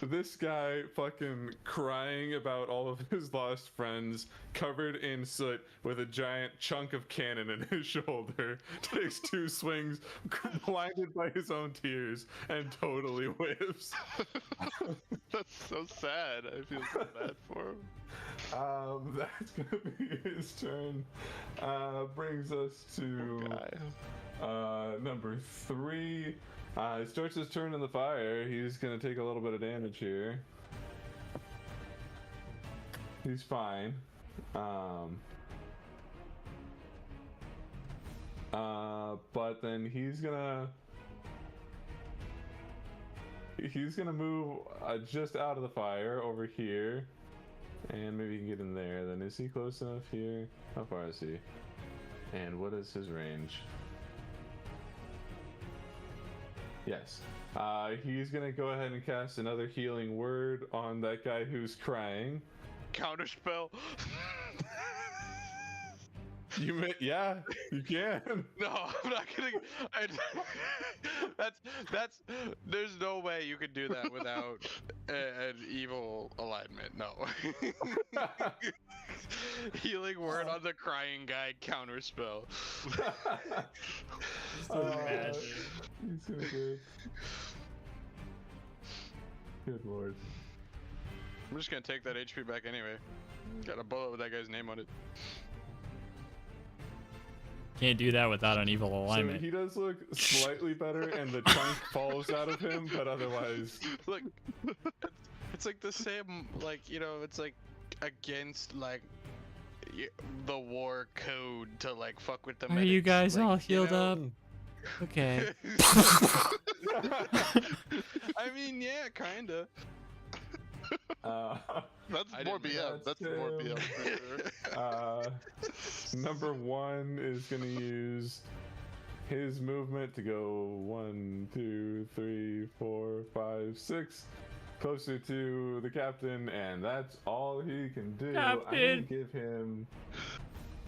This guy fucking crying about all of his lost friends, covered in soot with a giant chunk of cannon in his shoulder, takes 2 swings, blinded by his own tears, and totally whiffs. That's so sad. I feel so bad for him. That's gonna be his turn. Brings us to number 3. He starts his turn in the fire. He's gonna take a little bit of damage here. He's fine. But then he's gonna move just out of the fire over here. And maybe he can get in there. Then is he close enough here? How far is he? And what is his range? Yes. He's gonna go ahead and cast another healing word on that guy who's crying. Counterspell. Yeah, you can. No, I'm not gonna. That's. There's no way you could do that without an evil alignment. No. Healing word on the crying guy. Counterspell. Just imagine. He's gonna do. Good lord. I'm just gonna take that HP back anyway. Got a bullet with that guy's name on it. Can't do that without an evil alignment. So he does look slightly better, and the chunk falls out of him, but otherwise, Look, it's like the same. Like it's like against like the war code to like fuck with the. Are you medics, guys like, all healed up? Okay. I mean, yeah, kinda. That's more BM. That's more BM for sure. Number 1 is gonna use his movement to go 1, 2, 3, 4, 5, 6 closer to the captain, and that's all he can do. I'm gonna give him.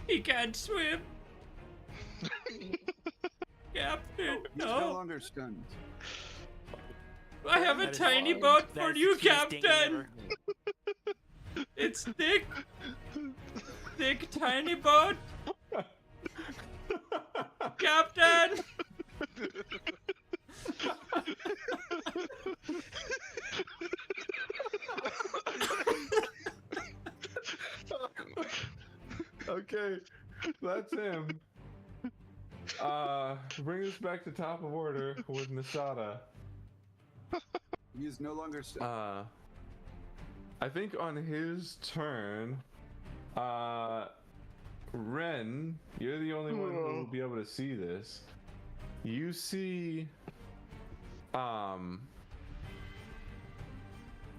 He can't swim. Captain, He's no longer stunned. I have a tiny boat for you, Captain. It's thick, tiny boat. Captain! Okay, that's him. Bring us back to top of order with Nisada. He is no longer. I think on his turn, Ren, you're the only one who will be able to see this. You see,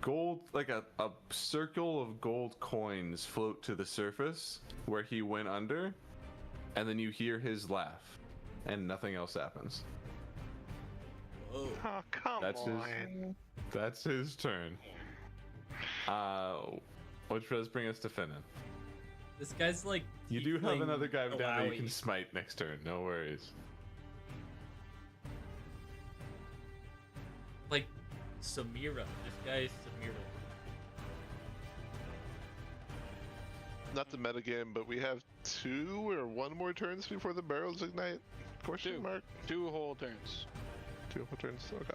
gold, like a circle of gold coins float to the surface where he went under, and then you hear his laugh, and nothing else happens. Whoa. Oh, come on. That's his turn. Which does bring us to Finnan. This guy's like. You do have tiefling another guy down that you Malawi. can smite next turn, no worries. Like Samira. This guy is Samira. Not the metagame, but we have 2 or 1 more turns before the barrels ignite? Question Two. mark? 2 whole turns. 2 whole turns. Okay.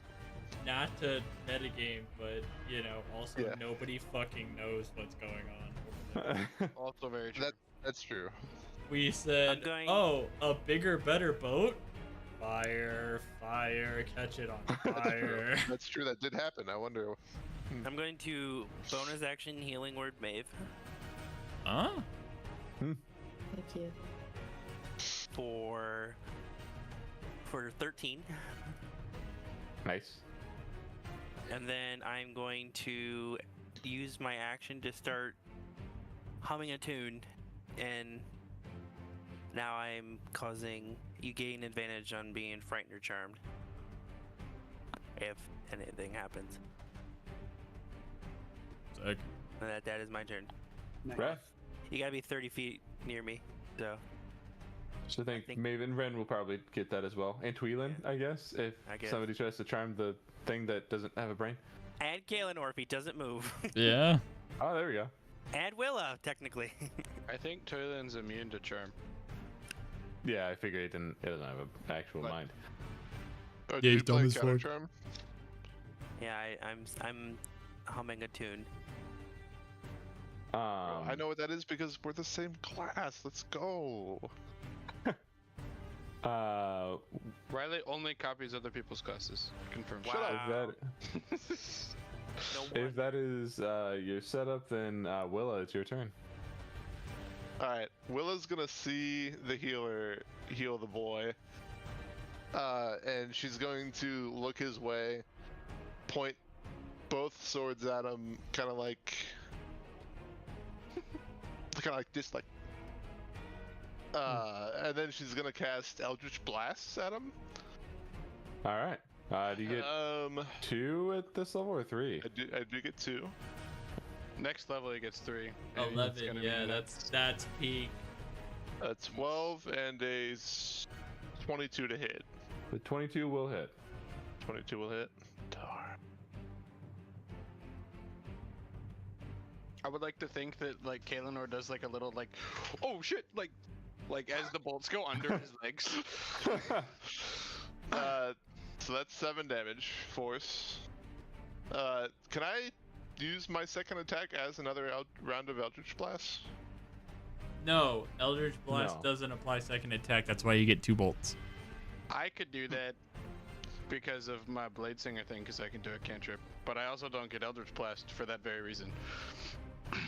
Not to metagame, but you know, also Yeah. nobody fucking knows what's going on over there. Also very true. That's true. We said, I'm going- oh, a bigger, better boat? Fire, fire, catch it on fire. That's true. That did happen. I wonder. I'm going to bonus action healing word Mave Huh? Thank you. for 13, Nice. and then I'm going to use my action to start humming a tune, and now I'm causing you gain advantage on being frightened or charmed if anything happens. Sick. And that is my turn. Breath. You gotta be 30 feet near me, so So I think think- Maven Ren will probably get that as well. And Tweelan, I guess, if I guess. somebody tries to charm the thing that doesn't have a brain. and Kaelinor if he doesn't move, Yeah. Oh, there we go. and Willa technically. I think Toylan's immune to charm. Yeah, I figured it doesn't have an actual What? mind. Oh, Yeah, do he's you dumb play as fuck. counter charm? Yeah, I'm humming a tune. I know what that is because we're the same class. Let's go. Riley only copies other people's classes. Confirmed. Shut up. If that is your setup, then Willa, it's your turn. All right, Willa's gonna see the healer heal the boy, and she's going to look his way, point both swords at him, kind of like this, like. And then she's gonna cast Eldritch Blasts at him. All right. Do you get 2 at this level or 3? I do get 2. Next level he gets 3. and it's 11. gonna Yeah, be that's peak. 12 and a 22 to hit. The 22 will hit. 22 will hit. Darn. I would like to think that like Kaelinor does like a little like, oh shit, like as the bolts go under his legs. So that's 7 damage, force. Can I use my second attack as another round of Eldritch Blast? No, Eldritch Blast No. doesn't apply second attack. That's why you get 2 bolts. I could do that because of my Blade Singer thing, because I can do a cantrip. But I also don't get Eldritch Blast for that very reason.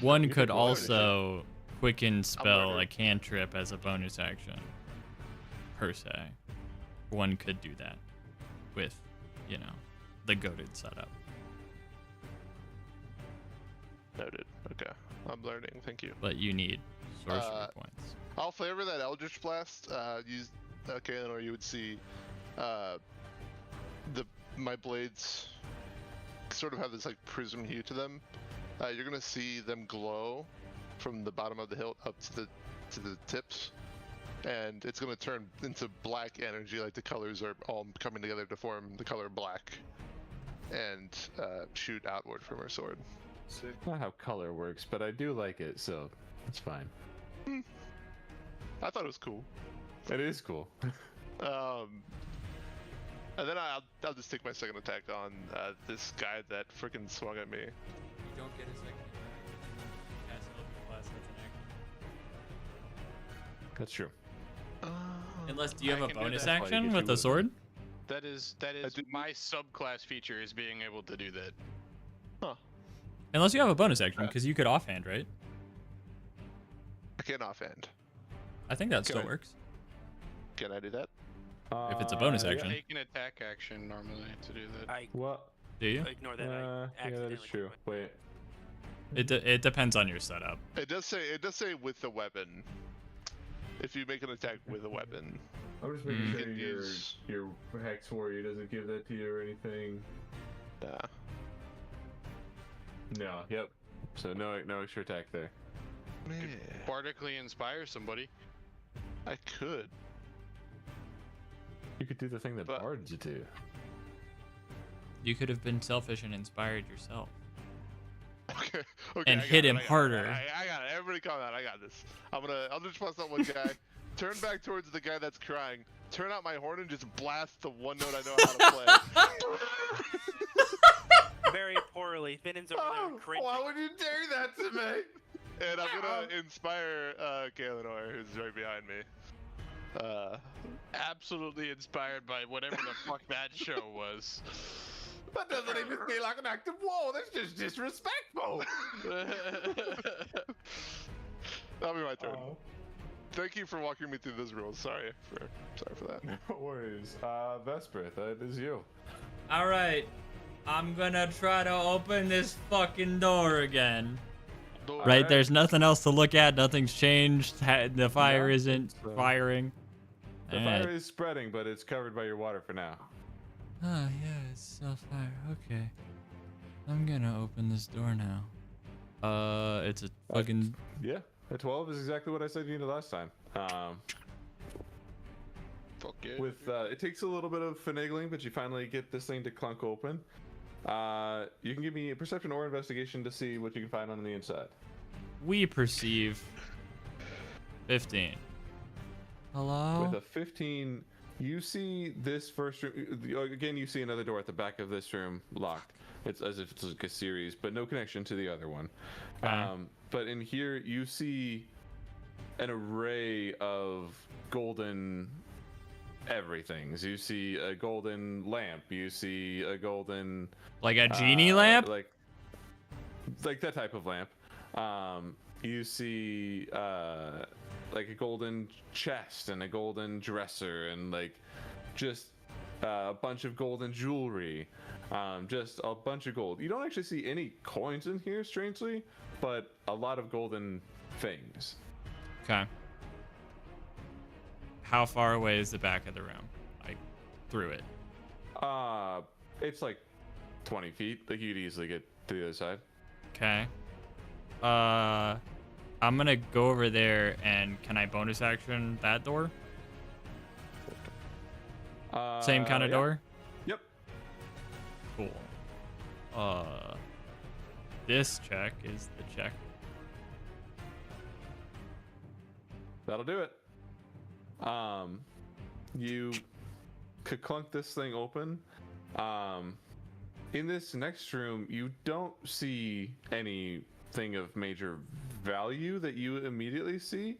One You could could lower the also quicken spell lower. a cantrip as a bonus action, per se. One could do that with, you know, the goated setup. Noted. Okay. I'm learning. Thank you. But you need sorcery points. I'll flavor that Eldritch Blast. Use Kaelinor, you would see my blades sort of have this like prism hue to them. You're gonna see them glow from the bottom of the hilt up to the tips, and it's gonna turn into black energy, like the colors are all coming together to form the color black, and shoot outward from her sword. Not how color works, but I do like it, so it's fine. I thought it was cool. It is cool. And then I'll just take my second attack on this guy that freaking swung at me. You don't get a second attack. Cast Eldritch Blast, that's an action. That's true. Unless, do you I have a can do bonus that. That's why you action get with your the sword? That is my subclass feature is being able to do that. Unless you have a bonus action, because you could offhand, right? I can't offhand. I think that Can still I- works. Can I do that? If it's a bonus Yeah. action. Take an attack action normally to do that. I What? Do you? ignore that. I Yeah, that accidentally is true. clicked Wait. It depends on your setup. It does say with the weapon. If you make an attack with a weapon. I'm just making making Mm. sure Use- your hex warrior doesn't give that to you or anything. Nah. No. Yep. So no extra attack there. Yeah, Bardically inspire somebody. I could. You could do the thing that But- bards do. You could have been selfish and inspired yourself. Okay. And I got hit it, him I got it, harder. I got it. Everybody calm down. I got this. I'll just plus that one guy. Turn back towards the guy that's crying. Turn out my horn and just blast the one note I know how to play. Very poorly. Finn's over there cringing. why would you do that to me? And I'm gonna inspire Kaelinor, who's right behind me. Absolutely inspired by whatever the fuck that show was. That doesn't even feel like an act of war. That's just disrespectful. That'll be my turn. Oh. Thank you for walking me through those rules. Sorry for that. No worries. Vesper, that is you. Alright. I'm gonna try to open this fucking door again. Door. Right? Alright. There's nothing else to look at. Nothing's changed. The fire No, isn't it's, firing. The Alright. fire is spreading, but it's covered by your water for now. Oh, yeah, it's still fire. Okay. I'm gonna open this door now. It's a fucking... Yeah, a 12 is exactly what I said you needed last time. Fuck yeah. With it takes a little bit of finagling, but you finally get this thing to clunk open. You can give me a perception or investigation to see what you can find on the inside. We perceive 15. Hello? With a 15, you see this first room. Again, you see another door at the back of this room locked. It's as if it's like a series, but no connection to the other one. Okay. But in here, you see an array of golden everythings. You see a golden lamp. You see a golden Like a genie lamp? like that type of lamp. You see like a golden chest and a golden dresser and like just a bunch of golden jewelry. Just a bunch of gold. You don't actually see any coins in here, strangely, but a lot of golden things. Okay. How far away is the back of the room? Like, through it. It's like 20 feet. Like you could easily get to the other side. Okay. I'm gonna go over there and can I bonus action that door? Same kind of yeah. door? Yep. Cool. This check is the check. That'll do it. You could clunk this thing open. In this next room, you don't see anything of major value that you immediately see.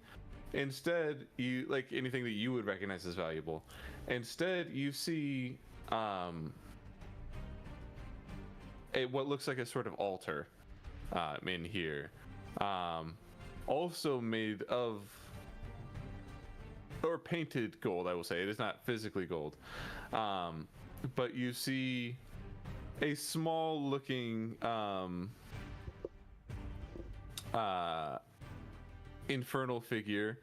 Instead, you like anything that you would recognize as valuable. Instead, you see what looks like a sort of altar in here, also made of or painted gold. I will say it is not physically gold, but you see a small looking infernal figure.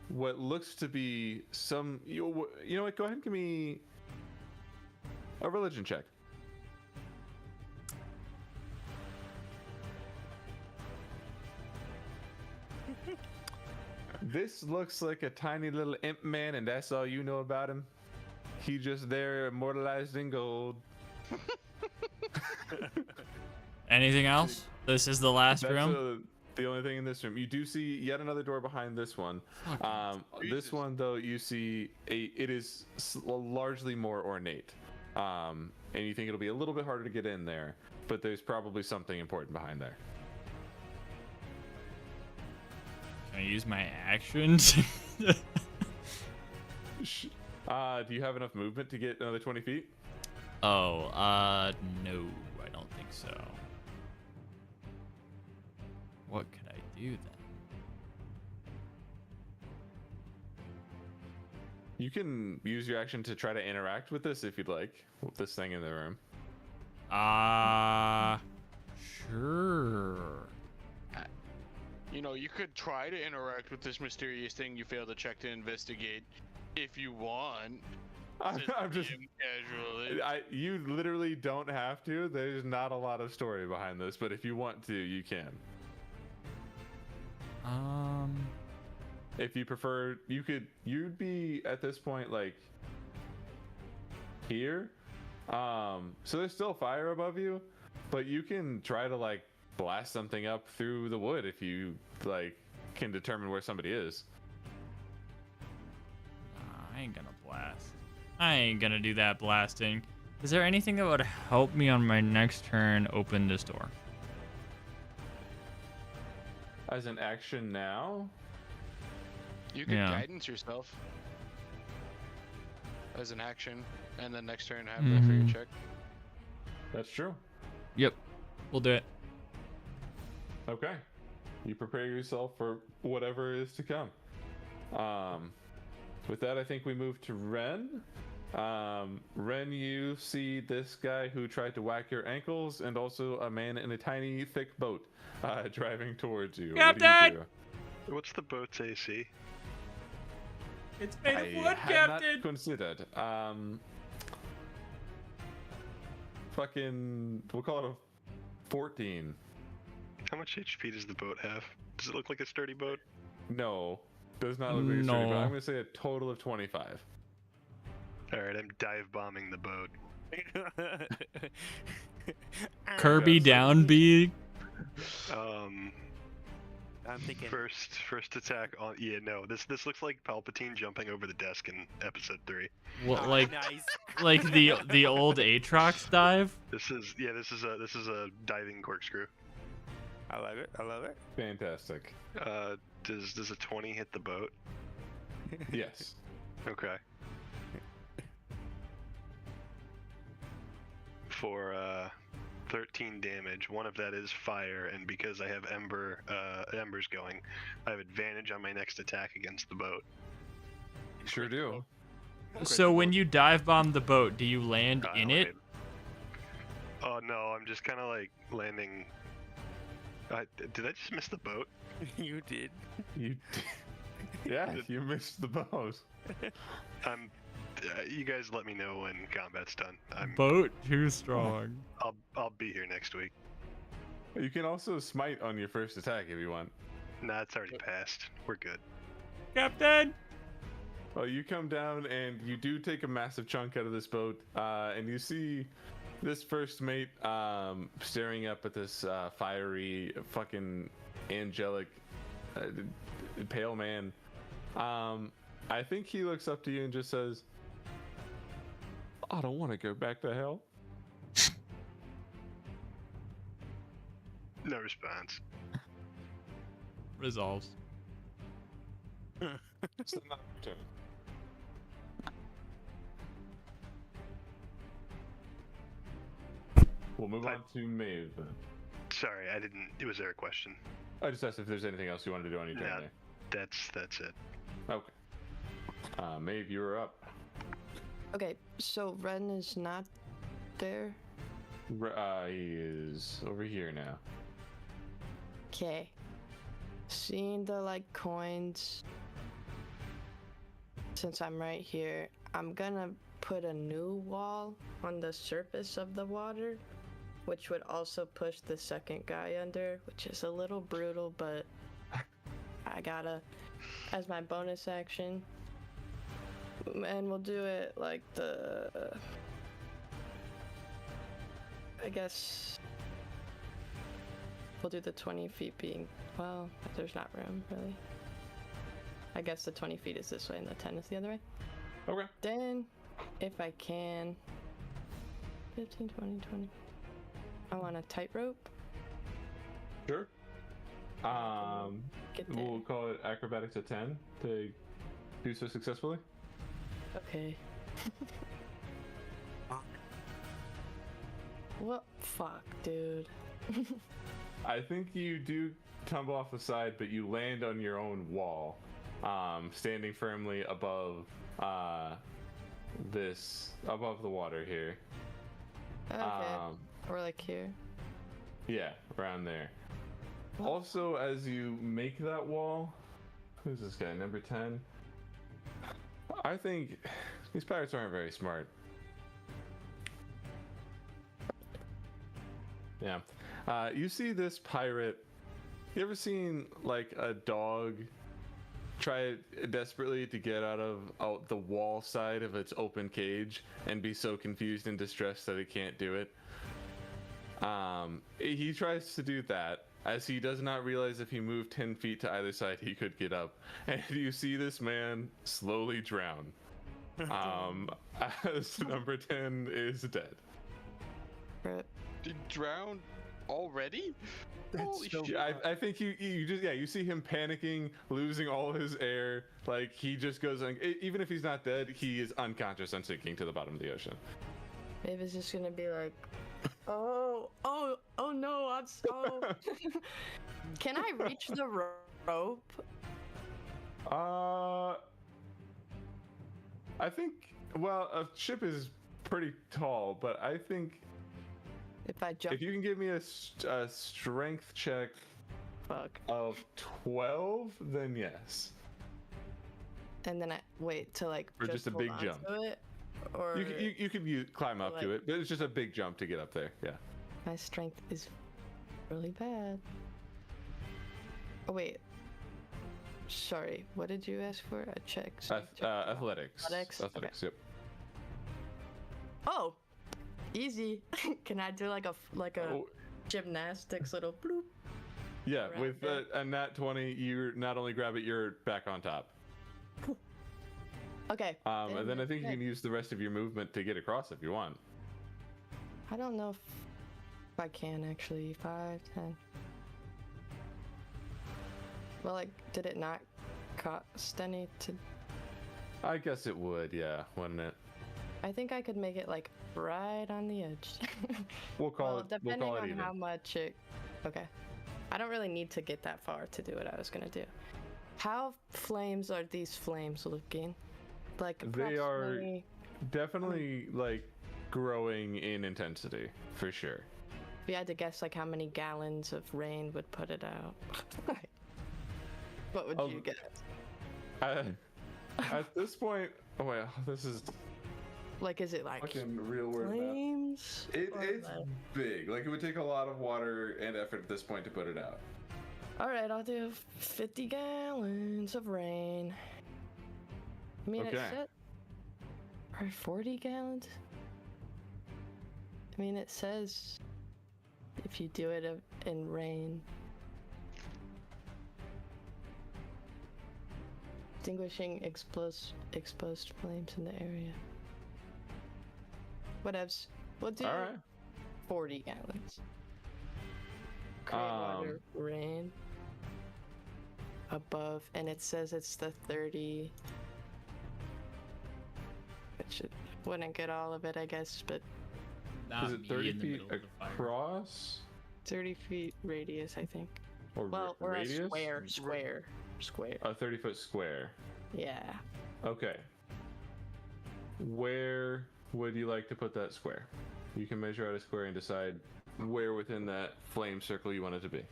What looks to be some you know what, go ahead and give me a religion check. This looks like a tiny little imp man, and that's all you know about him. He just there, immortalized in gold. Anything else? This is the last room? the only thing in this room. You do see yet another door behind this one. This Jesus. one, though, you see it is largely more ornate, and you think it'll be a little bit harder to get in there, but there's probably something important behind there. Can I use my actions? Do you have enough movement to get another 20 feet? Oh, no, I don't think so. What could I do then? You can use your action to try to interact with this if you'd like, with this thing in the room. Sure. You know, you could try to interact with this mysterious thing you failed to check to investigate if you want. I'm just casually. you literally don't have to. There's not a lot of story behind this, but if you want to, you can. If you prefer, you'd be at this point like here. So there's still fire above you, but you can try to like blast something up through the wood if you like can determine where somebody is. I ain't gonna blast. I ain't gonna do that blasting. Is there anything that would help me on my next turn open this door? As an action now? You could Yeah. guidance yourself as an action, and then next turn have that for your check. That's true. Yep, we'll do it. Okay. You prepare yourself for whatever is to come. With that, I think we move to Ren. Ren, you see this guy who tried to whack your ankles, and also a man in a tiny, thick boat driving towards you. What do you do? What's the boat's AC? It's made I of wood, had Captain. not considered. We'll call it a 14. How much HP does the boat have? Does it look like a sturdy boat? No, does not look like a sturdy, but No. I'm gonna say a total of 25. Alright, I'm dive bombing the boat. Kirby down B. I'm thinking. First attack on. Yeah, no. This looks like Palpatine jumping over the desk in Episode 3. What, Oh, like nice. like the old Aatrox dive? This is a diving corkscrew. I love it. I love it. Fantastic. Does a 20 hit the boat? Yes. Okay. For 13 damage. One of that is fire, and because I have embers going, I have advantage on my next attack against the boat. Sure do. So when you dive bomb the boat, do you land in wait. it? Oh no, I'm just kind of like landing. Did I just miss the boat? You did. Yeah, you missed the boat. You guys let me know when combat's done. Boat too strong. I'll be here next week. You can also smite on your first attack if you want. Nah, it's already passed. We're good. Captain. Well, you come down and you do take a massive chunk out of this boat, and you see this first mate staring up at this fiery, fucking angelic, pale man. I think he looks up to you and just says, "I don't want to go back to hell." No response. Resolves. It's not your turn. We'll move on to Maeve. Sorry, I didn't. Was there a question? I just asked if there's anything else you wanted to do on your turn Nah. there. That's it. Okay. Maeve, you're up. Okay, so Ren is not there. He is over here now. Okay. Seeing the like coins. Since I'm right here, I'm gonna put a new wall on the surface of the water, which would also push the second guy under, which is a little brutal, but I gotta, as my bonus action. And we'll do it like I guess We'll do the 20 feet being, well, there's not room, really. I guess the 20 feet is this way and the 10 is the other way. Okay. Then, if I can, 15, 20, 20. I want a tightrope. Sure. Get there. We'll call it acrobatics at 10 to do so successfully. Okay. What? Fuck, dude. I think you do tumble off the side, but you land on your own wall, standing firmly above above the water here. Okay. Or like here. Yeah, around there. Also, as you make that wall, who's this guy? Number 10. I think these pirates aren't very smart. Yeah. You see this pirate. You ever seen like a dog try desperately to get out the wall side of its open cage and be so confused and distressed that it can't do it? He tries to do that, as he does not realize if he moved 10 feet to either side he could get up. And you see this man slowly drown. As number 10 is dead. Rip. Did drown already? Holy so shit. I think you see him panicking, losing all his air. Like, he just goes on, even if he's not dead, he is unconscious and sinking to the bottom of the ocean. Maybe it's just gonna be like, oh no, I'm so. Can I reach the rope? I think, well, a ship is pretty tall, but I think If I jump. if you can give me a strength check Fuck. of 12, then yes. And then I wait to like. Or just a hold big on jump. to it, or You could climb up to like- it, but it's just a big jump to get up there. Yeah. my strength is really bad. Oh wait. Sorry, what did you ask for? A check. strength check? Athletics. Athletics? Athletics. Yep. Oh, easy. Can I do like a Oh, gymnastics little bloop? yeah. around With it? a nat 20, you not only grab it, you're back on top. Okay. And then I think you okay. can use the rest of your movement to get across if you want. I don't know if I can actually. 5, 10. Well, like, did it not cost any to? I guess it would, yeah, wouldn't it? I think I could make it like right on the edge. We'll call well, it. We'll depending call it on even. how much it. Okay. I don't really need to get that far to do what I was gonna do. How flames are these flames looking? Like They are approximately- definitely like growing in intensity for sure. If you had to guess, like how many gallons of rain would put it out? What would Oh, you guess? At this point, oh wait, this is Like, is it like fucking real world math. flames? or It's like- big. Like, it would take a lot of water and effort at this point to put it out. All right, I'll do 50 gallons of rain. I mean, Okay. it said, or 40 gallons. I mean, it says if you do it in rain. Extinguishing exposed flames in the area. Whatevs. We'll do All right. 40 gallons. Create water, rain. Above, and it says it's the 30. Which it wouldn't get all of it, I guess, but Not Is it me 30 in the feet middle of the fire. across? 30 feet radius, I think. Or Well, or radius? a square. Square. A 30-foot square. Yeah. Okay. Where would you like to put that square? You can measure out a square and decide where within that flame circle you want it to be.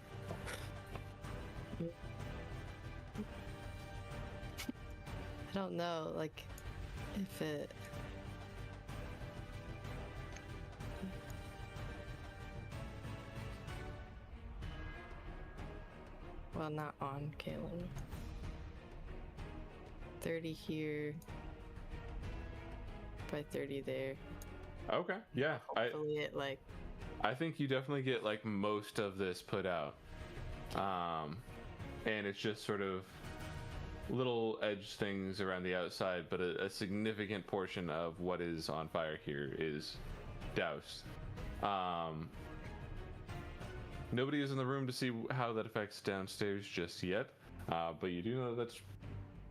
I don't know, like, if it. Well, not on Kalen. 30 here. By 30 there. Okay. Yeah. Hopefully it, like, I think you definitely get like most of this put out, and it's just sort of little edge things around the outside, but a significant portion of what is on fire here is doused. Nobody is in the room to see how that affects downstairs just yet, but you do know that's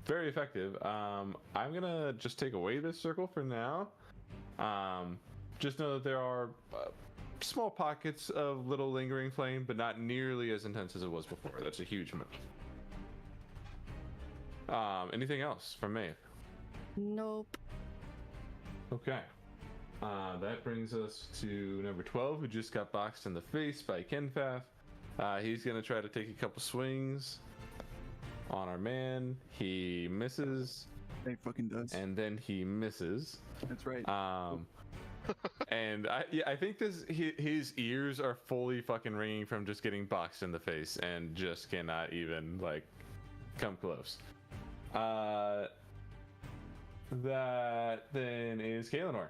very effective. I'm gonna just take away this circle for now. Just know that there are small pockets of little lingering flame, but not nearly as intense as it was before. That's a huge move. Anything else from Maeve? Nope. Okay. That brings us to number 12, who just got boxed in the face by Kenfath. He's going to try to take a couple swings on our man. He misses. He fucking does. And then he misses. That's right. And I think his ears are fully fucking ringing from just getting boxed in the face and just cannot even like come close. That then is Kaelinor.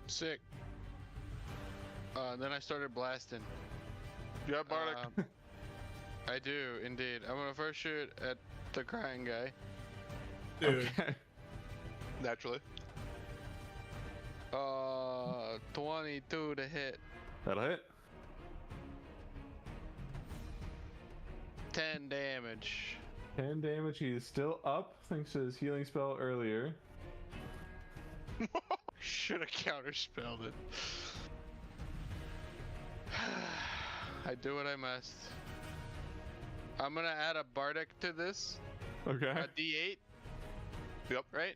Sick. Then I started blasting. Yeah, Bardic. I do indeed. I'm gonna first shoot at the crying guy. Dude. Okay. Naturally. 22 to hit. That'll hit. 10 damage. 10 damage. He is still up thanks to his healing spell earlier. Should have counterspelled it. I do what I must. I'm gonna add a Bardic to this. Okay. A D8. Yep. Right?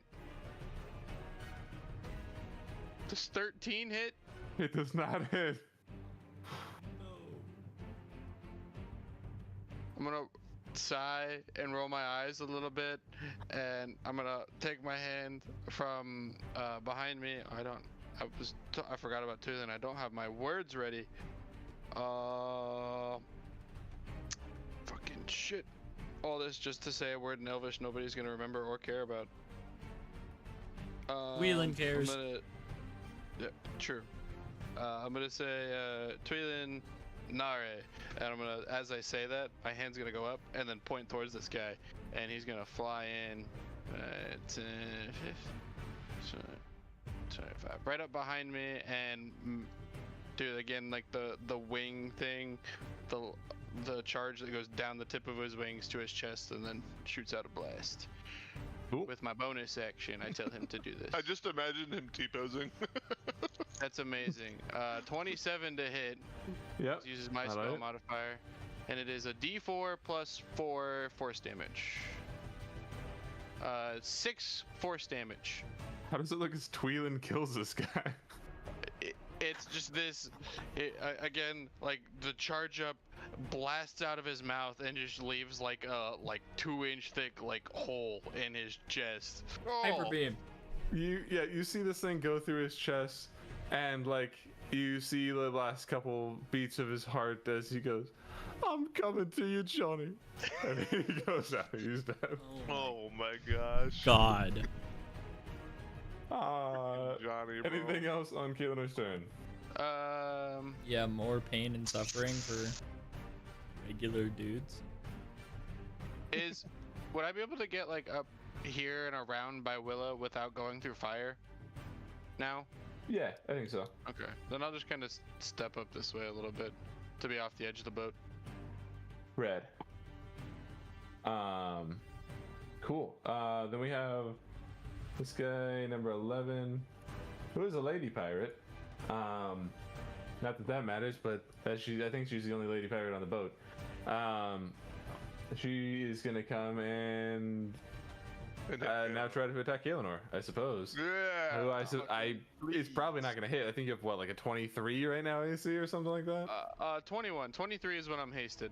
Does 13 hit? It does not hit. I'm gonna sigh and roll my eyes a little bit, and I'm gonna take my hand from behind me. I forgot about two. Then I don't have my words ready. Fucking shit. All this just to say a word in Elvish nobody's gonna remember or care about. Whelan cares. Yeah, true. I'm gonna say Twilin Nare, and I'm gonna, as I say that, my hand's gonna go up and then point towards this guy, and he's gonna fly in. 10, 15, 25, right up behind me, and do again like the wing thing, the charge that goes down the tip of his wings to his chest, and then shoots out a blast. Ooh. With my bonus action, I tell him to do this. I just imagined him T-posing. That's amazing. 27 to hit. Yep. Uses my I spell like it. modifier. And it is a D4 plus 4 force damage. 6 force damage. How does it look as Twilin kills this guy? It's just this, again, like the charge up blasts out of his mouth and just leaves like a 2-inch thick like hole in his chest. Hyper beam. You see this thing go through his chest, and like you see the last couple beats of his heart as he goes, "I'm coming to you, Johnny," and he goes out. He's dead. Oh my gosh. God. Johnny, bro. Anything else on Kaelinor's turn? Yeah, more pain and suffering for regular dudes. Would I be able to get like up here and around by Willa without going through fire? Now? Yeah, I think so. Okay, then I'll just kind of step up this way a little bit to be off the edge of the boat. Red. Cool. Then we have this guy, number 11, who is a lady pirate. Not that matters, but I think she's the only lady pirate on the boat. She is gonna come and now try to attack Kaelinor, I suppose. Yeah. Who it's probably not gonna hit. I think you have what, like a 23 right now, AC or something like that. 21. 23 is when I'm hasted.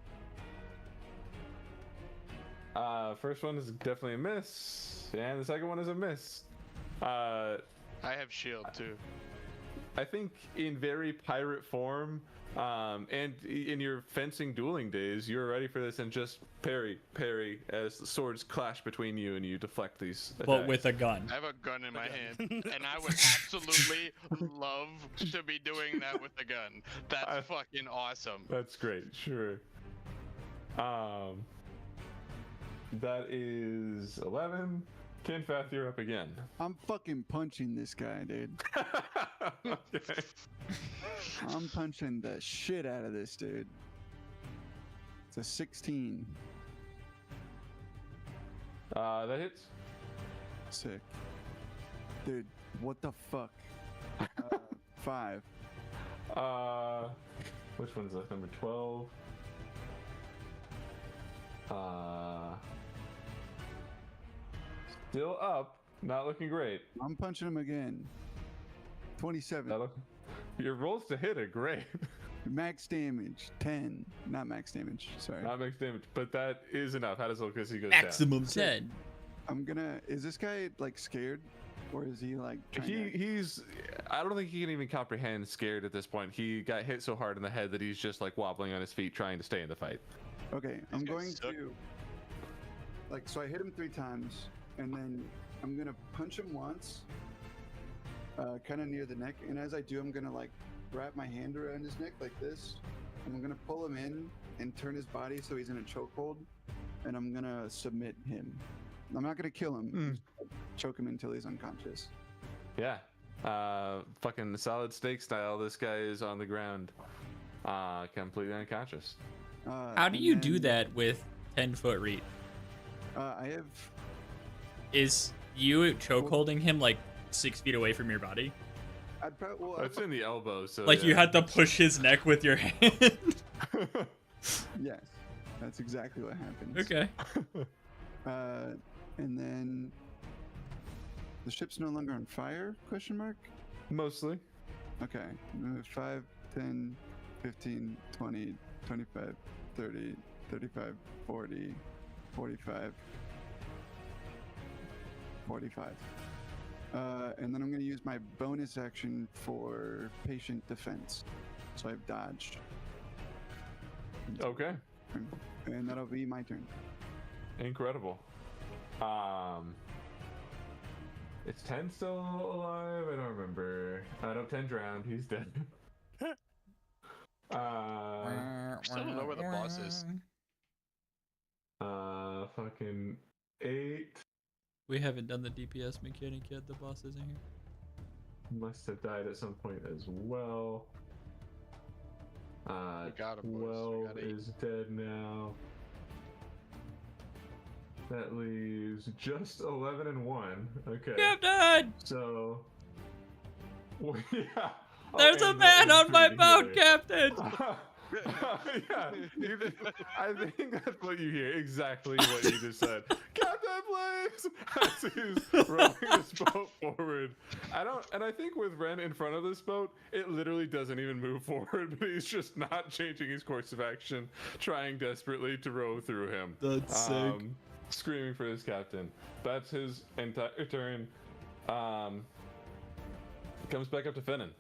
First one is definitely a miss, and the second one is a miss. I have shield too. I think in very pirate form, and in your fencing dueling days, you're ready for this and just parry as the swords clash between you and you deflect these attacks. But with a gun. I have a gun in my hand, and I would absolutely love to be doing that with a gun. That's fucking awesome. That's great, sure. That is 11. Kinfath, you're up again. I'm fucking punching this guy, dude. Okay. I'm punching the shit out of this dude. It's a 16. That hits. Sick. Dude, what the fuck? 5. Which one's left? Number 12. Still up. Not looking great. I'm punching him again. 27. Your rolls to hit are great. Max damage, 10. Not max damage, sorry. Not max damage, but that is enough. How does it look as he goes Maximum 10. I'm gonna... Is this guy, like, scared? Or is he, like, down? trying to... He's... I don't think he can even comprehend scared at this point. He got hit so hard in the head that he's just, like, wobbling on his feet trying to stay in the fight. Okay, I'm going to... Like, so I hit him 3 times, and then I'm gonna punch him once, kind of near the neck, and as I do, I'm gonna, like, wrap my hand around his neck like this, and I'm gonna pull him in and turn his body so he's in a chokehold, and I'm gonna submit him. I'm not gonna kill him, just choke him until he's unconscious. Yeah. Fucking solid steak style, this guy is on the ground, completely unconscious. How do you do that with 10-foot reach? I have... Is you choke holding him like 6 feet away from your body? I'd probably... Well, That's in the elbow, so like yeah. you had to push his neck with your hand? Yes, that's exactly what happens. Okay. And then... The ship's no longer on fire, question mark? Mostly. Okay. 5, 10, 15, 20, 25, 30, 35, 40, 45, 45. And then I'm going to use my bonus action for patient defense. So I've dodged. Okay. And that'll be my turn. Incredible. Is 10 still alive? I don't remember. No, 10 drowned. He's dead. Still don't know where the boss is. Fucking 8. We haven't done the DPS mechanic yet. The boss isn't here. Must have died at some point as well. We got him, boys. 12 We got 8. is dead now. That leaves just 11 and 1. Okay. Captain! So, well, yeah. There's a man on my boat, Captain! Yeah, I think that's what you hear. Exactly what you just said. Captain, please! As he's rowing this boat forward. I think with Ren in front of this boat, it literally doesn't even move forward, but he's just not changing his course of action, trying desperately to row through him. That's sick. Screaming for his captain. That's his entire turn. Comes back up to Finnan.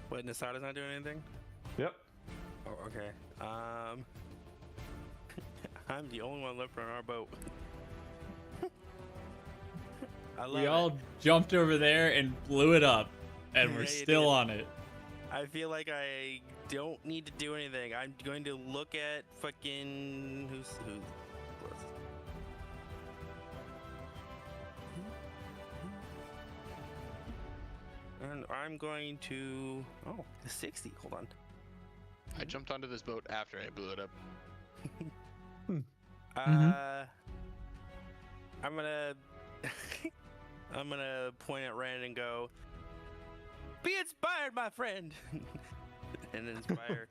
What, Nasada's not doing anything? Yep. Oh, okay. I'm the only one left on our boat. I love We all jumped over there and blew it up, and Yeah, we're you still did. on it. I feel like I don't need to do anything. I'm going to look at fucking who's and I'm going to the 60. Hold on. I jumped onto this boat after I blew it up. I'm gonna I'm gonna point at Ren and go, "Be inspired, my friend," and inspire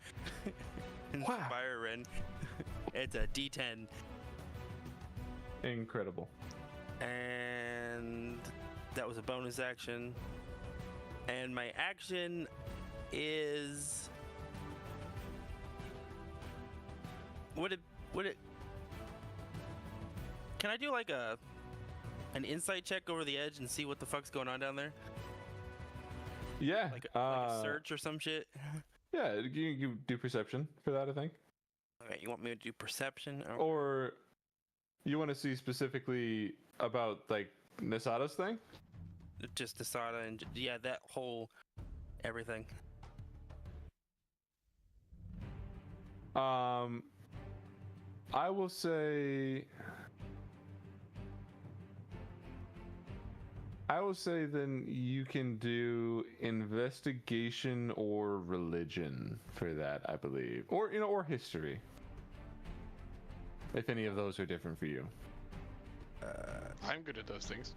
inspire Ren. It's a D10. Incredible. And that was a bonus action. And my action is would it can I do like a an insight check over the edge and see what the fuck's going on down there? Yeah. Like a search or some shit? Yeah, you do perception for that, I think. Okay, you want me to do perception? Or you want to see specifically about like Nisada's thing? Just Nisada and yeah, that whole everything. I will say then you can do investigation or religion for that, I believe. Or or history. If any of those are different for you. I'm good at those things.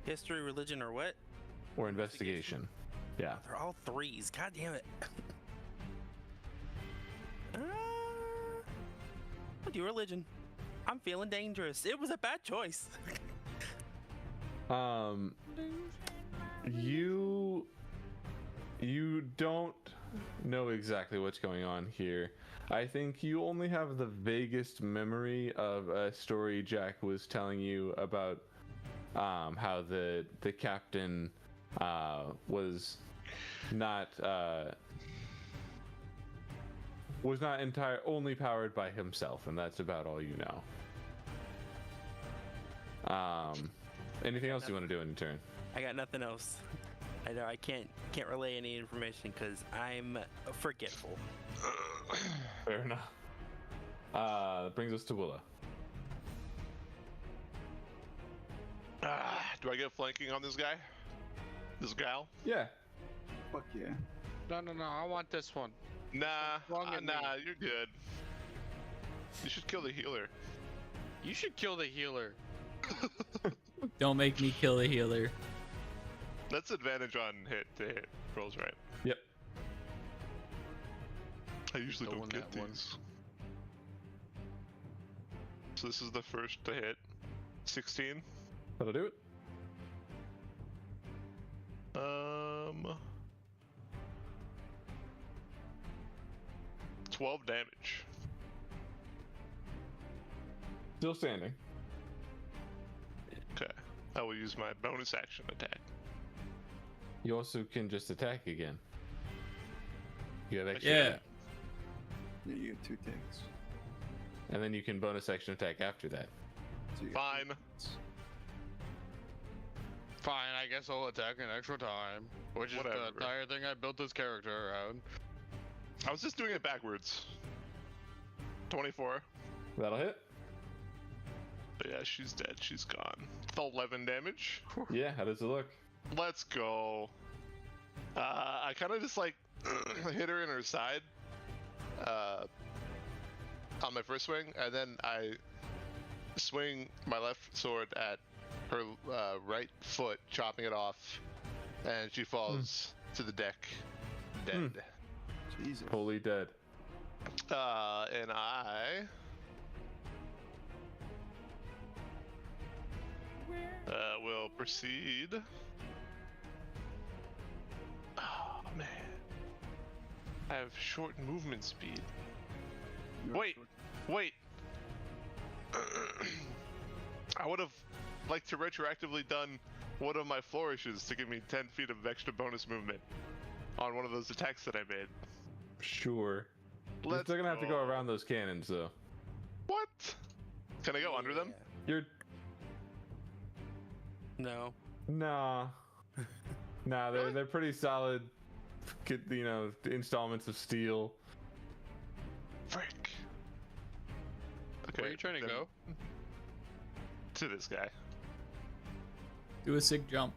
History, religion, or what? Or investigation. Yeah. They're all threes. God damn it. I'll do religion. I'm feeling dangerous. It was a bad choice. You don't know exactly what's going on here. I think you only have the vaguest memory of a story Jack was telling you about how the captain was not only powered by himself, and that's about all you know. Anything else you want to do in your turn? I got nothing else. I know I can't relay any information because I'm forgetful. Fair enough. That brings us to Willa. Do I get flanking on this guy? This gal? Yeah. Fuck yeah. No, I want this one. Nah, Wrong in me. you're good. You should kill the healer. You should kill the healer. Don't make me kill the healer. That's advantage on hit rolls, right? Yep. I usually Don't don't want get that one. these. So this is the first to hit. 16. That'll do it. 12 damage. Still standing. Okay. I will use my bonus action attack. You also can just attack again. You have extra. Yeah. Yeah, you get 2 ticks. And then you can bonus action attack after that. So you get Fine. 2 hits. Fine, I guess I'll attack an extra time, which is Whatever. the entire thing I built this character around. I was just doing it backwards. 24. That'll hit. But yeah, she's dead. She's gone. 11 damage. Yeah, how does it look? Let's go. I kind of just like hit her in her side on my first swing, and then I swing my left sword at her right foot, chopping it off, and she falls to the deck, dead. Jesus. Fully dead. And I will proceed. Oh man, I have short movement speed. You are Wait, short. wait. I would have liked to retroactively done one of my flourishes to give me 10 feet of extra bonus movement on one of those attacks that I made. Sure. You're Let's still gonna have to go go. around those cannons, though. What? Can I go under them? You're No. nah, nah. Really? They're pretty solid. Installments of steel. Frick. Okay. Where are you trying to then go? To this guy. Do a sick jump.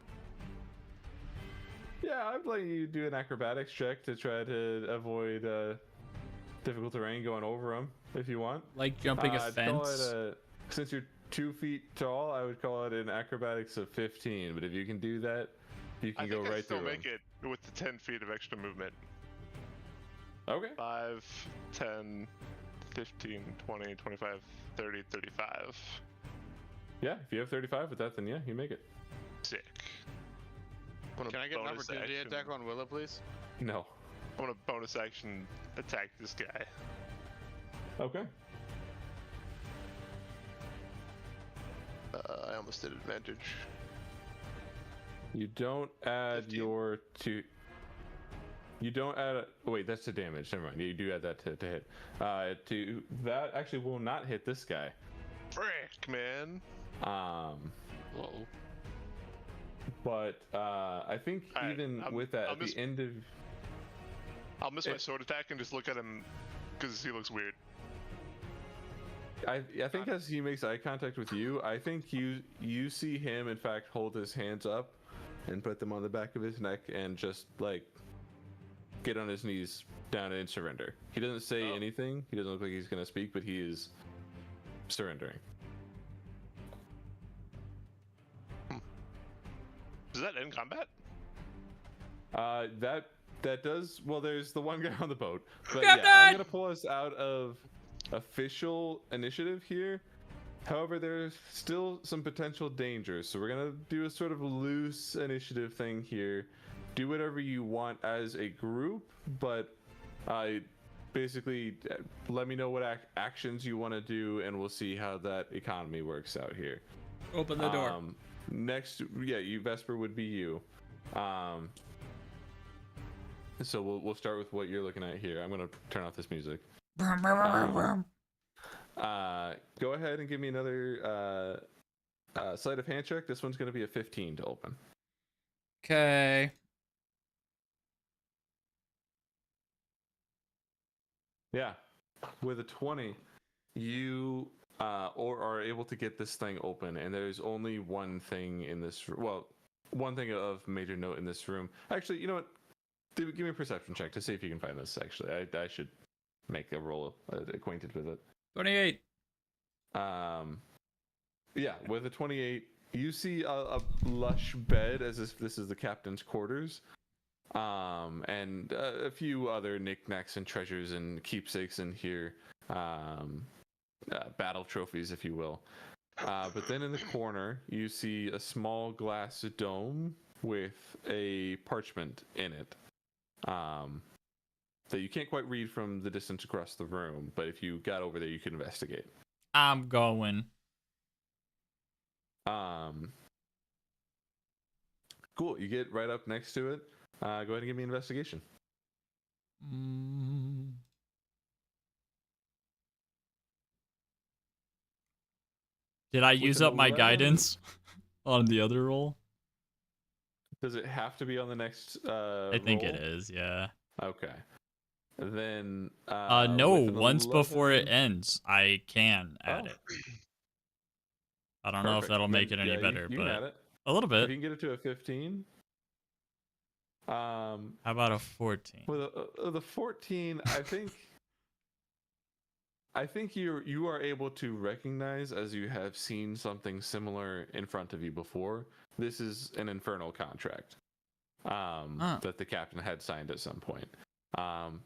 Yeah, I'd let you do an acrobatics check to try to avoid difficult terrain going over them if you want. Like jumping a I'd call fence. it since you're 2 feet tall, I would call it an acrobatics of 15. But if you can do that, you can I go think I right still through make them. it with the 10 feet of extra movement. Okay. 5, 10, 15, 20, 25, 30, 35. Yeah, if you have 35 with that, then yeah, you make it. Sick. I'm Can gonna I get an bonus opportunity action- attack on Willa, please? No. I'm gonna bonus action attack this guy. Okay. I almost did advantage. You don't add 15. your to. You don't add. Wait, that's the damage. Never mind. You do add that to hit. To that actually will not hit this guy. Frick, man. Whoa. But I think Alright, even I'm- with that, I'll at the miss- end of I'll miss my sword attack and just look at him because he looks weird. I think as he makes eye contact with you, I think you see him in fact hold his hands up and put them on the back of his neck and just like get on his knees down and surrender. He doesn't say Oh. anything. He doesn't look like he's gonna speak, but he is surrendering. Does that end combat? That does well. There's the one guy on the boat, but Captain! yeah, I'm gonna pull us out of official initiative here. However, there's still some potential dangers, so we're gonna do a sort of loose initiative thing here. Do whatever you want as a group, but basically let me know what actions you want to do, and we'll see how that economy works out here. Open the door. Next, yeah, Vesper would be you. So we'll start with what you're looking at here. I'm gonna turn off this music. Go ahead and give me another sleight of hand check. This one's gonna be a 15 to open. Okay. Yeah, with a 20, you or are able to get this thing open, and there's only one thing in this. Well, one thing of major note in this room. Actually, you know what? Give me a perception check to see if you can find this. Actually, I should make a roll acquainted with it. 28. Yeah, with a 28, you see a lush bed as if this is the captain's quarters. And a few other knickknacks and treasures and keepsakes in here, battle trophies, if you will. But then in the corner, you see a small glass dome with a parchment in it that you can't quite read from the distance across the room, but if you got over there, you could investigate. I'm going. Cool. You get right up next to it. Go ahead and give me an investigation. Did I With use an up my 11? guidance on the other roll? Does it have to be on the next I think it roll? is, yeah. Okay. Then No, with an once before it 11 ends, I can add Oh. it. I don't know if Perfect. that'll make it Then, any yeah, better, you can add but it. a little If bit. you can get it to a 15. How about a 14? With the 14, I think you are able to recognize, as you have seen something similar in front of you before. This is an infernal contract that the captain had signed at some point.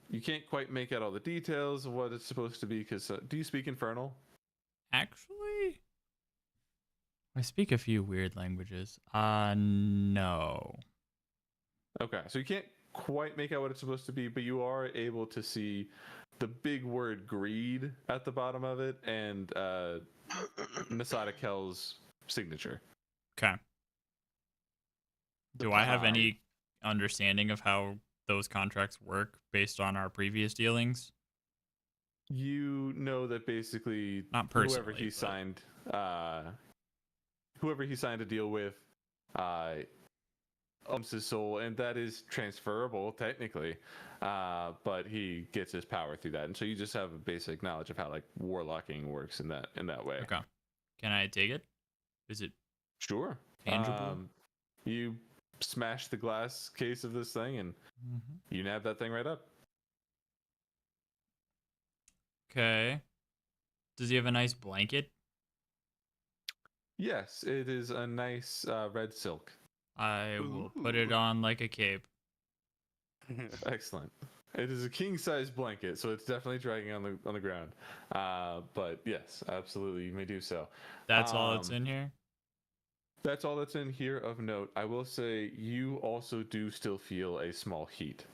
You can't quite make out all the details of what it's supposed to be because do you speak infernal? Actually, I speak a few weird languages. No. Okay, so you can't quite make out what it's supposed to be, but you are able to see the big word greed at the bottom of it and Nasada Kel's signature. Okay. Do I have any understanding of how those contracts work based on our previous dealings? You know that basically Not whoever personally, he but- signed a deal with owns his soul, and that is transferable technically, but he gets his power through that, and so you just have a basic knowledge of how like warlocking works in that way. Okay. Can I take it? Is it Sure. tangible? You smash the glass case of this thing, and you nab that thing right up. Okay. Does he have a nice blanket? Yes, it is a nice red silk. I will put it on like a cape. Excellent. It is a king-size blanket, so it's definitely dragging on the ground. But yes, absolutely, you may do so. That's all that's in here? That's all that's in here of note. I will say you also do still feel a small heat.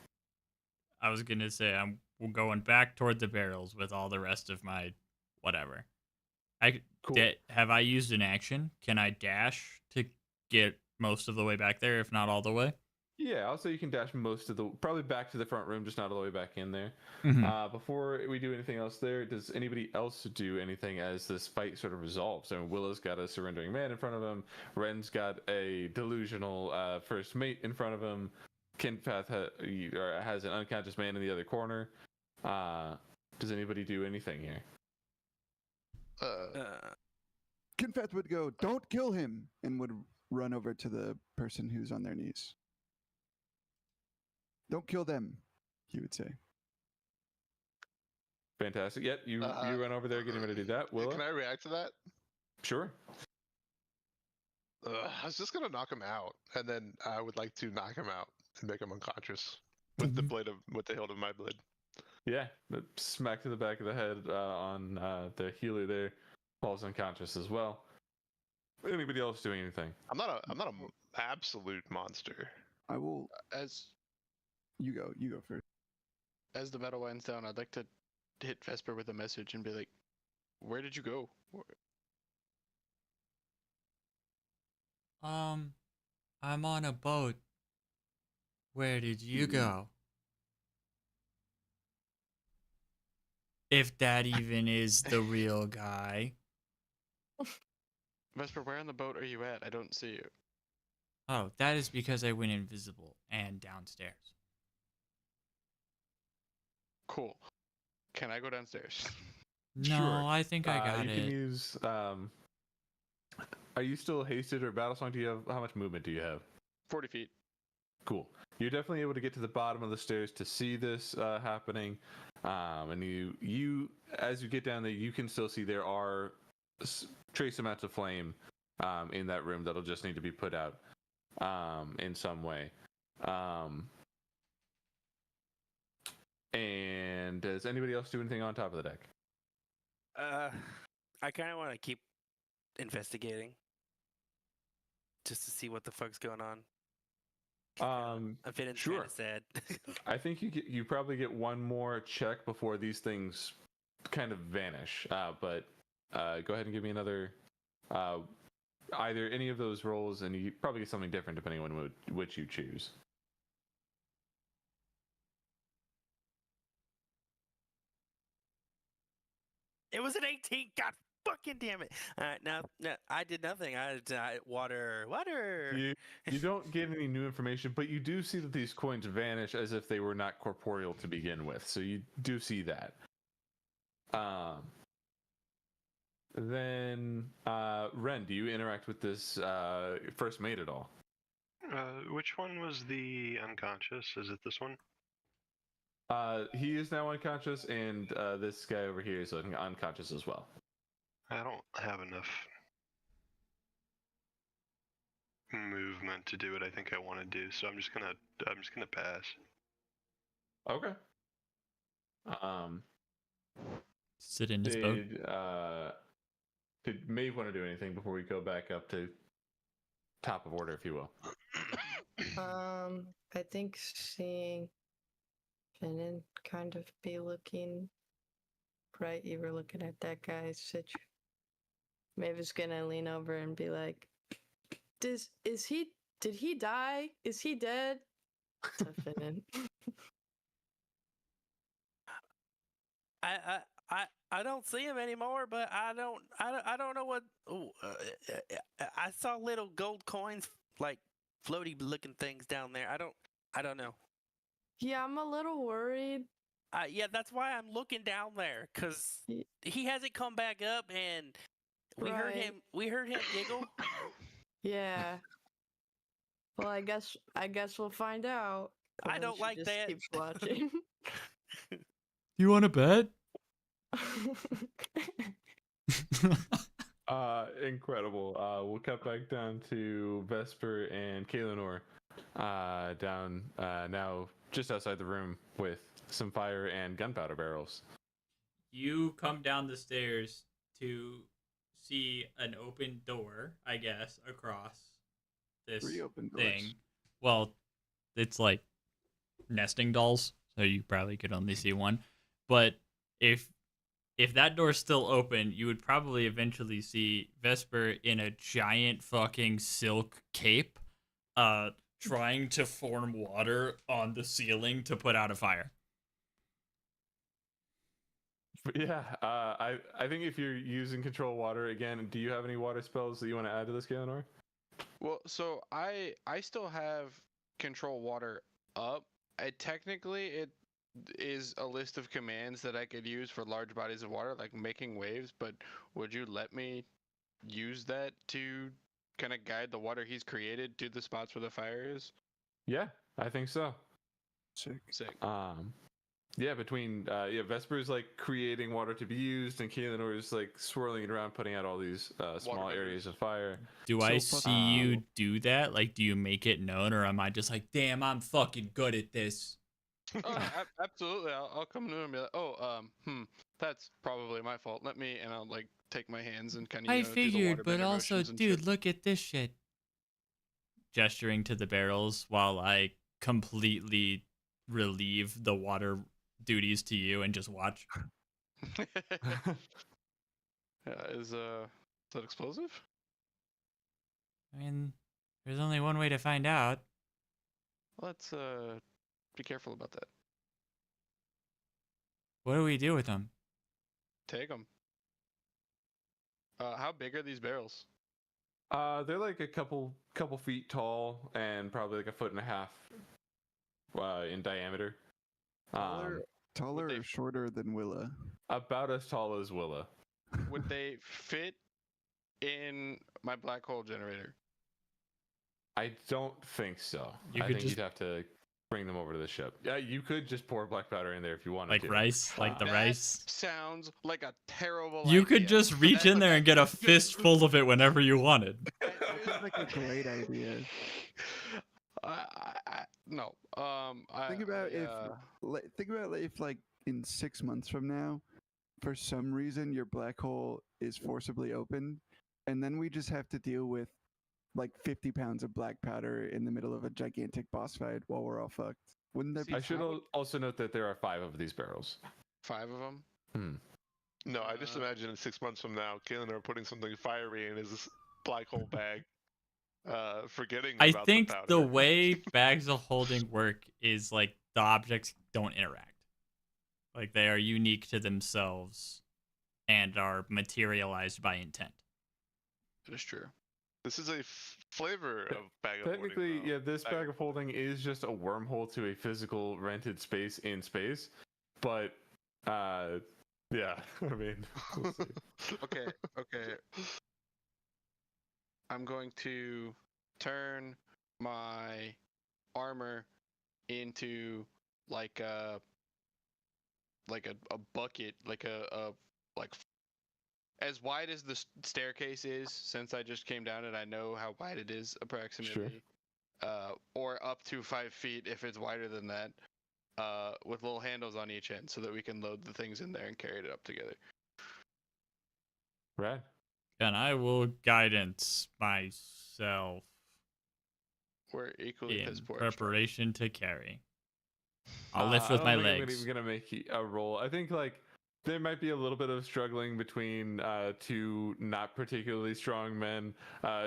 I was going to say I'm going back toward the barrels with all the rest of my whatever. Cool. Have I used an action? Can I dash to get most of the way back there, if not all the way? Yeah, I'll say you can dash most of the probably back to the front room, just not all the way back in there. Mhm. Before we do anything else there, does anybody else do anything as this fight sort of resolves? So Willow's got a surrendering man in front of him. Ren's got a delusional first mate in front of him. Kinpath has an unconscious man in the other corner. Does anybody do anything here? Kinfeth would go, "Don't kill him," and would run over to the person who's on their knees. "Don't kill them," he would say. Fantastic. Yep, you run over there getting ready to do that. Willow? Can I react to that? Sure. I was just gonna knock him out, and then I would like to knock him out and make him unconscious with the hilt of my blade. Yeah, the smack to the back of the head on the healer there, falls unconscious as well. Anybody else doing anything? I'm not an absolute monster. I will. As You go first. as the battle winds down, I'd like to hit Vesper with a message and be like, "Where did you go?" I'm on a boat. Where did you go? If that even is the real guy. Vesper, where on the boat are you at? I don't see you. Oh, that is because I went invisible and downstairs. Cool. Can I go downstairs? No, Sure. I think I got you it. can use. Are you still hasted or battle song? Do you have how much movement do you have? 40 feet. Cool. You're definitely able to get to the bottom of the stairs to see this happening, and you as you get down there, you can still see there are trace amounts of flame in that room that'll just need to be put out in some way. And does anybody else do anything on top of the deck? I kind of want to keep investigating, just to see what the fuck's going on. I'm feeling sure. kind of sad. I think you probably get one more check before these things kind of vanish. But go ahead and give me another, either any of those rolls, and you probably get something different depending on which you choose. It was an 18. God fucking damn it! All right, no, I did nothing. I water. You don't get any new information, but you do see that these coins vanish as if they were not corporeal to begin with. So you do see that. Then Ren, do you interact with this first mate at all? Which one was the unconscious? Is it this one? He is now unconscious, and this guy over here is unconscious as well. I don't have enough movement to do what I think I want to do, so I'm just gonna pass. Okay. Sit in his boat. Did Maeve want to do anything before we go back up to top of order, if you will? I think seeing Finnan kind of be looking right. You were looking at that guy's situation. Maeve's gonna lean over and be like, did he die? Is he dead? To Finnan. I don't see him anymore, but I don't know what. I saw little gold coins, like floaty looking things down there. I don't know. Yeah, I'm a little worried. Yeah, that's why I'm looking down there, cause he hasn't come back up, and we heard him giggle. Yeah. Well, I guess we'll find out. I don't like just that. Keeps watching. You want to bet? Incredible. We'll cut back down to Vesper and Kaelinor down now just outside the room with some fire and gunpowder barrels. You come down the stairs to see an open door, I guess, across this 3 open doors. thing. Well, it's like nesting dolls, so you probably could only see one. But if if that door's still open, you would probably eventually see Vesper in a giant fucking silk cape, trying to form water on the ceiling to put out a fire. Yeah, I think if you're using control water again, do you have any water spells that you want to add to this, Galenor? Well, so I still have control water up. Technically, it is a list of commands that I could use for large bodies of water, like making waves. But would you let me use that to kind of guide the water he's created to the spots where the fire is? Yeah, I think so. Sick. Sick. Yeah, between Vesper's like creating water to be used, and Kaelinor is like swirling it around, putting out all these small benders. areas of fire. Do So I fucking see cool. you do that? Like, do you make it known, or am I just like, damn, I'm fucking good at this? Oh, absolutely. I'll come to him and be like, oh, that's probably my fault. And I'll like take my hands and kind of I do the figured, waterbender but also, motions and dude, shit. look at this shit. Gesturing to the barrels while I completely relieve the water duties to you and just watch. Yeah, is that explosive? I mean, there's only one way to find out. Let's be careful about that. What do we do with them? Take them. How big are these barrels? They're like a couple feet tall and probably like 1.5 feet in diameter. Taller they- or shorter than Willa? About as tall as Willa. Would they fit in my black hole generator? I don't think so. You I could think just- you'd have to bring them over to the ship. Yeah, you could just pour black powder in there if you wanted Like to. rice? Like the That rice? sounds like a terrible You idea. could just reach in there and get a fistful of it whenever you wanted. That's like a great idea. No. Think about if like in 6 months from now, for some reason your black hole is forcibly opened, and then we just have to deal with like 50 pounds of black powder in the middle of a gigantic boss fight while we're all fucked. Wouldn't that be? I should also note that there are 5 of these barrels. 5 of them. No, I just imagine in 6 months from now, Kaelinor putting something fiery in his black hole bag, forgetting I about think the powder. the way bags of holding work is like the objects don't interact. Like they are unique to themselves and are materialized by intent. That is true. This is a flavor of bag of holding. Technically, though. yeah, this Bag bag of holding is just a wormhole to a physical rented space in space. But, yeah, I mean, we'll see. Okay. I'm going to turn my armor into like a bucket, like as wide as the staircase is, since I just came down and I know how wide it is approximately. Or up to 5 feet if it's wider than that. With little handles on each end so that we can load the things in there and carry it up together. Rad. And I will guidance myself We're equally in piss poor. preparation to carry. I'll lift with my I don't think legs. I'm even gonna make a roll. I think like there might be a little bit of struggling between 2 not particularly strong men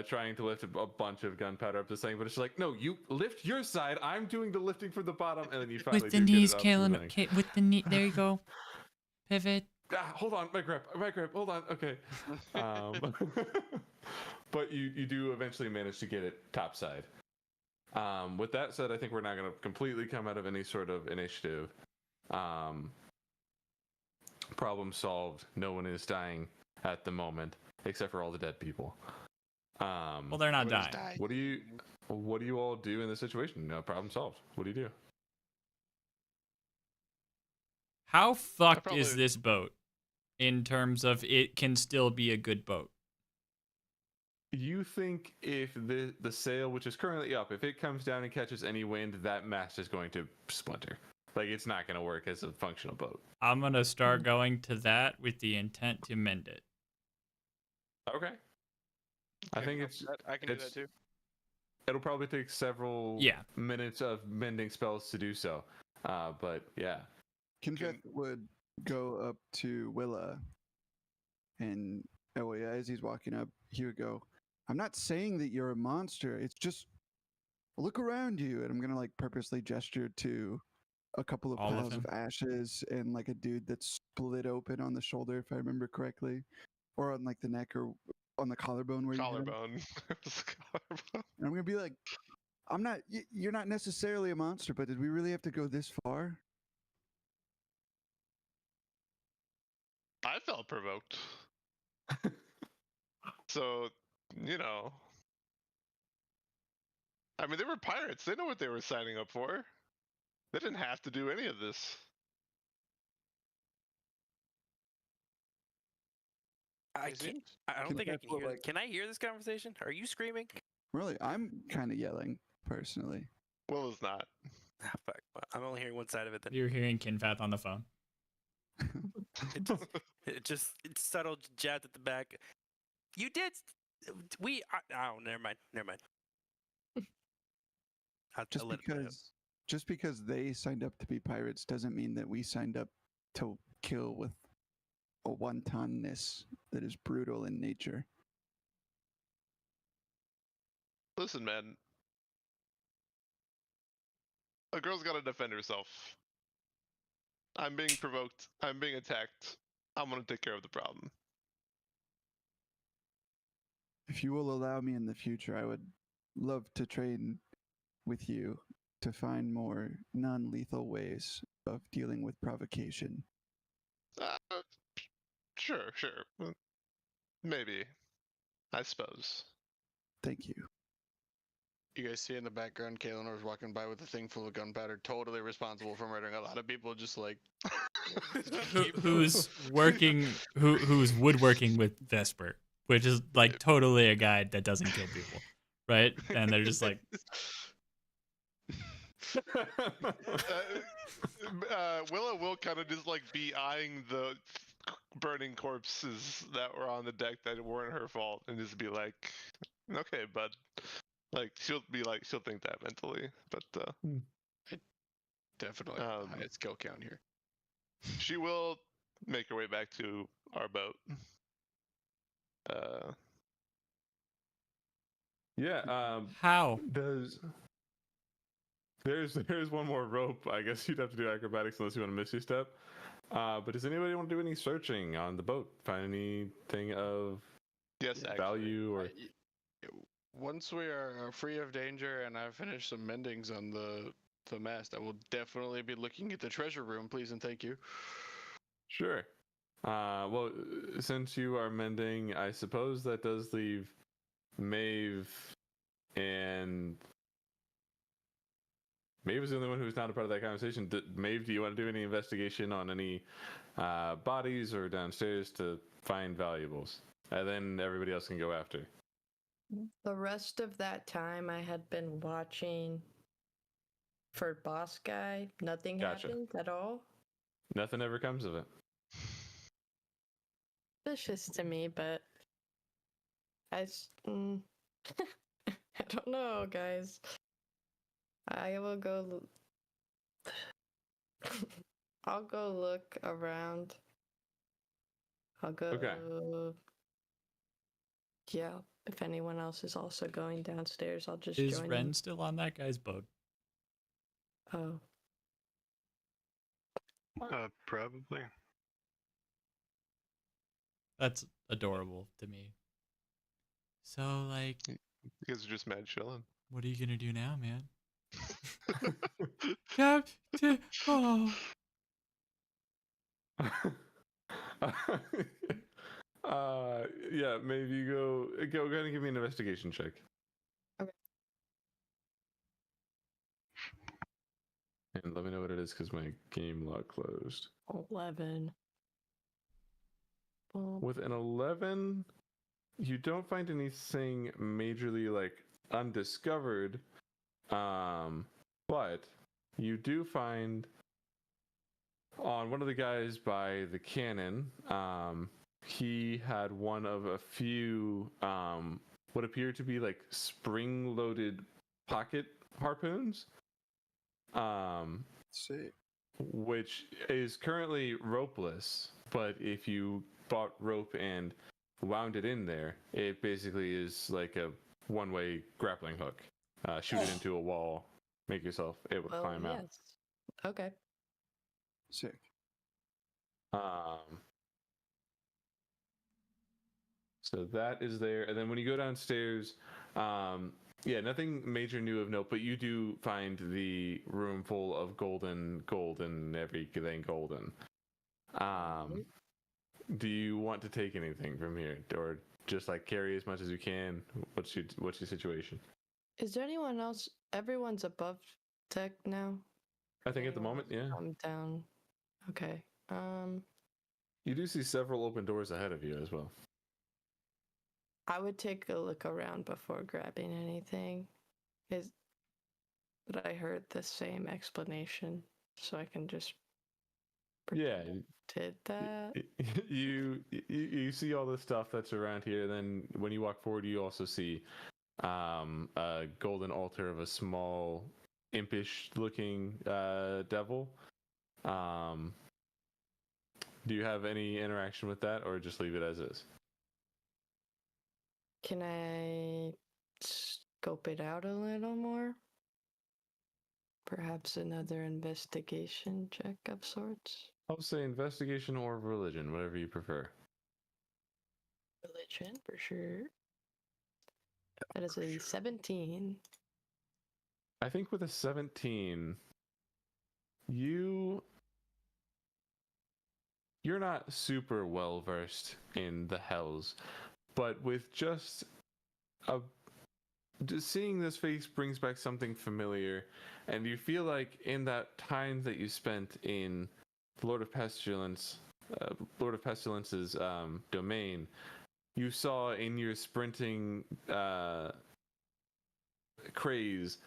trying to lift a bunch of gunpowder up this thing, but it's like, no, you lift your side. I'm doing the lifting from the bottom, and then you finally With the do knees, get it up to the Kalen. With the knee. There you go. Pivot. hold on, my grip. Hold on. Okay. But you do eventually manage to get it topside. With that said, I think we're not going to completely come out of any sort of initiative. Problem solved. No one is dying at the moment, except for all the dead people. Well, they're not dying. What do you all do in this situation? No, problem solved. What do you do? How fucked probably- is this boat in terms of it can still be a good boat? You think if the sail, which is currently up, if it comes down and catches any wind, that mast is going to splinter. Like, it's not going to work as a functional boat. I'm going to start going to that with the intent to mend it. Okay. I think I can do that too. it'll probably take several minutes of mending spells to do so. But yeah. Kinfeth would go up to Willa, and as he's walking up, he would go, "I'm not saying that you're a monster. It's just look around you." And I'm gonna like purposely gesture to a couple of All of piles of him? ashes and like a dude that's split open on the shoulder, if I remember correctly, or on like the neck or on the collarbone where you hit him. Collarbone. It was collarbone. And I'm gonna be like, "I'm not. You're not necessarily a monster, but did we really have to go this far?" I felt provoked. So, you know. I mean, they were pirates. They know what they were signing up for. They didn't have to do any of this. I It can't. seems- I don't Can think I I can put, hear. like- Can I hear this conversation? Are you screaming? Really, I'm kind of yelling personally. Will is not. Ah, fuck. Well, I'm only hearing one side of it. Then You're hearing Kinfath on the phone. it's subtle jabbed at the back. You did. Oh, never mind. Never mind. Just I'll let it play out. because they signed up to be pirates doesn't mean that we signed up to kill with a wantonness that is brutal in nature. Listen, man. A girl's got to defend herself. I'm being provoked. I'm being attacked. I'm gonna take care of the problem. If you will allow me in the future, I would love to train with you to find more non-lethal ways of dealing with provocation. Sure. Maybe. I suppose. Thank you. You guys see in the background, Kalen was walking by with a thing full of gunpowder, totally responsible for murdering a lot of people. Just like Who's woodworking with Vesper, which is like totally a guy that doesn't kill people, right? And they're just like, Willa will kind of just like be eyeing the burning corpses that were on the deck that weren't her fault, and just be like, "Okay, bud." Like she'll think that mentally, but definitely the highest kill count here. she will make her way back to our boat. Yeah. how? There's one more rope. I guess you'd have to do acrobatics unless you want to Misty Step. But does anybody want to do any searching on the boat? Find anything of Yes, actually. value or? Once we are free of danger and I've finished some mendings on the mast, I will definitely be looking at the treasure room, please and thank you. Sure. Well, since you are mending, I suppose that does leave Maeve, and Maeve is the only one who's not a part of that conversation. Maeve, do you want to do any investigation on any bodies or downstairs to find valuables? And then everybody else can go after. The rest of that time, I had been watching for Boss Guy. Nothing Gotcha. happened at all. Nothing ever comes of it. Suspicious to me, but I don't know, guys. I will go. I'll go look around. I'll go. Okay. Yeah, if anyone else is also going downstairs, I'll just Is join Ren them. still on that guy's boat? Oh, Probably. That's adorable to me. So, like, You guys are just mad chilling. what are you gonna do now, man? Captain, oh. Yeah, maybe you go ahead and give me an investigation check. Okay. And let me know what it is because my game log closed. 11. Boom. With an 11, you don't find anything majorly like undiscovered, but you do find on one of the guys by the cannon, he had one of a few what appear to be like spring-loaded pocket harpoons. See. which is currently ropeless. But if you bought rope and wound it in there, it basically is like a one-way grappling hook. Shoot it into a wall, make yourself able to climb out. Yes. Okay. Sick. So that is there, and then when you go downstairs, yeah, nothing major new of note, but you do find the room full of gold and everything golden. Do you want to take anything from here, or just like carry as much as you can? What's your situation? Is there anyone else? Everyone's above deck now. I think at the moment, yeah. I'm down. Okay. You do see several open doors ahead of you as well. I would take a look around before grabbing anything. But I heard the same explanation, so I can just Yeah, did that. you see all the stuff that's around here. Then when you walk forward, you also see a golden altar of a small, impish-looking devil. Do you have any interaction with that, or just leave it as is? Can I scope it out a little more? Perhaps another investigation check of sorts? I'll say investigation or religion, whatever you prefer. Religion, for sure. That is a 17. I think with a 17, you're not super well versed in the hells, but with just seeing this face brings back something familiar, and you feel like in that time that you spent in Lord of Pestilence's domain, you saw in your sprinting craze,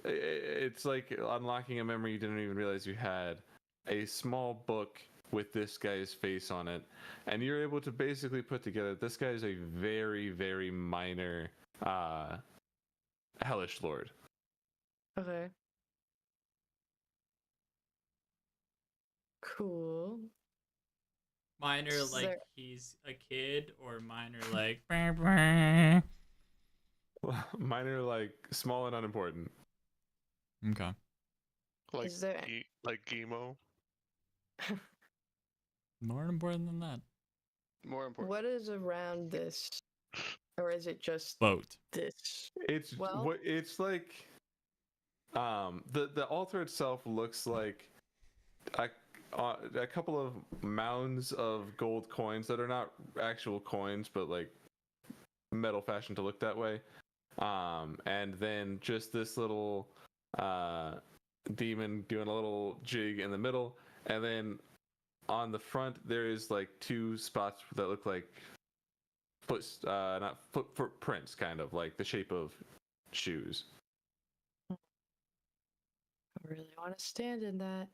it's like unlocking a memory you didn't even realize you had, a small book with this guy's face on it, and you're able to basically put together this guy is a very, very minor hellish lord. Okay. Cool. Minor Is like there- he's a kid, or minor like Minor like small and unimportant. Okay. Like Is there- like Gemo. More important than that. More important. What is around this? Or is it just Boat. this? It's Well- it's like the altar itself looks like a couple of mounds of gold coins that are not actual coins, but like metal fashioned to look that way. And then just this little demon doing a little jig in the middle, and then on the front there is like two spots that look like footprints, kind of like the shape of shoes. I really want to stand in that.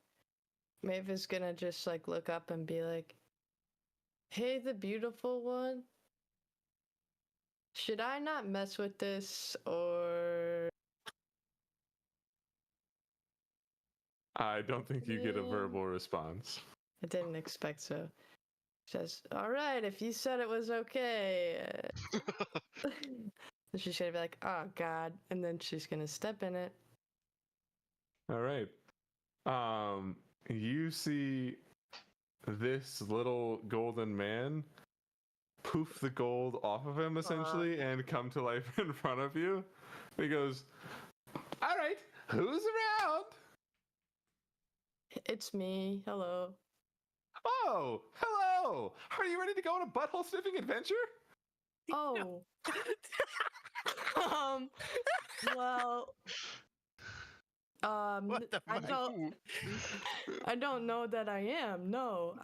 Maeve is gonna just like look up and be like, "Hey, the beautiful one. Should I not mess with this, or?" I don't think you get a verbal response. I didn't expect so. Says, "All right, if you said it was okay." And she's gonna be like, "Oh God," and then she's gonna step in it. All right. You see this little golden man poof the gold off of him essentially and come to life in front of you. He goes, "All right, who's around?" It's me. Hello. "Oh, hello. Are you ready to go on a butthole sniffing adventure?" Oh. Well. What the I fuck? I don't know that I am. No,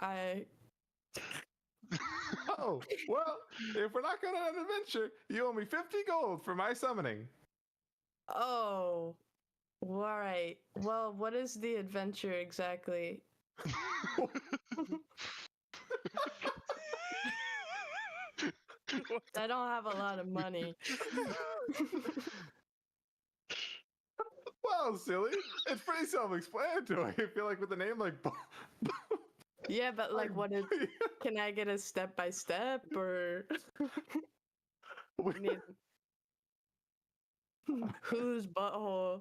"Oh, well, if we're not going on an adventure, you owe me 50 gold for my summoning." Oh. All right. Well, what is the adventure exactly? I don't have a lot of money. Well, sounds silly. It's pretty self-explanatory. I feel like with a name like Yeah, but like, what is? Can I get a step by step or? Need... Whose butthole?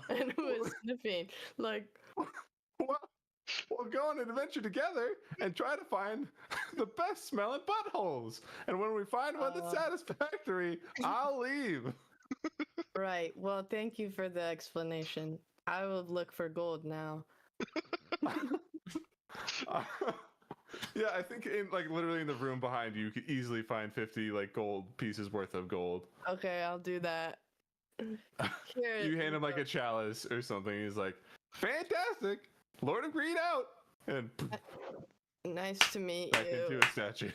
And who is sniffing? Like, We'll go on an adventure together and try to find the best smelling buttholes. And when we find one that's satisfactory, I'll leave. right. Well, thank you for the explanation. I will look for gold now. Yeah, I think in like literally in the room behind you, you could easily find 50 like gold pieces worth of gold. Okay, I'll do that. Here, You hand him like a chalice or something. He's like, "Fantastic, Lord of Greed out," and nice to meet back you. into a statue.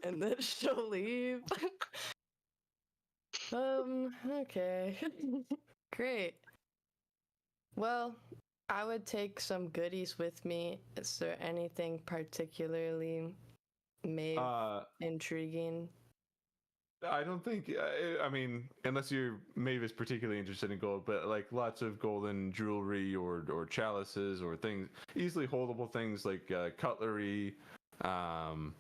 And then she'll leave. Okay. Great. Well, I would take some goodies with me. Is there anything particularly maybe intriguing? I don't think. I mean, unless Maeve is particularly interested in gold, but like lots of golden jewelry or chalices or things, easily holdable things like cutlery. Then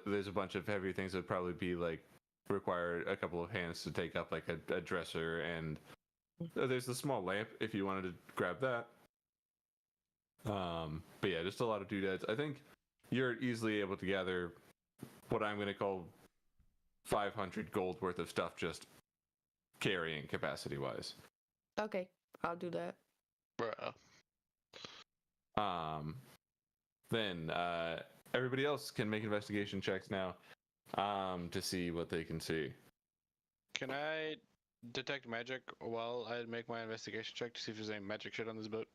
there's a bunch of heavy things that would probably be like require a couple of hands to take up, like a dresser, and there's the small lamp if you wanted to grab that. But yeah, just a lot of doodads. I think you're easily able to gather what I'm going to call 500 gold worth of stuff, just carrying capacity wise. Okay, I'll do that. Bruh. Then everybody else can make investigation checks now, to see what they can see. Can I detect magic while I make my investigation check to see if there's any magic shit on this boat?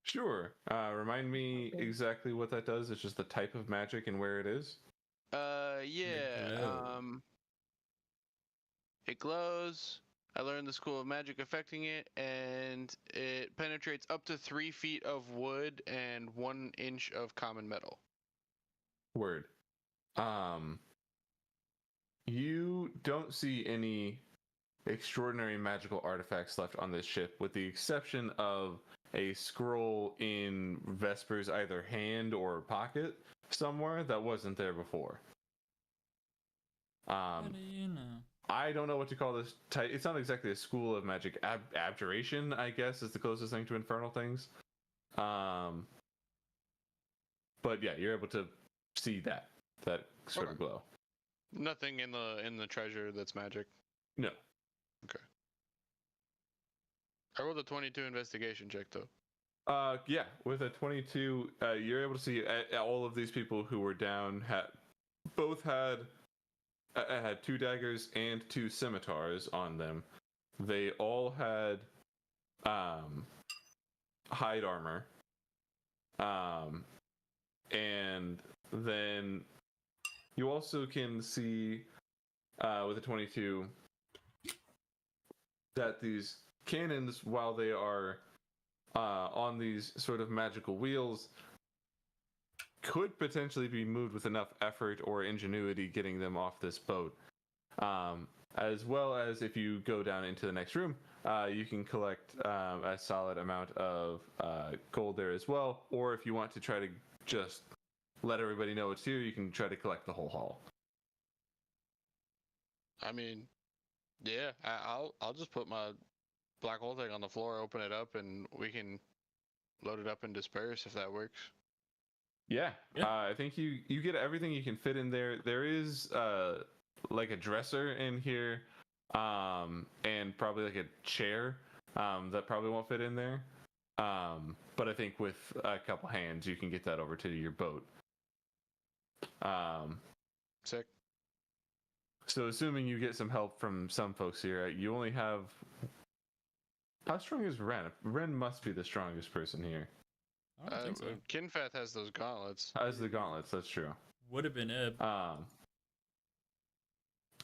Sure. Remind me exactly what that does. It's just the type of magic and where it is. Yeah. glow. It glows. I learned the school of magic affecting it, and it penetrates up to 3 feet of wood and 1 inch of common metal. Word. You don't see any extraordinary magical artifacts left on this ship, with the exception of a scroll in Vesper's either hand or pocket somewhere that wasn't there before. How do you know? I don't know what to call this type. It's not exactly a school of magic. Abjuration, I guess, is the closest thing to infernal things. But yeah, you're able to see that sort of glow. Nothing in the treasure that's magic. No. Okay. I rolled a 22 investigation check though. Yeah, with a 22, you're able to see all of these people who were down had 2 daggers and 2 scimitars on them. They all had hide armor. And then you also can see with a 22 that these cannons, while they are on these sort of magical wheels, could potentially be moved with enough effort or ingenuity getting them off this boat. As well as if you go down into the next room, you can collect a solid amount of gold there as well. Or if you want to try to just let everybody know it's here, you can try to collect the whole haul. I mean, yeah, I'll just put my black hole thing on the floor, open it up, and we can load it up and disperse if that works. Yeah. I think you get everything you can fit in there. There is like a dresser in here, and probably like a chair that probably won't fit in there. But I think with a couple hands, you can get that over to your boat. Sick. So assuming you get some help from some folks here, you only have... How strong is Ren? Ren must be the strongest person here. I don't think so. Kinfath has those gauntlets. Has the gauntlets, that's true. Would have been Ib.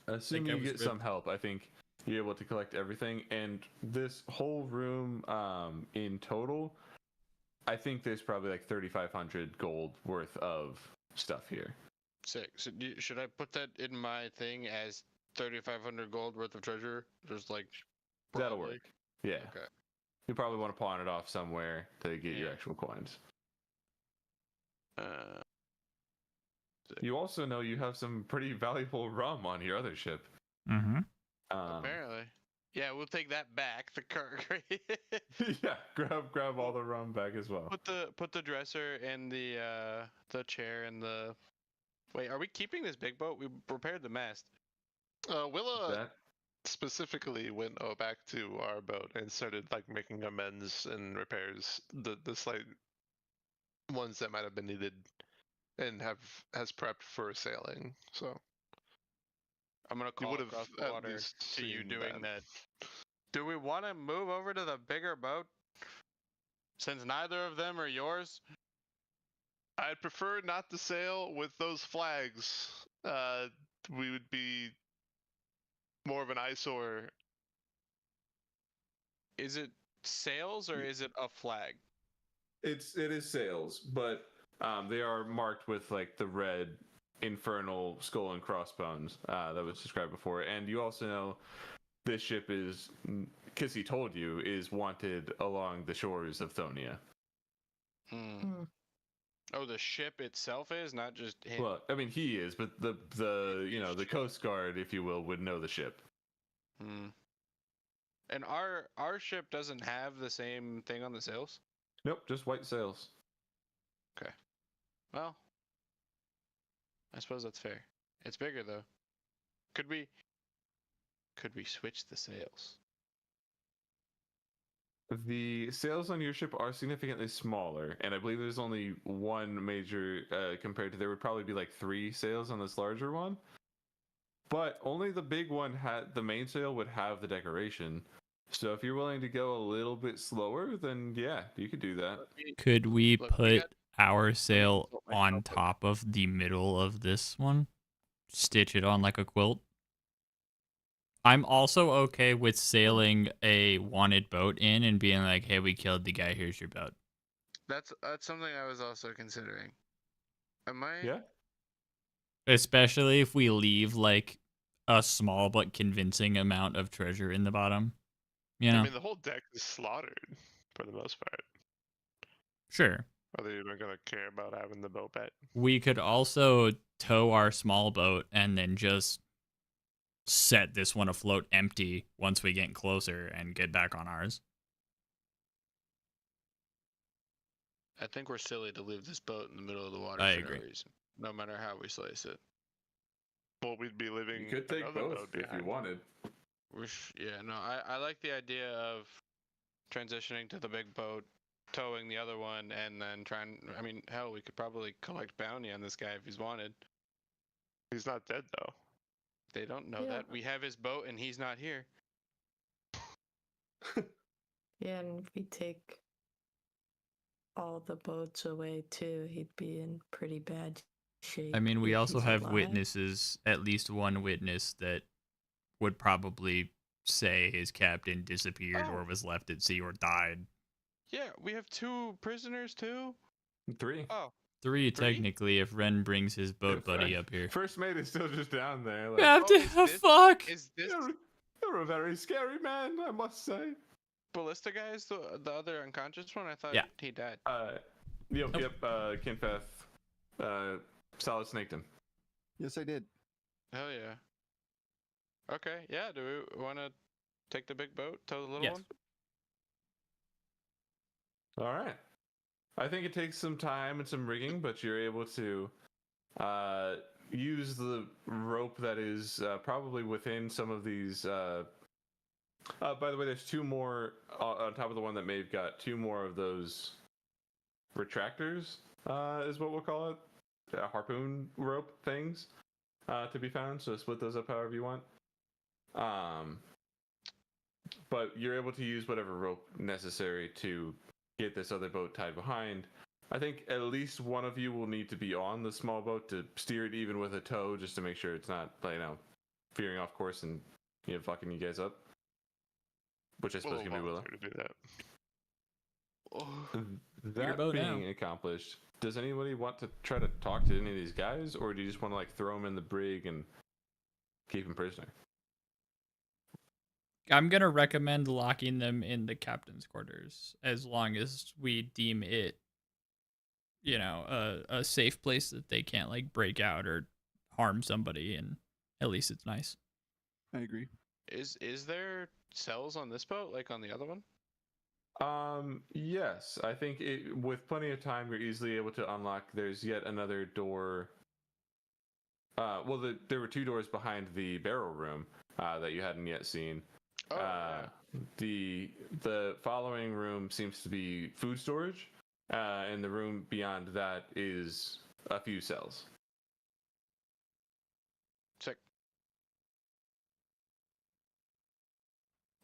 Assuming I you was get Rib. some help, I think you're able to collect everything. And this whole room, in total, I think there's probably like 3,500 gold worth of stuff here. Sick. So should I put that in my thing as 3,500 gold worth of treasure? Just like That'll broadly? work. Yeah. Okay. You probably want to pawn it off somewhere to get your Yeah. actual coins. Sick. You also know you have some pretty valuable rum on your other ship. Mm-hmm. Apparently. Yeah, we'll take that back. The crate. Yeah, grab all the rum back as well. Put the dresser and the chair and the. Wait, are we keeping this big boat? We repaired the mast. Willa That specifically went back to our boat and started like making amends and repairs, the slight ones that might have been needed, and has prepped for sailing. So I'm gonna you call would have across the at water least to you seen doing that. Do we want to move over to the bigger boat? Since neither of them are yours? I'd prefer not to sail with those flags. We would be more of an eyesore. Is it sails or is it a flag? it is sails, but they are marked with like the red infernal skull and crossbones that was described before. And you also know this ship is, because he told you, is wanted along the shores of Thonia. Hmm. Oh, the ship itself is, not just him. Well, I mean he is, but the the Coast Guard, if you will, would know the ship. Hmm. And our ship doesn't have the same thing on the sails? Nope, just white sails. Okay. Well, I suppose that's fair. It's bigger though. Could we switch the sails? The sails on your ship are significantly smaller, and I believe there's only one major compared to there would probably be like 3 sails on this larger one. But only the big one had the mainsail would have the decoration. So if you're willing to go a little bit slower, then yeah, you could do that. Could we Look, we put got- our sail tilt my on elbow. top of the middle of this one? Stitch it on like a quilt? I'm also okay with sailing a wanted boat in and being like, hey, we killed the guy, here's your boat. That's something I was also considering. Am I? Yeah. Especially if we leave like a small but convincing amount of treasure in the bottom. You know? I mean, the whole deck is slaughtered for the most part. Sure. Are they even gonna care about having the boat back? We could also tow our small boat and then just set this one afloat empty once we get closer and get back on ours. I think we're silly to leave this boat in the middle of the water I for agree. no reason, no matter how we slice it. Well, we'd be living You could take another both boat if you behind. wanted. Yeah, no, I like the idea of transitioning to the big boat, towing the other one, and then trying. I mean, hell, we could probably collect bounty on this guy if he's wanted. He's not dead though. They don't know Yeah. that. We have his boat and he's not here. Yeah, and if we take all the boats away too, he'd be in pretty bad shape. I mean, we if also he's have alive. witnesses, at least one witness that would probably say his captain disappeared or Oh. was left at sea or died. Yeah, we have 2 prisoners too. 3. Oh, 3 Three? technically if Ren brings his boat If, buddy uh, up here. First mate is still just down there. Like, Captain, is this- fuck! is this you're a very scary man, I must say. Ballista guy is the other unconscious one? I thought Yeah. he died. Yep, Nope. Kinfeth, solid snaked him. Yes, I did. Hell yeah. Okay, yeah. Do we want to take the big boat, tow the little Yes. one? All right. I think it takes some time and some rigging, but you're able to use the rope that is probably within some of these. By the way, there's 2 more on top of the one that Maeve got. 2 more of those retractors, is what we'll call it. Harpoon rope things to be found. So split those up however you want. But you're able to use whatever rope necessary to get this other boat tied behind. I think at least one of you will need to be on the small boat to steer it, even with a tow, just to make sure it's not, veering off course and fucking you guys up. Which I suppose We'll can be Willow. volunteer to do that. Oh, That boat being now. accomplished, does anybody want to try to talk to any of these guys, or do you just want to like throw them in the brig and keep them prisoner? I'm gonna recommend locking them in the captain's quarters as long as we deem it, you know, a safe place that they can't like break out or harm somebody, and at least it's nice. I agree. Is there cells on this boat like on the other one? Yes, I think with plenty of time, you're easily able to unlock. There's yet another door. Well, there were 2 doors behind the barrel room that you hadn't yet seen. Oh, yeah. The following room seems to be food storage, and the room beyond that is a few cells. Sick.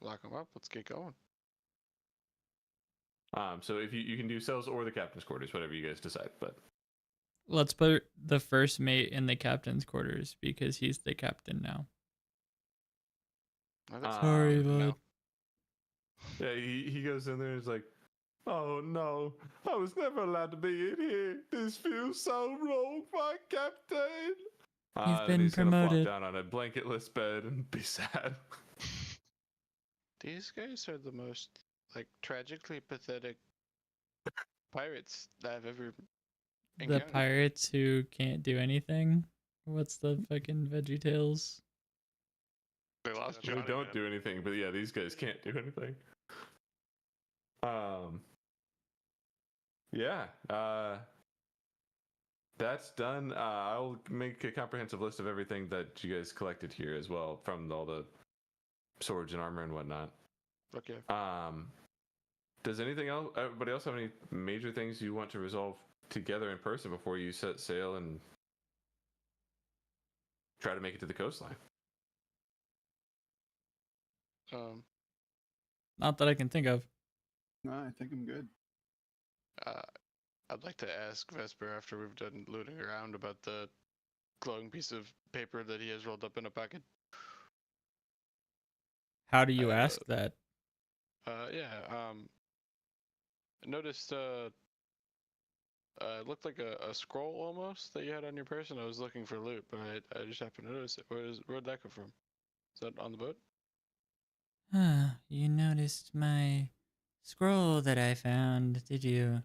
Lock them up. Let's get going. So if you can do cells or the captain's quarters, whatever you guys decide. But Let's put the first mate in the captain's quarters because he's the captain now. Oh, that's Sorry, good to know. bud. yeah, he goes in there and is like, "Oh no, I was never allowed to be in here. This feels so wrong, my captain." You've And been he's promoted. gonna flop down on a blanketless bed and be sad. These guys are the most like tragically pathetic pirates that I've ever The encountered. pirates who can't do anything. What's the fucking Veggie Tales? They lost They Johnny. don't man. do anything, but yeah, these guys can't do anything. Yeah. That's done. I'll make a comprehensive list of everything that you guys collected here as well, from all the swords and armor and whatnot. Okay. Does everybody else have any major things you want to resolve together in person before you set sail and try to make it to the coastline? Not that I can think of. No, I think I'm good. I'd like to ask Vesper after we've done looting around about the glowing piece of paper that he has rolled up in a pocket. How do you ask that? Yeah. I noticed it looked like a scroll almost that you had on your person. I was looking for loot, but I just happened to notice it. Where'd that come from? Is that on the boat? You noticed my scroll that I found, did you?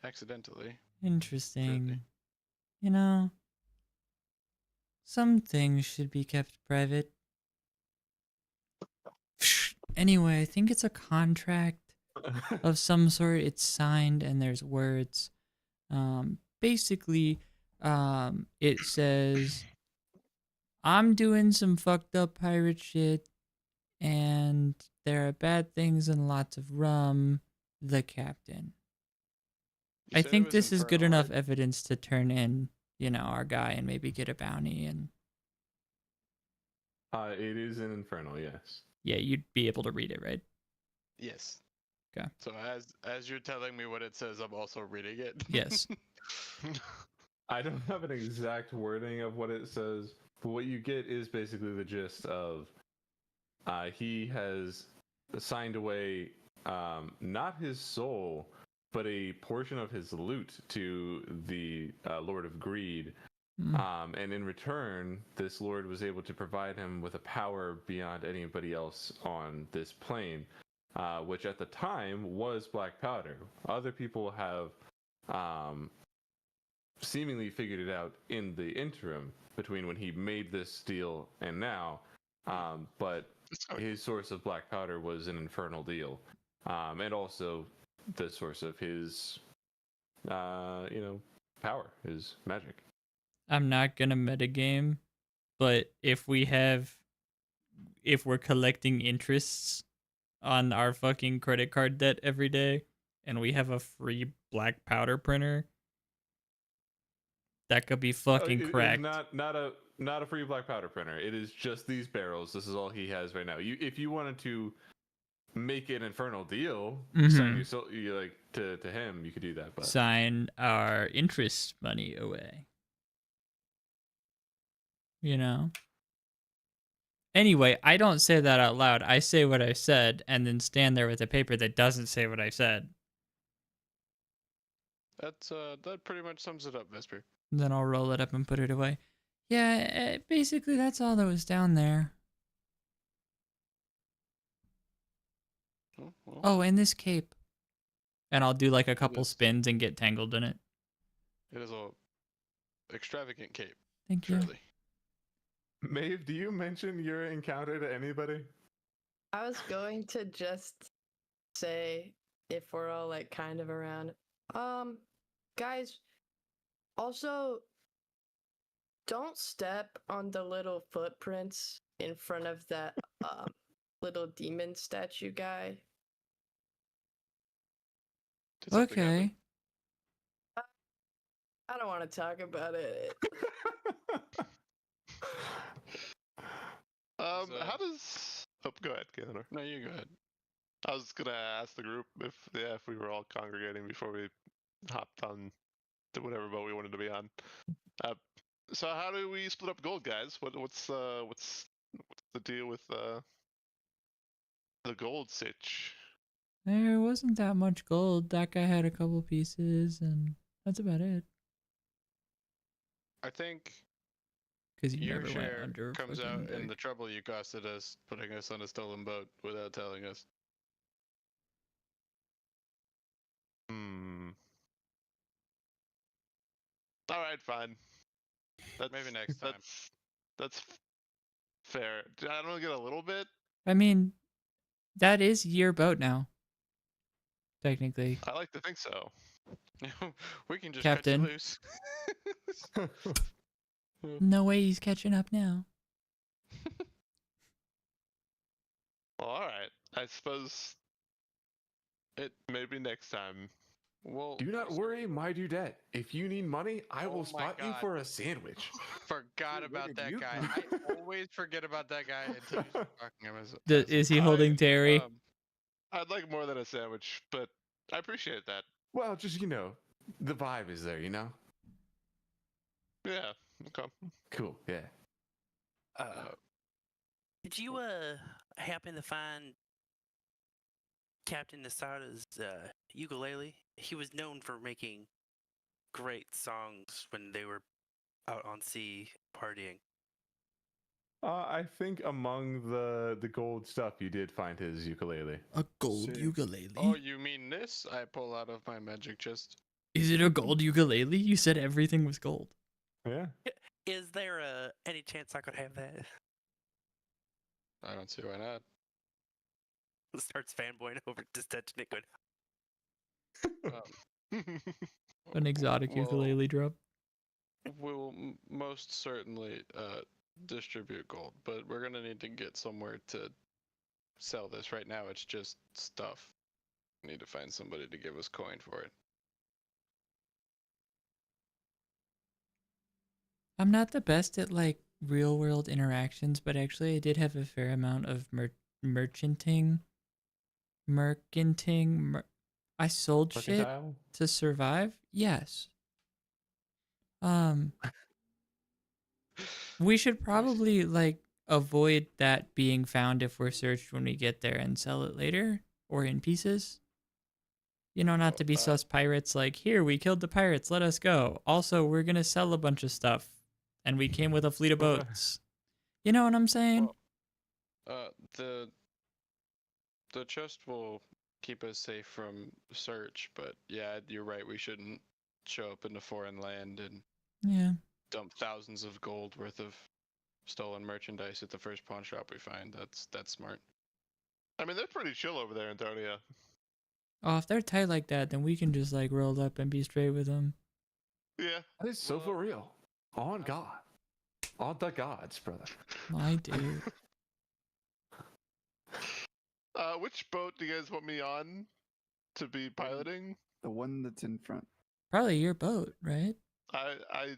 Accidentally. Interesting. Really? You know, some things should be kept private. Anyway, I think it's a contract of some sort. It's signed and there's words. Basically, it says, I'm doing some fucked up pirate shit, and there are bad things and lots of rum. The captain. You I said it think was this is good infernal, enough right? evidence to turn in, you know, our guy and maybe get a bounty. And It is an infernal, yes. yeah, you'd be able to read it, right? Yes. Okay. So as you're telling me what it says, I'm also reading it. Yes. I don't have an exact wording of what it says, but what you get is basically the gist of he has signed away not his soul, but a portion of his loot to the Lord of Greed. And in return, this lord was able to provide him with a power beyond anybody else on this plane, which at the time was black powder. Other people have seemingly figured it out in the interim between when he made this deal and now. But his source of black powder was an infernal deal, and also the source of his, power, his magic. I'm not gonna metagame, but if we're collecting interests on our fucking credit card debt every day, and we have a free black powder printer, that could be fucking It is cracked. not a free black powder printer. It is just these barrels. This is all he has right now. If you wanted to make an infernal deal, sign your soul, to him, you could do that. But Sign our interest money away. You know? Anyway, I don't say that out loud. I say what I said and then stand there with a paper that doesn't say what I said. That pretty much sums it up, Vesper. Then I'll roll it up and put it away. Yeah, basically that's all that was down there. Well, Oh, and this cape. And I'll do like a couple is. spins and get tangled in it. It is a extravagant cape, Thank you. surely. Maeve, do you mention your encounter to anybody? I was going to just say, if we're all like kind of around, guys, also don't step on the little footprints in front of that little demon statue guy. Did something happen? Okay. I don't want to talk about it. How does? Oh, go ahead, Gaylor. No, you go ahead. I was gonna ask the group if we were all congregating before we hopped on to whatever boat we wanted to be on. So how do we split up gold, guys? What's the deal with the gold sitch? There wasn't that much gold. That guy had a couple pieces, and that's about it. I think Because you your never went share under comes fucking out in deck. the trouble you costed us putting us on a stolen boat without telling us. All right, fine. Maybe next time. That's fair. Did I only get a little bit? I mean, that is your boat now. Technically. I like to think so. We can just Captain. cut you loose. No way he's catching up now. Well, all right. I suppose maybe next time. Well, Do not worry, my dudette. If you need money, I Oh will my spot you God. for a sandwich. forgot Dude, where about did that you guy. come I always forget about that guy until you start talking about it. Is he holding Terry? I'd like more than a sandwich, but I appreciate that. Well, just, the vibe is there, Yeah. Okay. Cool, yeah. Did you happen to find Captain Nasada's ukulele? He was known for making great songs when they were out on sea partying. I think among the gold stuff, you did find his ukulele. A gold See. ukulele? Oh, you mean this? I pull out of my magic chest. Is it a gold ukulele? You said everything was gold. Yeah. Is there any chance I could have that? I don't see why not. Starts fanboying over, just touching it, good. An exotic Well, ukulele drop. We'll most certainly distribute gold, but we're gonna need to get somewhere to sell this. Right now, it's just stuff. We need to find somebody to give us coin for it. I'm not the best at like real world interactions, but actually I did have a fair amount of merchanting. I sold shit Mercantile? to survive. Yes. We should probably like avoid that being found if we're searched when we get there and sell it later or in pieces. Not to be sus pirates like, here, we killed the pirates, let us go. Also, we're going to sell a bunch of stuff and we came with a fleet of boats. You know what I'm saying? The chest will keep us safe from search, but yeah, you're right. We shouldn't show up in a foreign land and Yeah. dump thousands of gold worth of stolen merchandise at the first pawn shop we find. That's smart. I mean, they're pretty chill over there in Tharnia. Oh, if they're tight like that, then we can just like roll up and be straight with them. Yeah. That is so for real. On God. On the gods, brother. My dude. Which boat do you guys want me on to be piloting? The one that's in front. Probably your boat, right? I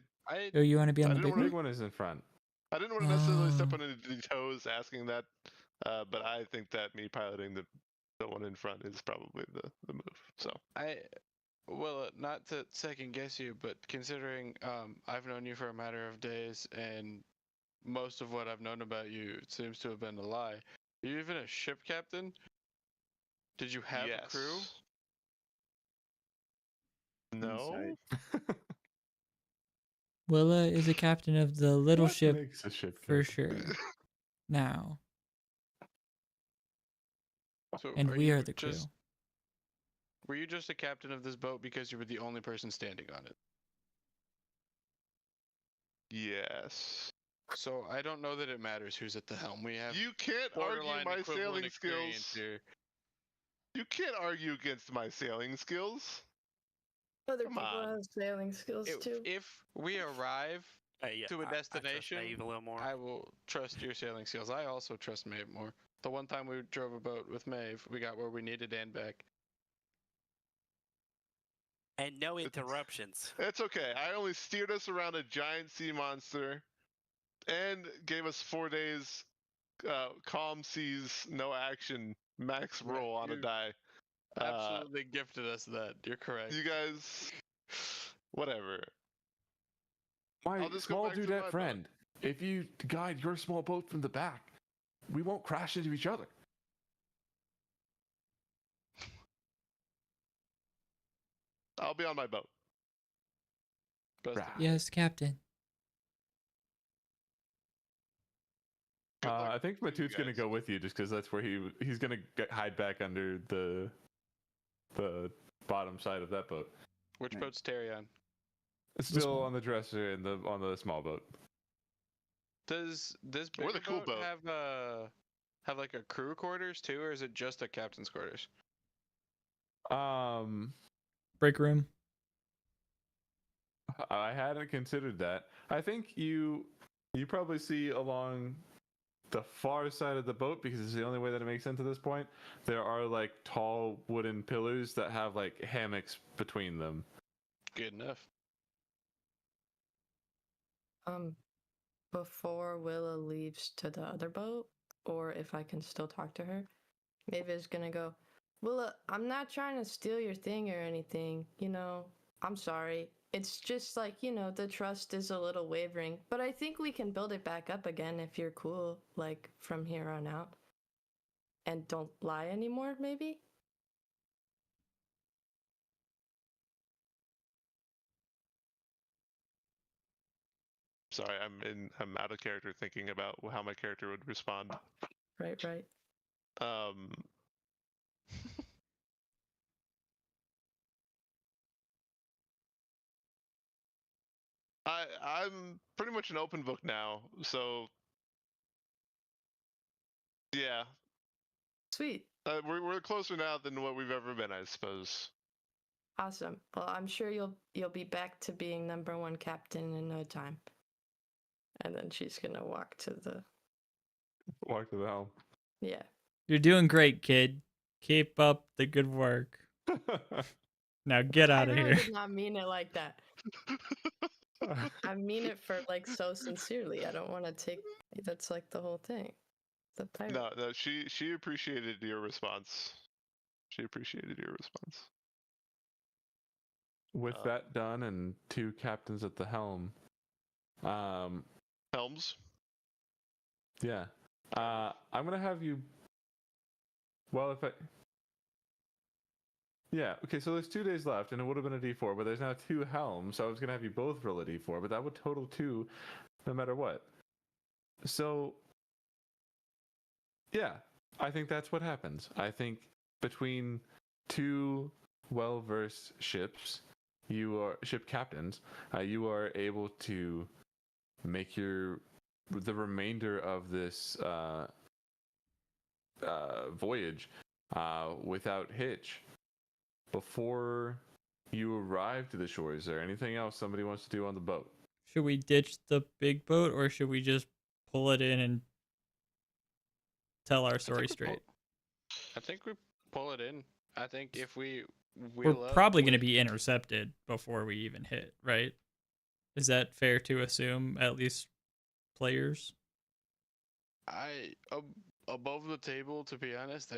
Or you want to be on I the didn't big The wanna- one? big one is in front. I didn't want to necessarily step Oh. on any toes asking that, but I think that me piloting the one in front is probably the move. So Well, not to second guess you, but considering I've known you for a matter of days and most of what I've known about you seems to have been a lie. Are you even a ship captain? Did you have a crew? yes. No. Insight. Willa is a captain of the little What ship makes a ship for captain? sure. Now, So and we you are the crew. Were you just a captain of this boat because you were the only person standing on it? Yes. So I don't know that it matters who's at the helm. We have You can't argue borderline my equivalent sailing experience skills. here. You can't argue against my sailing skills. Other Come people on. have sailing skills too. If we arrive Yeah, to a I trust destination, Maeve a little more. I will trust your sailing skills. I also trust Maeve more. The one time we drove a boat with Maeve, we got where we needed and back. And no interruptions. It's okay. I only steered us around a giant sea monster and gave us 4 days calm seas, no action, max Right, roll on a you die. Absolutely gifted us that. You're correct. You guys, whatever. My I'll just go small back to my dudette boat. friend, if you guide your small boat from the back, we won't crash into each other. I'll be on my boat. Best Rad. of- Yes, captain. Good luck I think to you Matoot's gonna guys. go with you just because that's where he's gonna hide back under the bottom side of that boat. Which Right. boat's Terry on? It's The still small. on the dresser and on the small boat. Does this We're bigger the cool boat. have like a crew quarters too, or is it just a captain's quarters? Break room. I hadn't considered that. I think you probably see along the far side of the boat, because it's the only way that it makes sense at this point. There are like tall wooden pillars that have like hammocks between them. Good enough. Before Willa leaves to the other boat, or if I can still talk to her, Maeve is gonna go, Willa, I'm not trying to steal your thing or anything, I'm sorry. It's just like, the trust is a little wavering, but I think we can build it back up again if you're cool, like, from here on out. And don't lie anymore, maybe? Sorry, I'm out of character thinking about how my character would respond. Right. Um, I'm pretty much an open book now, so yeah, Sweet. we're closer now than what we've ever been, I suppose. Awesome. Well, I'm sure you'll be back to being number one captain in no time. And then she's gonna walk to the Walk to the helm. yeah. You're doing great, kid. Keep up the good work. Now get out I of really here. did not mean it like that. I mean it for like so sincerely. I don't want to take that's like the whole thing. The pirate. No, she appreciated your response. She appreciated your response. With that done and two captains at the helm, Helms? yeah, I'm gonna have you. Well, yeah, okay, so there's 2 days left, and it would have been a D4, but there's now two helms, so I was gonna have you both roll a D4, but that would total 2, no matter what. So, yeah, I think that's what happens. I think between two well-versed ships, ship captains, you are able to make the remainder of this voyage without hitch. Before you arrive to the shore, is there anything else somebody wants to do on the boat? Should we ditch the big boat or should we just pull it in and tell our story straight? I think we pull it in. I think if we We're wheel up probably going to with- be intercepted before we even hit, right? Is that fair to assume, at least players? Above the table, to be honest,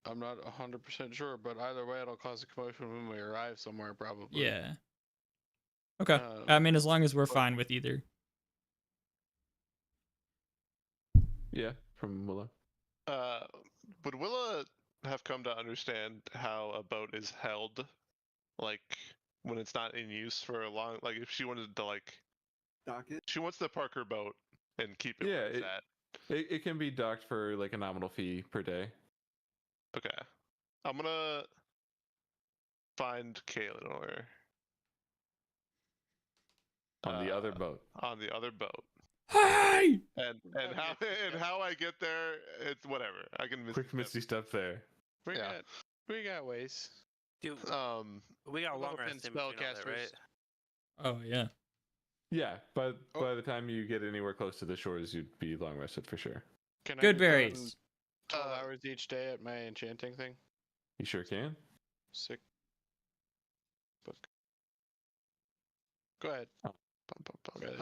I'm not 100% sure, but either way, it'll cause a commotion when we arrive somewhere, probably. Yeah. Okay. I mean, as long as we're but- fine with either. Yeah, from Willa. Would Willa have come to understand how a boat is held? Like, when it's not in use for a long, like if she wanted to like, Dock it. she wants to park her boat and keep it Yeah, where it's at. It can be docked for like a nominal fee per day. Okay, I'm gonna find Kaelinor On the other boat. on the other boat, Hey! and how and how I get there, it's whatever. I can Quick Misty step there. Yeah. We got ways. Dude, Um, we got a long Level 10 rest in between all that, spellcasters. right? Oh yeah. Yeah, but Oh. by the time you get anywhere close to the shores, you'd be long rested for sure. Can I Good get done berries. 12 hours each day at my enchanting thing. You sure can. Sick. Book. Go ahead. Really?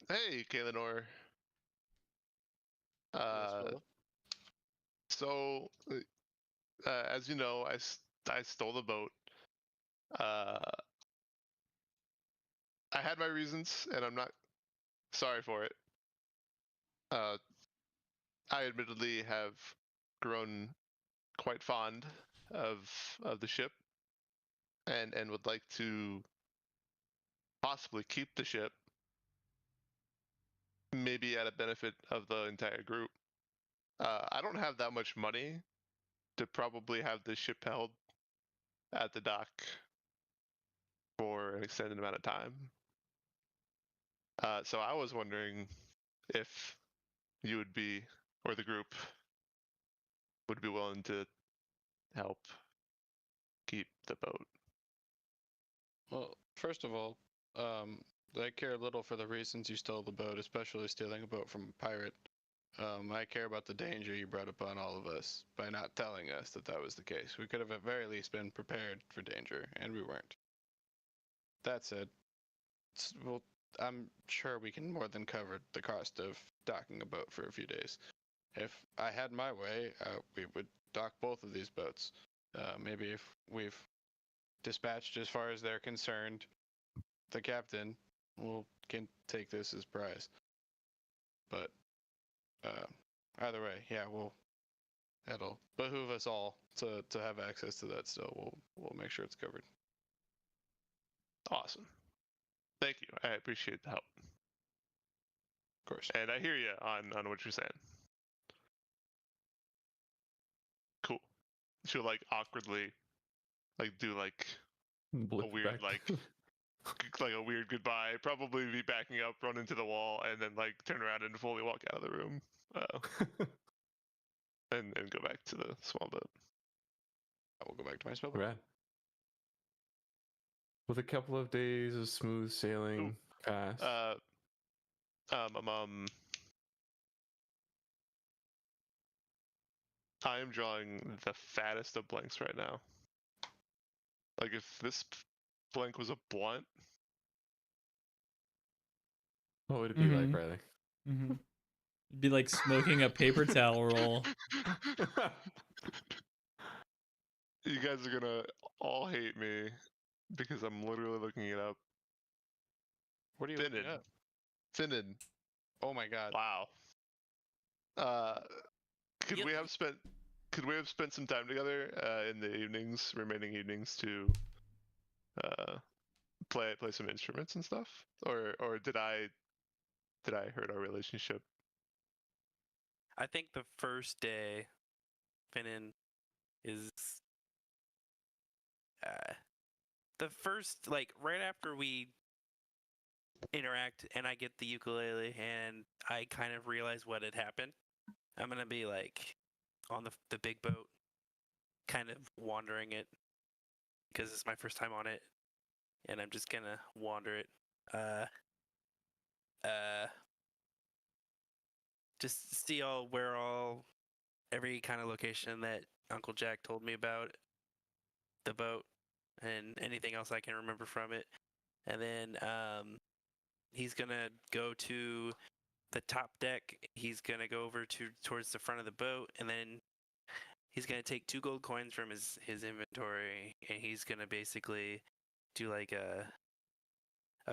hey, Kaelinor. Yes, Will? So, as you know, I stole the boat. I had my reasons, and I'm not sorry for it. I admittedly have grown quite fond of the ship, and would like to possibly keep the ship, maybe at a benefit of the entire group. I don't have that much money to probably have this ship held at the dock for an extended amount of time. So I was wondering if you would be, or the group would be willing to help keep the boat. Well, first of all, I care little for the reasons you stole the boat, especially stealing a boat from a pirate. I care about the danger you brought upon all of us by not telling us that that was the case. We could have at very least been prepared for danger, and we weren't. That said, well, I'm sure we can more than cover the cost of docking a boat for a few days. If I had my way, we would dock both of these boats. Maybe if we've dispatched as far as they're concerned, the captain can take this as prize. But either way, yeah, it'll behoove us all to have access to that still. We'll make sure it's covered. Awesome. Thank you. I appreciate the help. Of course. And I hear you on what you're saying. Cool. She'll like awkwardly like do like Blip a weird back. like a weird goodbye, probably be backing up, run into the wall, and then like turn around and fully walk out of the room. And go back to the small boat. I will go back to my spell. Rad. With a couple of days of smooth sailing past. I am drawing the fattest of blanks right now. Like if this blank was a blunt, What would it be like, Riley? Mm-hmm. It'd be like smoking a paper towel roll. you guys are gonna all hate me because I'm literally looking it up. What are you looking Finnan. up? Finnan. Oh my god. Wow. Could Yep. we have spent some time together in the evenings, remaining evenings, to play some instruments and stuff, or did I hurt our relationship? I think the first day, Finnan is the first, like right after we interact and I get the ukulele and I kind of realize what had happened. I'm gonna be like on the big boat, kind of wandering it because it's my first time on it, and I'm just gonna wander it. Just see every kind of location that Uncle Jack told me about the boat and anything else I can remember from it. And then he's gonna go to the top deck. He's gonna go over towards the front of the boat, and then he's gonna take 2 gold coins from his inventory, and he's gonna basically do like a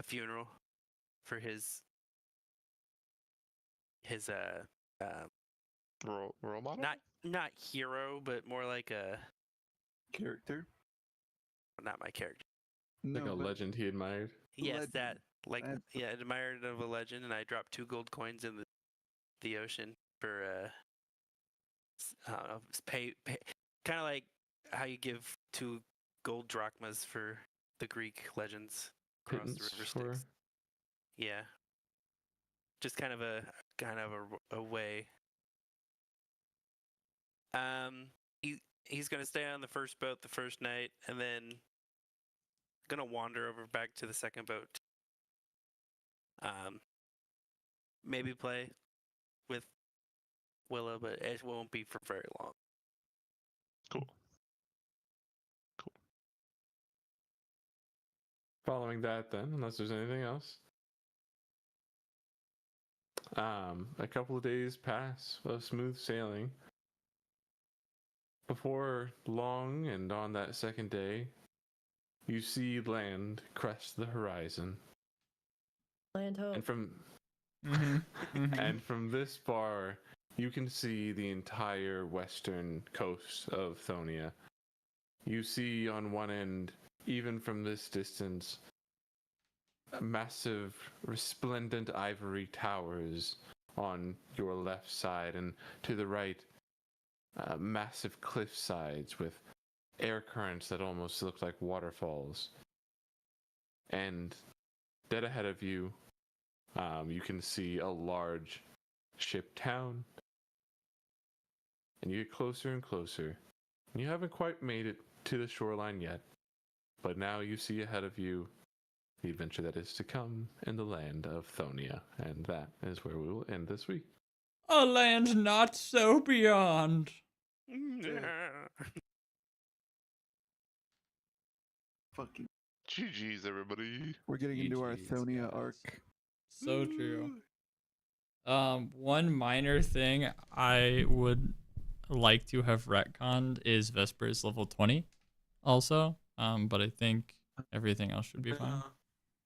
funeral for his Role model? not hero, but more like a Character. not my character. Like No, a but legend he admired. Yes, Legend. that. Like, That's- yeah, admired of a legend, and I dropped 2 gold coins in the ocean for I don't know, pay kind of like how you give 2 gold drachmas for the Greek legends across the Pittance river for. Styx. Yeah, just kind of a way. He's gonna stay on the first boat the first night, and then gonna wander over back to the second boat. Maybe play with Willow, but it won't be for very long. Cool. Following that, then, unless there's anything else. A couple of days pass of smooth sailing. Before long, and on that second day, you see land crest the horizon. Land hope. And from Mm-hmm. and from this bar, you can see the entire western coast of Thonia. You see on one end, even from this distance, massive, resplendent ivory towers on your left side, and to the right, massive cliff sides with air currents that almost look like waterfalls. And dead ahead of you, you can see a large ship town. And you get closer and closer. And you haven't quite made it to the shoreline yet, but now you see ahead of you the adventure that is to come in the land of Thonia. And that is where we will end this week. A land not so beyond. fucking. GG's, everybody. We're getting into our GGs, Thonia guys. arc. So true. One minor thing I would like to have retconned is Vespers level 20 also. But I think everything else should be fine.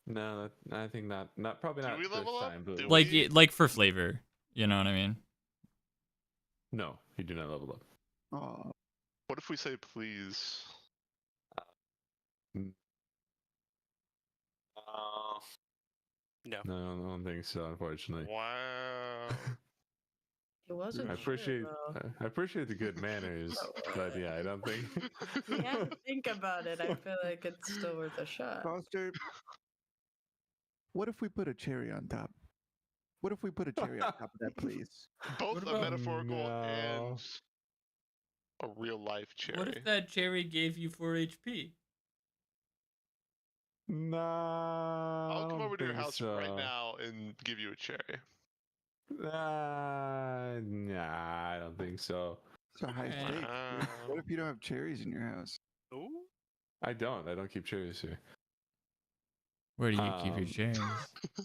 No, I think not probably Do not we this level up? time, but Do we'll Like see. like for flavor, you know what I mean? No, you do not level up. Oh, What if we say please? No. No, I don't think so, unfortunately. Wow. It wasn't I sure, appreciate though. I appreciate the good manners, but yeah, I don't think. You had to think about it. I feel like it's still worth a shot. Foster, what if we put a cherry on top? What if we put a cherry on top of that, please? Both What a about- metaphorical No. and a real life cherry. What if that cherry gave you 4 HP? Nah. I'll come I over to your don't house think right so. now and give you a cherry. Nah, I don't think so. It's a high Okay. stakes. Dude. What if you don't have cherries in your house? Ooh. I don't keep cherries here. Where do you keep your Um, cherries?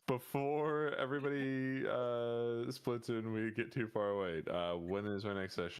Before everybody splits and we get too far away, when is our next session?